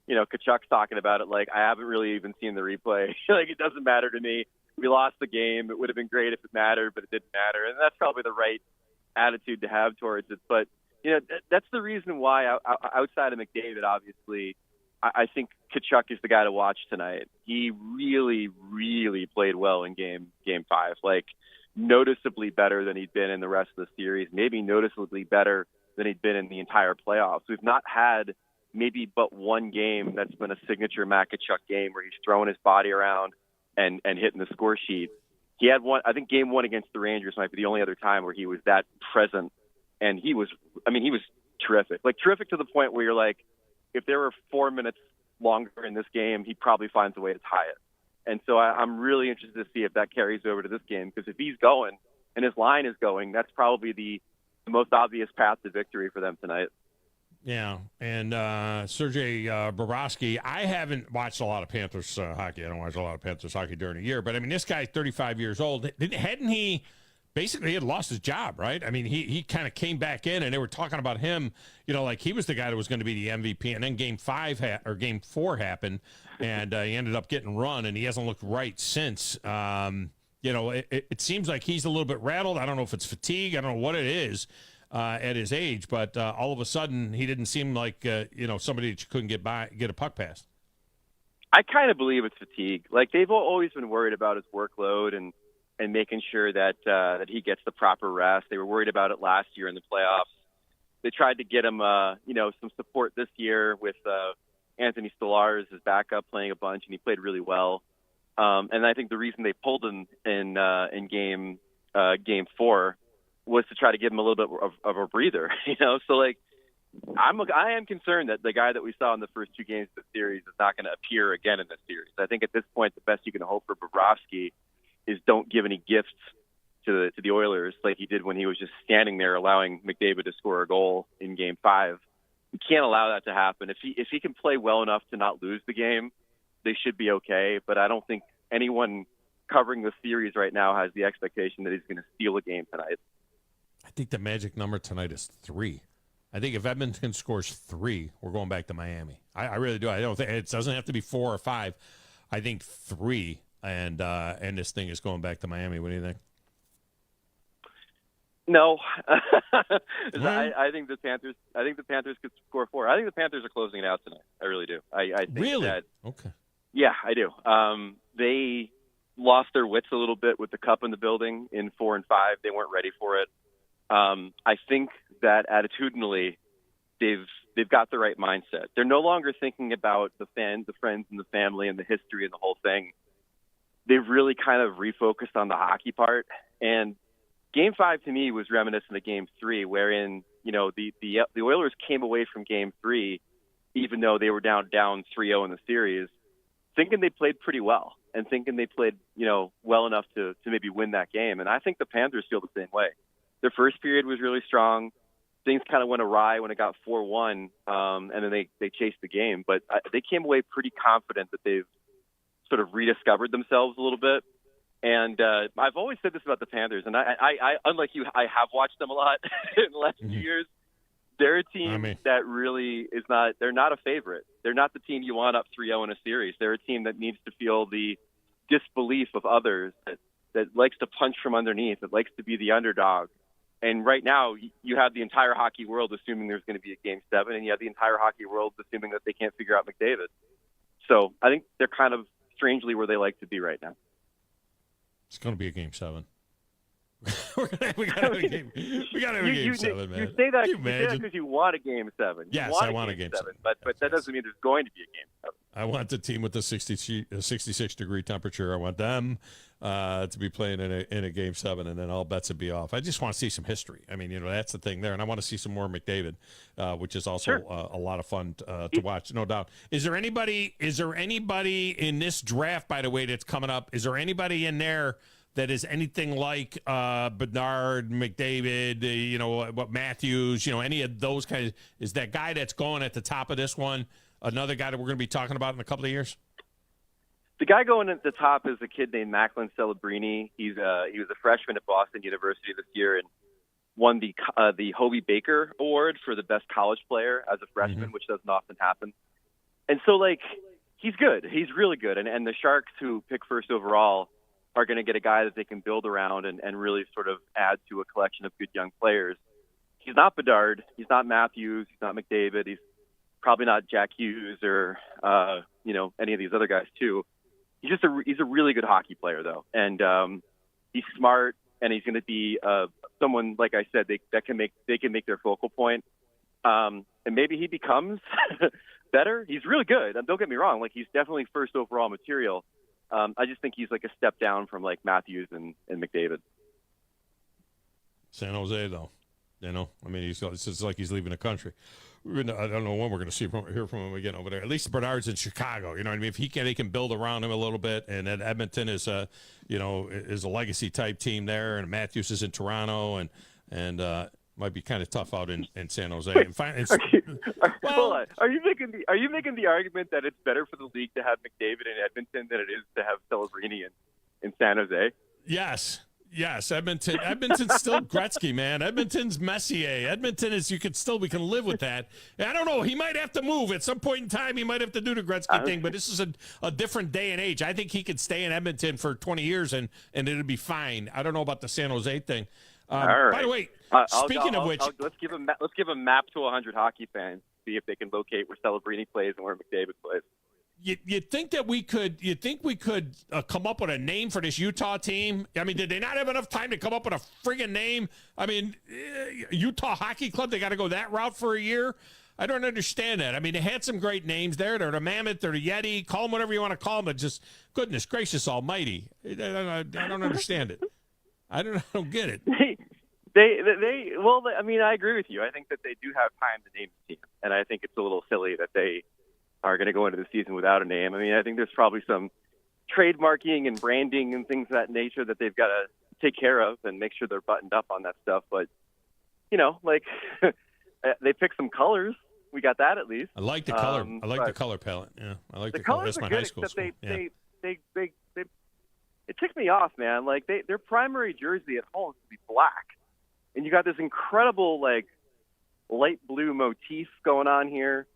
Tkachuk's talking about it like, I haven't really even seen the replay. Like, it doesn't matter to me. We lost the game. It would have been great if it mattered, but it didn't matter. And that's probably the right attitude to have towards it. But that's the reason why outside of McDavid, obviously, I think Tkachuk is the guy to watch tonight. He really, really played well in game 5, like noticeably better than he'd been in the rest of the series, maybe noticeably better than he'd been in the entire playoffs. We've not had maybe but one game that's been a signature Matt Tkachuk game where he's throwing his body around and hitting the score sheet. He had one, I think Game 1 against the Rangers might be the only other time where he was that present, and he was terrific. Like, terrific to the point where you're like, if there were 4 minutes longer in this game, he probably finds a way to tie it. And so I'm really interested to see if that carries over to this game, because if he's going and his line is going, that's probably the most obvious path to victory for them tonight. Yeah, and Sergei Bobrovsky, I haven't watched a lot of Panthers hockey. I don't watch a lot of Panthers hockey during the year. But, I mean, this guy's 35 years old. Hadn't he basically had lost his job, right? I mean, he kind of came back in, and they were talking about him, like he was the guy that was going to be the MVP. And then Game 4 happened, and he ended up getting run, and he hasn't looked right since. It seems like he's a little bit rattled. I don't know if it's fatigue. I don't know what it is. At his age, but all of a sudden he didn't seem like somebody that you couldn't get a puck past. I kind of believe it's fatigue. Like, they've always been worried about his workload and making sure that he gets the proper rest. They were worried about it last year in the playoffs. They tried to get him some support this year with Anthony Stolarz as backup, playing a bunch, and he played really well. And I think the reason they pulled him in game 4 was to try to give him a little bit of a breather, So, like, I am concerned that the guy that we saw in the first 2 games of the series is not going to appear again in this series. I think at this point, the best you can hope for Bobrovsky is don't give any gifts to the Oilers like he did when he was just standing there allowing McDavid to score a goal in Game 5. You can't allow that to happen. If he can play well enough to not lose the game, they should be okay. But I don't think anyone covering the series right now has the expectation that he's going to steal a game tonight. I think the magic number tonight is 3. I think if Edmonton scores 3, we're going back to Miami. I really do. I don't think it doesn't have to be 4 or 5. I think 3, and this thing is going back to Miami. What do you think? No, I think the Panthers. I think the Panthers could score 4. I think the Panthers are closing it out tonight. I really do. I think really? That, okay. Yeah, I do. They lost their wits a little bit with the cup in the building in 4 and 5. They weren't ready for it. I think that attitudinally, they've got the right mindset. They're no longer thinking about the fans, the friends, and the family, and the history and the whole thing. They've really kind of refocused on the hockey part. And Game 5 to me was reminiscent of Game 3, wherein the Oilers came away from Game 3, even though they were down 3-0 in the series, thinking they played pretty well and thinking they played well enough to maybe win that game. And I think the Panthers feel the same way. Their first period was really strong. Things kind of went awry when it got 4-1, and then they chased the game. But they came away pretty confident that they've sort of rediscovered themselves a little bit. And I've always said this about the Panthers, and I unlike you, I have watched them a lot in the last few years. They're a team that really is not – they're not a favorite. They're not the team you want up 3-0 in a series. They're a team that needs to feel the disbelief of others, that likes to punch from underneath, that likes to be the underdog. And right now, you have the entire hockey world assuming there's going to be a Game 7, and you have the entire hockey world assuming that they can't figure out McDavid. So I think they're kind of strangely where they like to be right now. It's going to be a Game 7. we got to have a Game 7, man. You say that because you want a Game 7. Yes, I want a Game 7. But that doesn't mean there's going to be a Game 7. I want the team with the 66-degree temperature. I want them to be playing in a Game 7, and then all bets would be off. I just want to see some history. I mean, that's the thing there. And I want to see some more McDavid, which is also a lot of fun to watch, no doubt. Is there anybody in this draft, by the way, that's coming up? Is there anybody in there that is anything like Bedard, McDavid, what Matthews, any of those guys? Is that guy that's going at the top of this one another guy that we're going to be talking about in a couple of years? The guy going at the top is a kid named Macklin Celebrini. He was a freshman at Boston University this year and won the Hobie Baker Award for the best college player as a freshman, which doesn't often happen. And so, he's good. He's really good. And the Sharks, who pick first overall, are going to get a guy that they can build around and really sort of add to a collection of good young players. He's not Bedard. He's not Matthews. He's not McDavid. He's probably not Jack Hughes or, any of these other guys too. He's a really good hockey player though. And he's smart, and he's going to be someone, like I said, they can make their focal point. And maybe he becomes better. He's really good. And don't get me wrong. He's definitely first overall material. I just think he's a step down from Matthews and McDavid. San Jose though. You know, I mean, it's like he's leaving the country. I don't know when we're going to hear from him again over there. At least Bernard's in Chicago. You know what I mean? If they can build around him a little bit, and then Edmonton is a legacy type team there, and Matthews is in Toronto, and might be kind of tough out in San Jose. Hold on. Are you making the argument that it's better for the league to have McDavid in Edmonton than it is to have Celebrini in San Jose? Yes, Edmonton. Edmonton's still Gretzky, man. Edmonton's Messier. Edmonton is we can live with that. I don't know. He might have to move at some point in time. He might have to do the Gretzky thing, but this is a different day and age. I think he could stay in Edmonton for 20 years and it'll be fine. I don't know about the San Jose thing. All right. By the way, speaking of which, let's give a map to 100 hockey fans, see if they can locate where Celebrini plays and where McDavid plays. You think we could come up with a name for this Utah team? I mean, did they not have enough time to come up with a friggin' name? I mean, Utah Hockey Club, they got to go that route for a year? I don't understand that. I mean, they had some great names there. They're the Mammoth, they're the Yeti. Call them whatever you want to call them, but just, goodness gracious almighty. I don't understand it. I don't get it. I mean, I agree with you. I think that they do have time to name the team, and I think it's a little silly that they are going to go into the season without a name. I mean, I think there's probably some trademarking and branding and things of that nature that they've got to take care of and make sure they're buttoned up on that stuff. But, you know, like they picked some colors. We got that at least. I like the color. I like the color palette. Yeah, I like the color. That's my high school. They it ticks me off, man. Like their primary jersey at home is to be black, and you got this incredible like light blue motif going on here.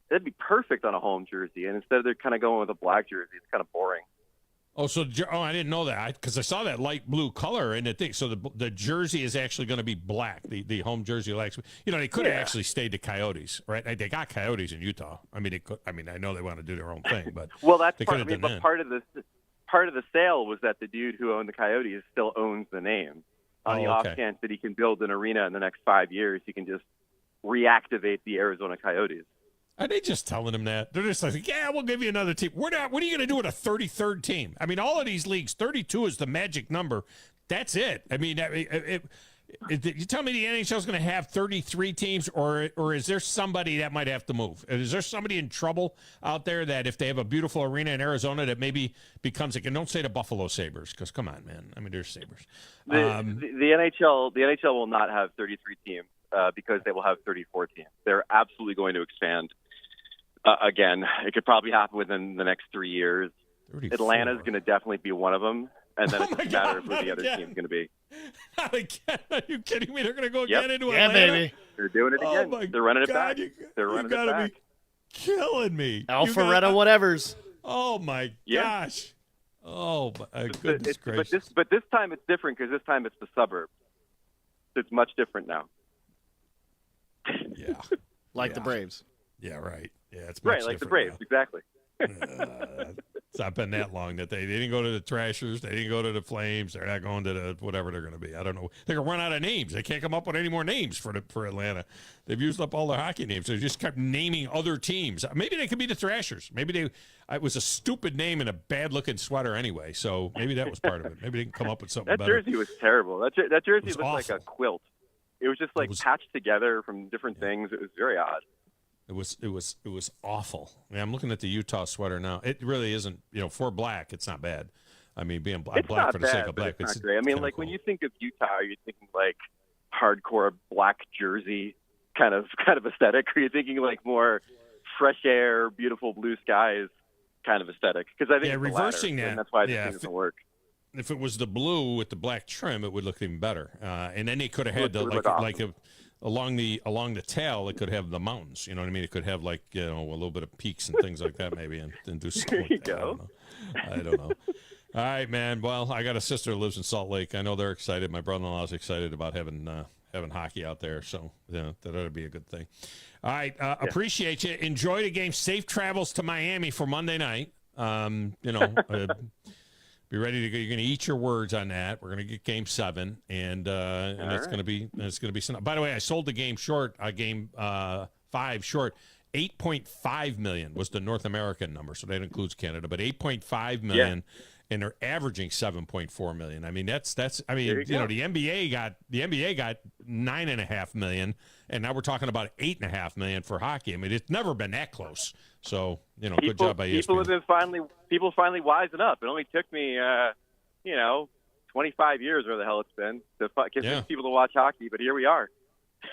That'd be perfect on a home jersey, and instead they're kind of going with a black jersey. It's kind of boring. I didn't know that because I saw that light blue color in the thing. So the jersey is actually going to be black. The home jersey, they could have actually stayed the Coyotes, right? They got Coyotes in Utah. I mean, I know they want to do their own thing, but well, that's part of the sale was that the dude who owned the Coyotes still owns the name. On the off chance that he can build an arena in the next 5 years, he can just reactivate the Arizona Coyotes. Are they just telling them that? They're just like, yeah, we'll give you another team. What are you going to do with a 33rd team? I mean, all of these leagues, 32 is the magic number. That's it. I mean, you tell me the NHL is going to have 33 teams, or is there somebody that might have to move? Is there somebody in trouble out there that if they have a beautiful arena in Arizona that maybe becomes like, and don't say the Buffalo Sabres, because come on, man. I mean, they're Sabres. The NHL will not have 33 teams because they will have 34 teams. They're absolutely going to expand. Again, it could probably happen within the next 3 years. Atlanta's going to definitely be one of them, and then it doesn't matter who the other team's going to be. Not again. Are you kidding me? They're going to go again into Atlanta? Yeah, baby. They're doing it again. They're running it back. They're running it back. Be killing me. Alpharetta whatevers. Oh, my gosh. Oh, my goodness gracious. But this time it's different because this time it's the suburbs. It's much different now. Yeah. Like the Braves. Yeah, right. Yeah, it's right, like the Braves, now. Exactly. It's not been that long that they didn't go to the Thrashers, they didn't go to the Flames, they're not going to the whatever they're going to be. I don't know. They're going to run out of names. They can't come up with any more names for Atlanta. They've used up all their hockey names. They just kept naming other teams. Maybe they could be the Thrashers. Maybe it was a stupid name and a bad-looking sweater anyway, so maybe that was part of it. Maybe they can come up with something better. That jersey was terrible. That jersey looked awful. like a quilt. It was just patched together from different things. It was very odd. It was awful. I mean, I'm looking at the Utah sweater now. It really isn't, for black, it's not bad. I mean, being black for the sake of black. It's not great. I mean, like when you think of Utah, are you thinking like hardcore black jersey kind of aesthetic? Or are you thinking like more fresh air, beautiful blue skies kind of aesthetic? Because I think it's reversing the latter, that. And that's why this doesn't work. If it was the blue with the black trim, it would look even better. And then they could have had along the tail, it could have the mountains. You know what I mean? It could have a little bit of peaks and things like that, maybe, and do something. There you go. I don't know. All right, man. Well, I got a sister who lives in Salt Lake. I know they're excited. My brother-in-law is excited about having hockey out there, so that ought to be a good thing. All right, appreciate you. Enjoy the game. Safe travels to Miami for Monday night. Be ready to go. You're going to eat your words on that. We're going to get Game 7, and it's going to be By the way, I sold the game short. Game 5 short. 8.5 million was the North American number, so that includes Canada. But 8.5 million, and they're averaging $7.4 million. I mean, that's. I mean, the NBA got $9.5 million, and now we're talking about $8.5 million for hockey. I mean, it's never been that close. So, good job by ESPN. People finally wising up. It only took me, 25 years, or the hell it's been, to get people to watch hockey. But here we are.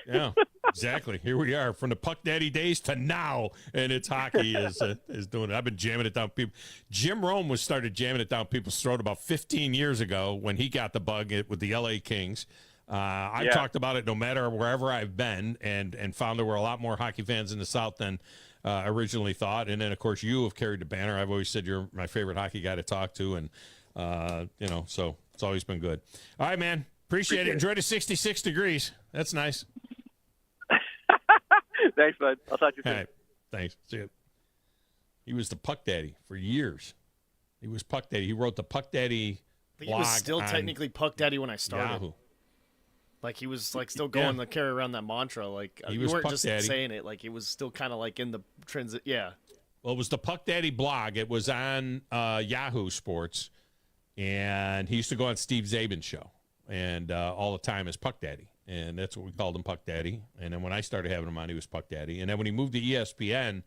Yeah, exactly. Here we are from the Puck Daddy days to now, and it's hockey is doing it. I've been jamming it down people. Jim Rome started jamming it down people's throat about 15 years ago when he got the bug with the LA Kings. I talked about it no matter wherever I've been, and found there were a lot more hockey fans in the South than originally thought. And then, of course, you have carried the banner. I've always said you're my favorite hockey guy to talk to, and so it's always been good. All right, man. Appreciate it. Enjoy the 66 degrees. That's nice. Thanks, bud. I'll talk to you soon. All right. Thanks. See you. He was the Puck Daddy for years. He was Puck Daddy. He wrote the Puck Daddy blog. He was still technically Puck Daddy when I started. Yahoo. Like, he was still going to carry around that mantra. Like, he you weren't Puck just Daddy. saying it. Like, he was still kind of like in the transit. Yeah. Well, it was the Puck Daddy blog. It was on Yahoo Sports, and he used to go on Steve Zabin's show, and all the time as Puck Daddy, and that's what we called him, Puck Daddy. And then when I started having him on, he was Puck Daddy. And then when he moved to ESPN,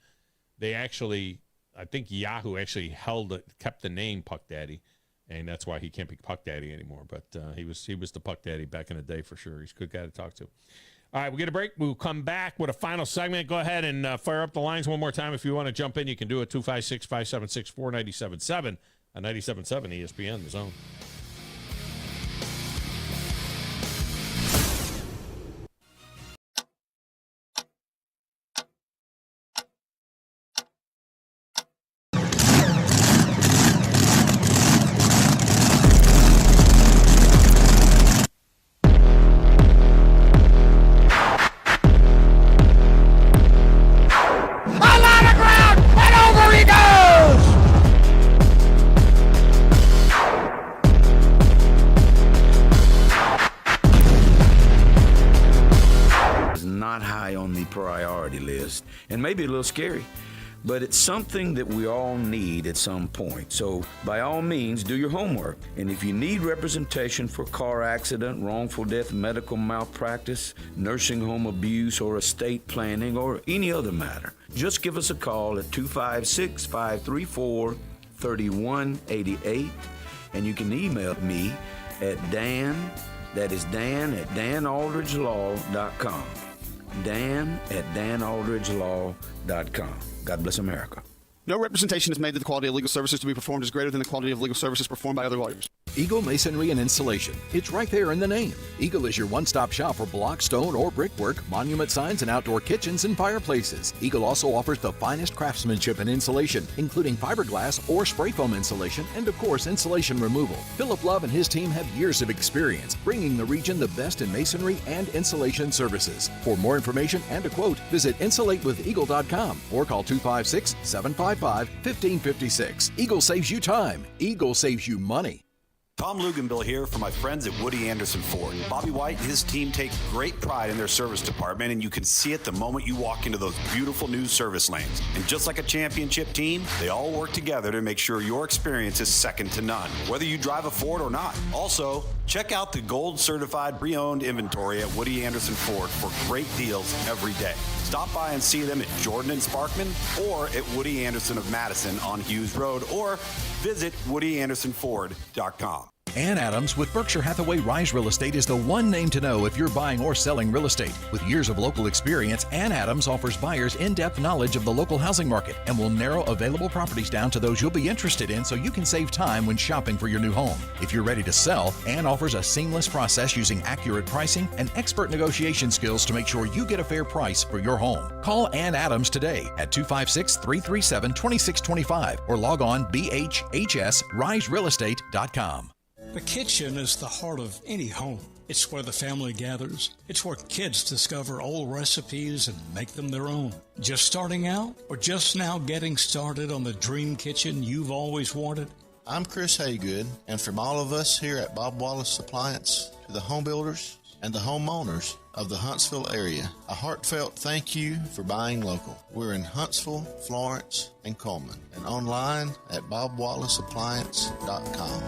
they actually, I think Yahoo actually kept the name Puck Daddy, and that's why he can't be Puck Daddy anymore. But he was the Puck Daddy back in the day for sure. He's a good guy to talk to. All right, we'll get a break. We'll come back with a final segment. Go ahead and fire up the lines one more time. If you want to jump in, you can do it. 256-576-4977 on 97.7 ESPN, The Zone. And maybe a little scary, but it's something that we all need at some point. So by all means, do your homework. And if you need representation for car accident, wrongful death, medical malpractice, nursing home abuse, or estate planning, or any other matter, just give us a call at 256-534-3188, and you can email me at Dan, that is Dan at danaldridgelaw.com. Dan at danaldridgelaw.com. God bless America. No representation is made that the quality of legal services to be performed is greater than the quality of legal services performed by other lawyers. Eagle Masonry and Installation. It's right there in the name. Eagle is your one-stop shop for block, stone, or brickwork, monument signs, and outdoor kitchens and fireplaces. Eagle also offers the finest craftsmanship and insulation, including fiberglass or spray foam insulation, and of course, insulation removal. Philip Love and his team have years of experience, bringing the region the best in masonry and insulation services. For more information and a quote, visit insulatewitheagle.com or call 256-755-1556. Eagle saves you time. Eagle saves you money. Tom Luganbill here for my friends at Woody Anderson Ford. Bobby White and his team take great pride in their service department, and you can see it the moment you walk into those beautiful new service lanes. And just like a championship team, they all work together to make sure your experience is second to none, whether you drive a Ford or not. Also, check out the gold certified pre-owned inventory at Woody Anderson Ford for great deals every day. Stop by and see them at Jordan and Sparkman or at Woody Anderson of Madison on Hughes Road, or visit WoodyAndersonFord.com. Ann Adams with Berkshire Hathaway Rise Real Estate is the one name to know if you're buying or selling real estate. With years of local experience, Ann Adams offers buyers in-depth knowledge of the local housing market and will narrow available properties down to those you'll be interested in so you can save time when shopping for your new home. If you're ready to sell, Ann offers a seamless process using accurate pricing and expert negotiation skills to make sure you get a fair price for your home. Call Ann Adams today at 256-337-2625 or log on bhhsriserealestate.com. The kitchen is the heart of any home. It's where the family gathers. It's where kids discover old recipes and make them their own. Just starting out or just now getting started on the dream kitchen you've always wanted? I'm Chris Haygood, and from all of us here at Bob Wallace Appliance to the home builders, and the homeowners of the Huntsville area, a heartfelt thank you for buying local. We're in Huntsville, Florence, and Coleman, and online at bobwallaceappliance.com.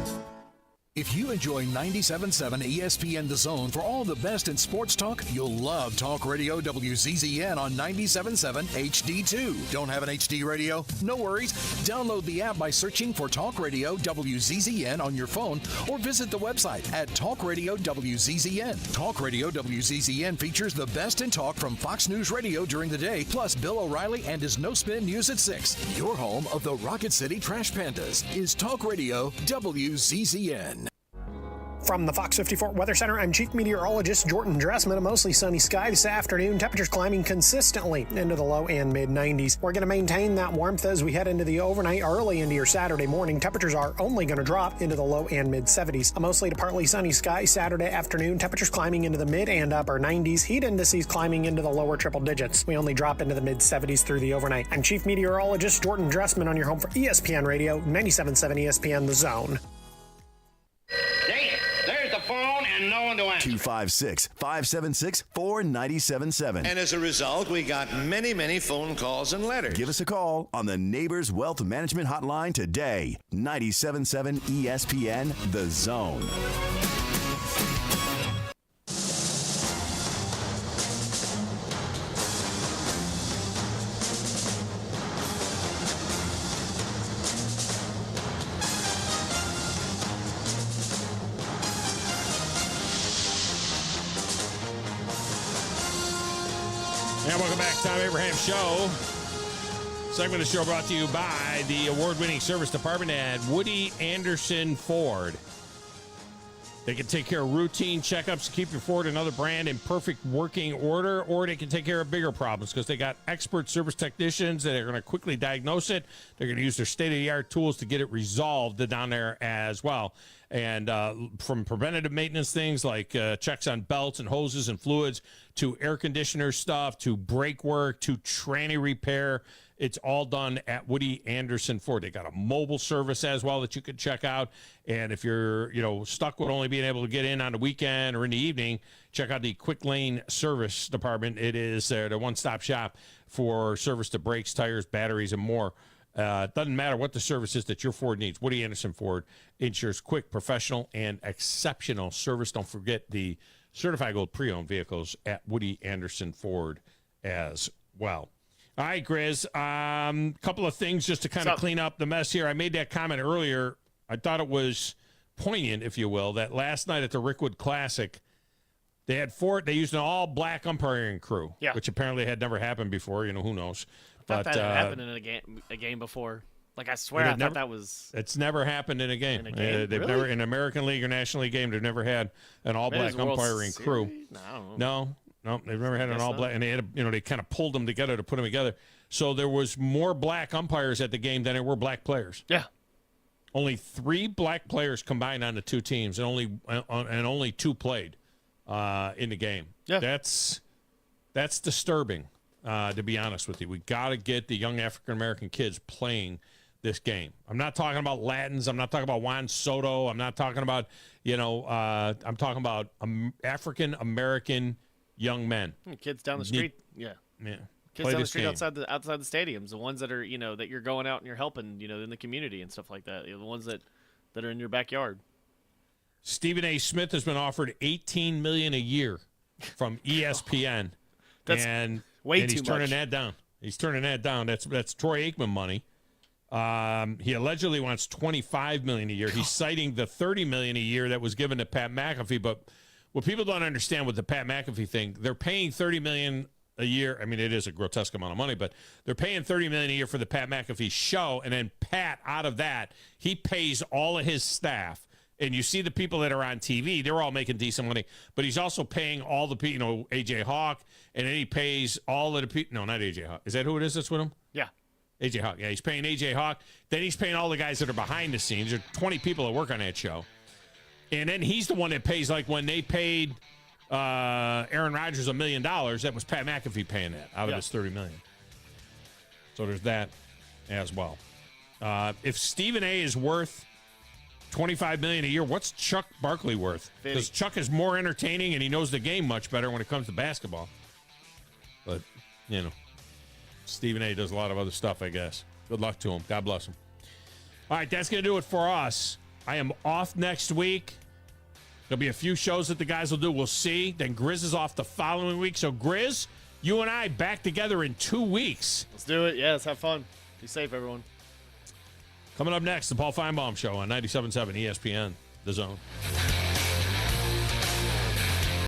If you enjoy 97.7 ESPN The Zone for all the best in sports talk, you'll love Talk Radio WZZN on 97.7 HD2. Don't have an HD radio? No worries. Download the app by searching for Talk Radio WZZN on your phone or visit the website at Talk Radio WZZN. Talk Radio WZZN features the best in talk from Fox News Radio during the day, plus Bill O'Reilly and his No Spin News at 6. Your home of the Rocket City Trash Pandas is Talk Radio WZZN. From the Fox 54 Weather Center, I'm Chief Meteorologist Jordan Dressman. A mostly sunny sky this afternoon. Temperatures climbing consistently into the low and mid-90s. We're going to maintain that warmth as we head into the overnight, early into your Saturday morning. Temperatures are only going to drop into the low and mid-70s. A mostly to partly sunny sky Saturday afternoon. Temperatures climbing into the mid and upper 90s. Heat indices climbing into the lower triple digits. We only drop into the mid-70s through the overnight. I'm Chief Meteorologist Jordan Dressman on your home for ESPN Radio, 97.7 ESPN The Zone. There's the phone and no one to answer. 256-576-4977. And as a result, we got many, many phone calls and letters. Give us a call on the Neighbors Wealth Management Hotline today. 97.7 ESPN The Zone. And welcome back, Thom Abraham Show. Segment of the show brought to you by the award-winning service department at Woody Anderson Ford. They can take care of routine checkups to keep your Ford and other brand in perfect working order, or they can take care of bigger problems because they got expert service technicians that are going to quickly diagnose it. They're going to use their state-of-the-art tools to get it resolved down there as well. And from preventative maintenance things like checks on belts and hoses and fluids to air conditioner stuff to brake work to tranny repair, it's all done at Woody Anderson Ford. They got a mobile service as well that you can check out. And if you're stuck with only being able to get in on the weekend or in the evening, check out the Quick Lane Service Department. It is the one-stop shop for service to brakes, tires, batteries, and more. It doesn't matter what the service is that your Ford needs. Woody Anderson Ford ensures quick, professional, and exceptional service. Don't forget the certified gold pre-owned vehicles at Woody Anderson Ford as well. All right, Grizz, couple of things just to kind of clean up the mess here. I made that comment earlier. I thought it was poignant, if you will, that last night at the Rickwood Classic, they used an all-black umpiring crew, which apparently had never happened before. Who knows? I thought that had happened in a game before. Like, I swear I thought that was... It's never happened in a game. They've really? never, in American League or National League game, they've never had an all-black umpiring crew. No, I don't know. No, they've never had an all-black. And they had, they kind of pulled them together to put them together. So there was more black umpires at the game than there were black players. Yeah. Only 3 black players combined on the two teams, and only 2 played in the game. Yeah. That's disturbing. To be honest with you, we got to get the young African-American kids playing this game. I'm not talking about Latins. I'm not talking about Juan Soto. I'm not talking about, I'm talking about African-American young men. Kids down the street. Yeah. Kids down the street outside the stadiums, the ones that are, that you're going out and you're helping, in the community and stuff like that. The ones that are in your backyard. Stephen A. Smith has been offered $18 million a year from ESPN. That's way too much. He's turning that down. He's turning that down. That's Troy Aikman money. He allegedly wants $25 million a year. He's citing the $30 million a year that was given to Pat McAfee. But what people don't understand with the Pat McAfee thing, they're paying $30 million a year. I mean, it is a grotesque amount of money, but they're paying $30 million a year for the Pat McAfee show, and then Pat, out of that, he pays all of his staff. And you see the people that are on TV, they're all making decent money. But he's also paying all the people, A.J. Hawk, and then he pays all of the people. No, not A.J. Hawk. Is that who it is that's with him? Yeah. A.J. Hawk. Yeah, he's paying A.J. Hawk. Then he's paying all the guys that are behind the scenes. There are 20 people that work on that show. And then he's the one that pays, like when they paid Aaron Rodgers $1 million, that was Pat McAfee paying that out of his $30 million. So there's that as well. If Stephen A. is worth $25 million a year. What's Chuck Barkley worth? Because Chuck is more entertaining and he knows the game much better when it comes to basketball. But, you know, Stephen A. does a lot of other stuff, I guess. Good luck to him. God bless him. All right, that's going to do it for us. I am off next week. There'll be a few shows that the guys will do. We'll see. Then Grizz is off the following week. So, Grizz, you and I back together in 2 weeks. Let's do it. Yeah, let's have fun. Be safe, everyone. Coming up next, the Paul Feinbaum Show on 97.7 ESPN, The Zone.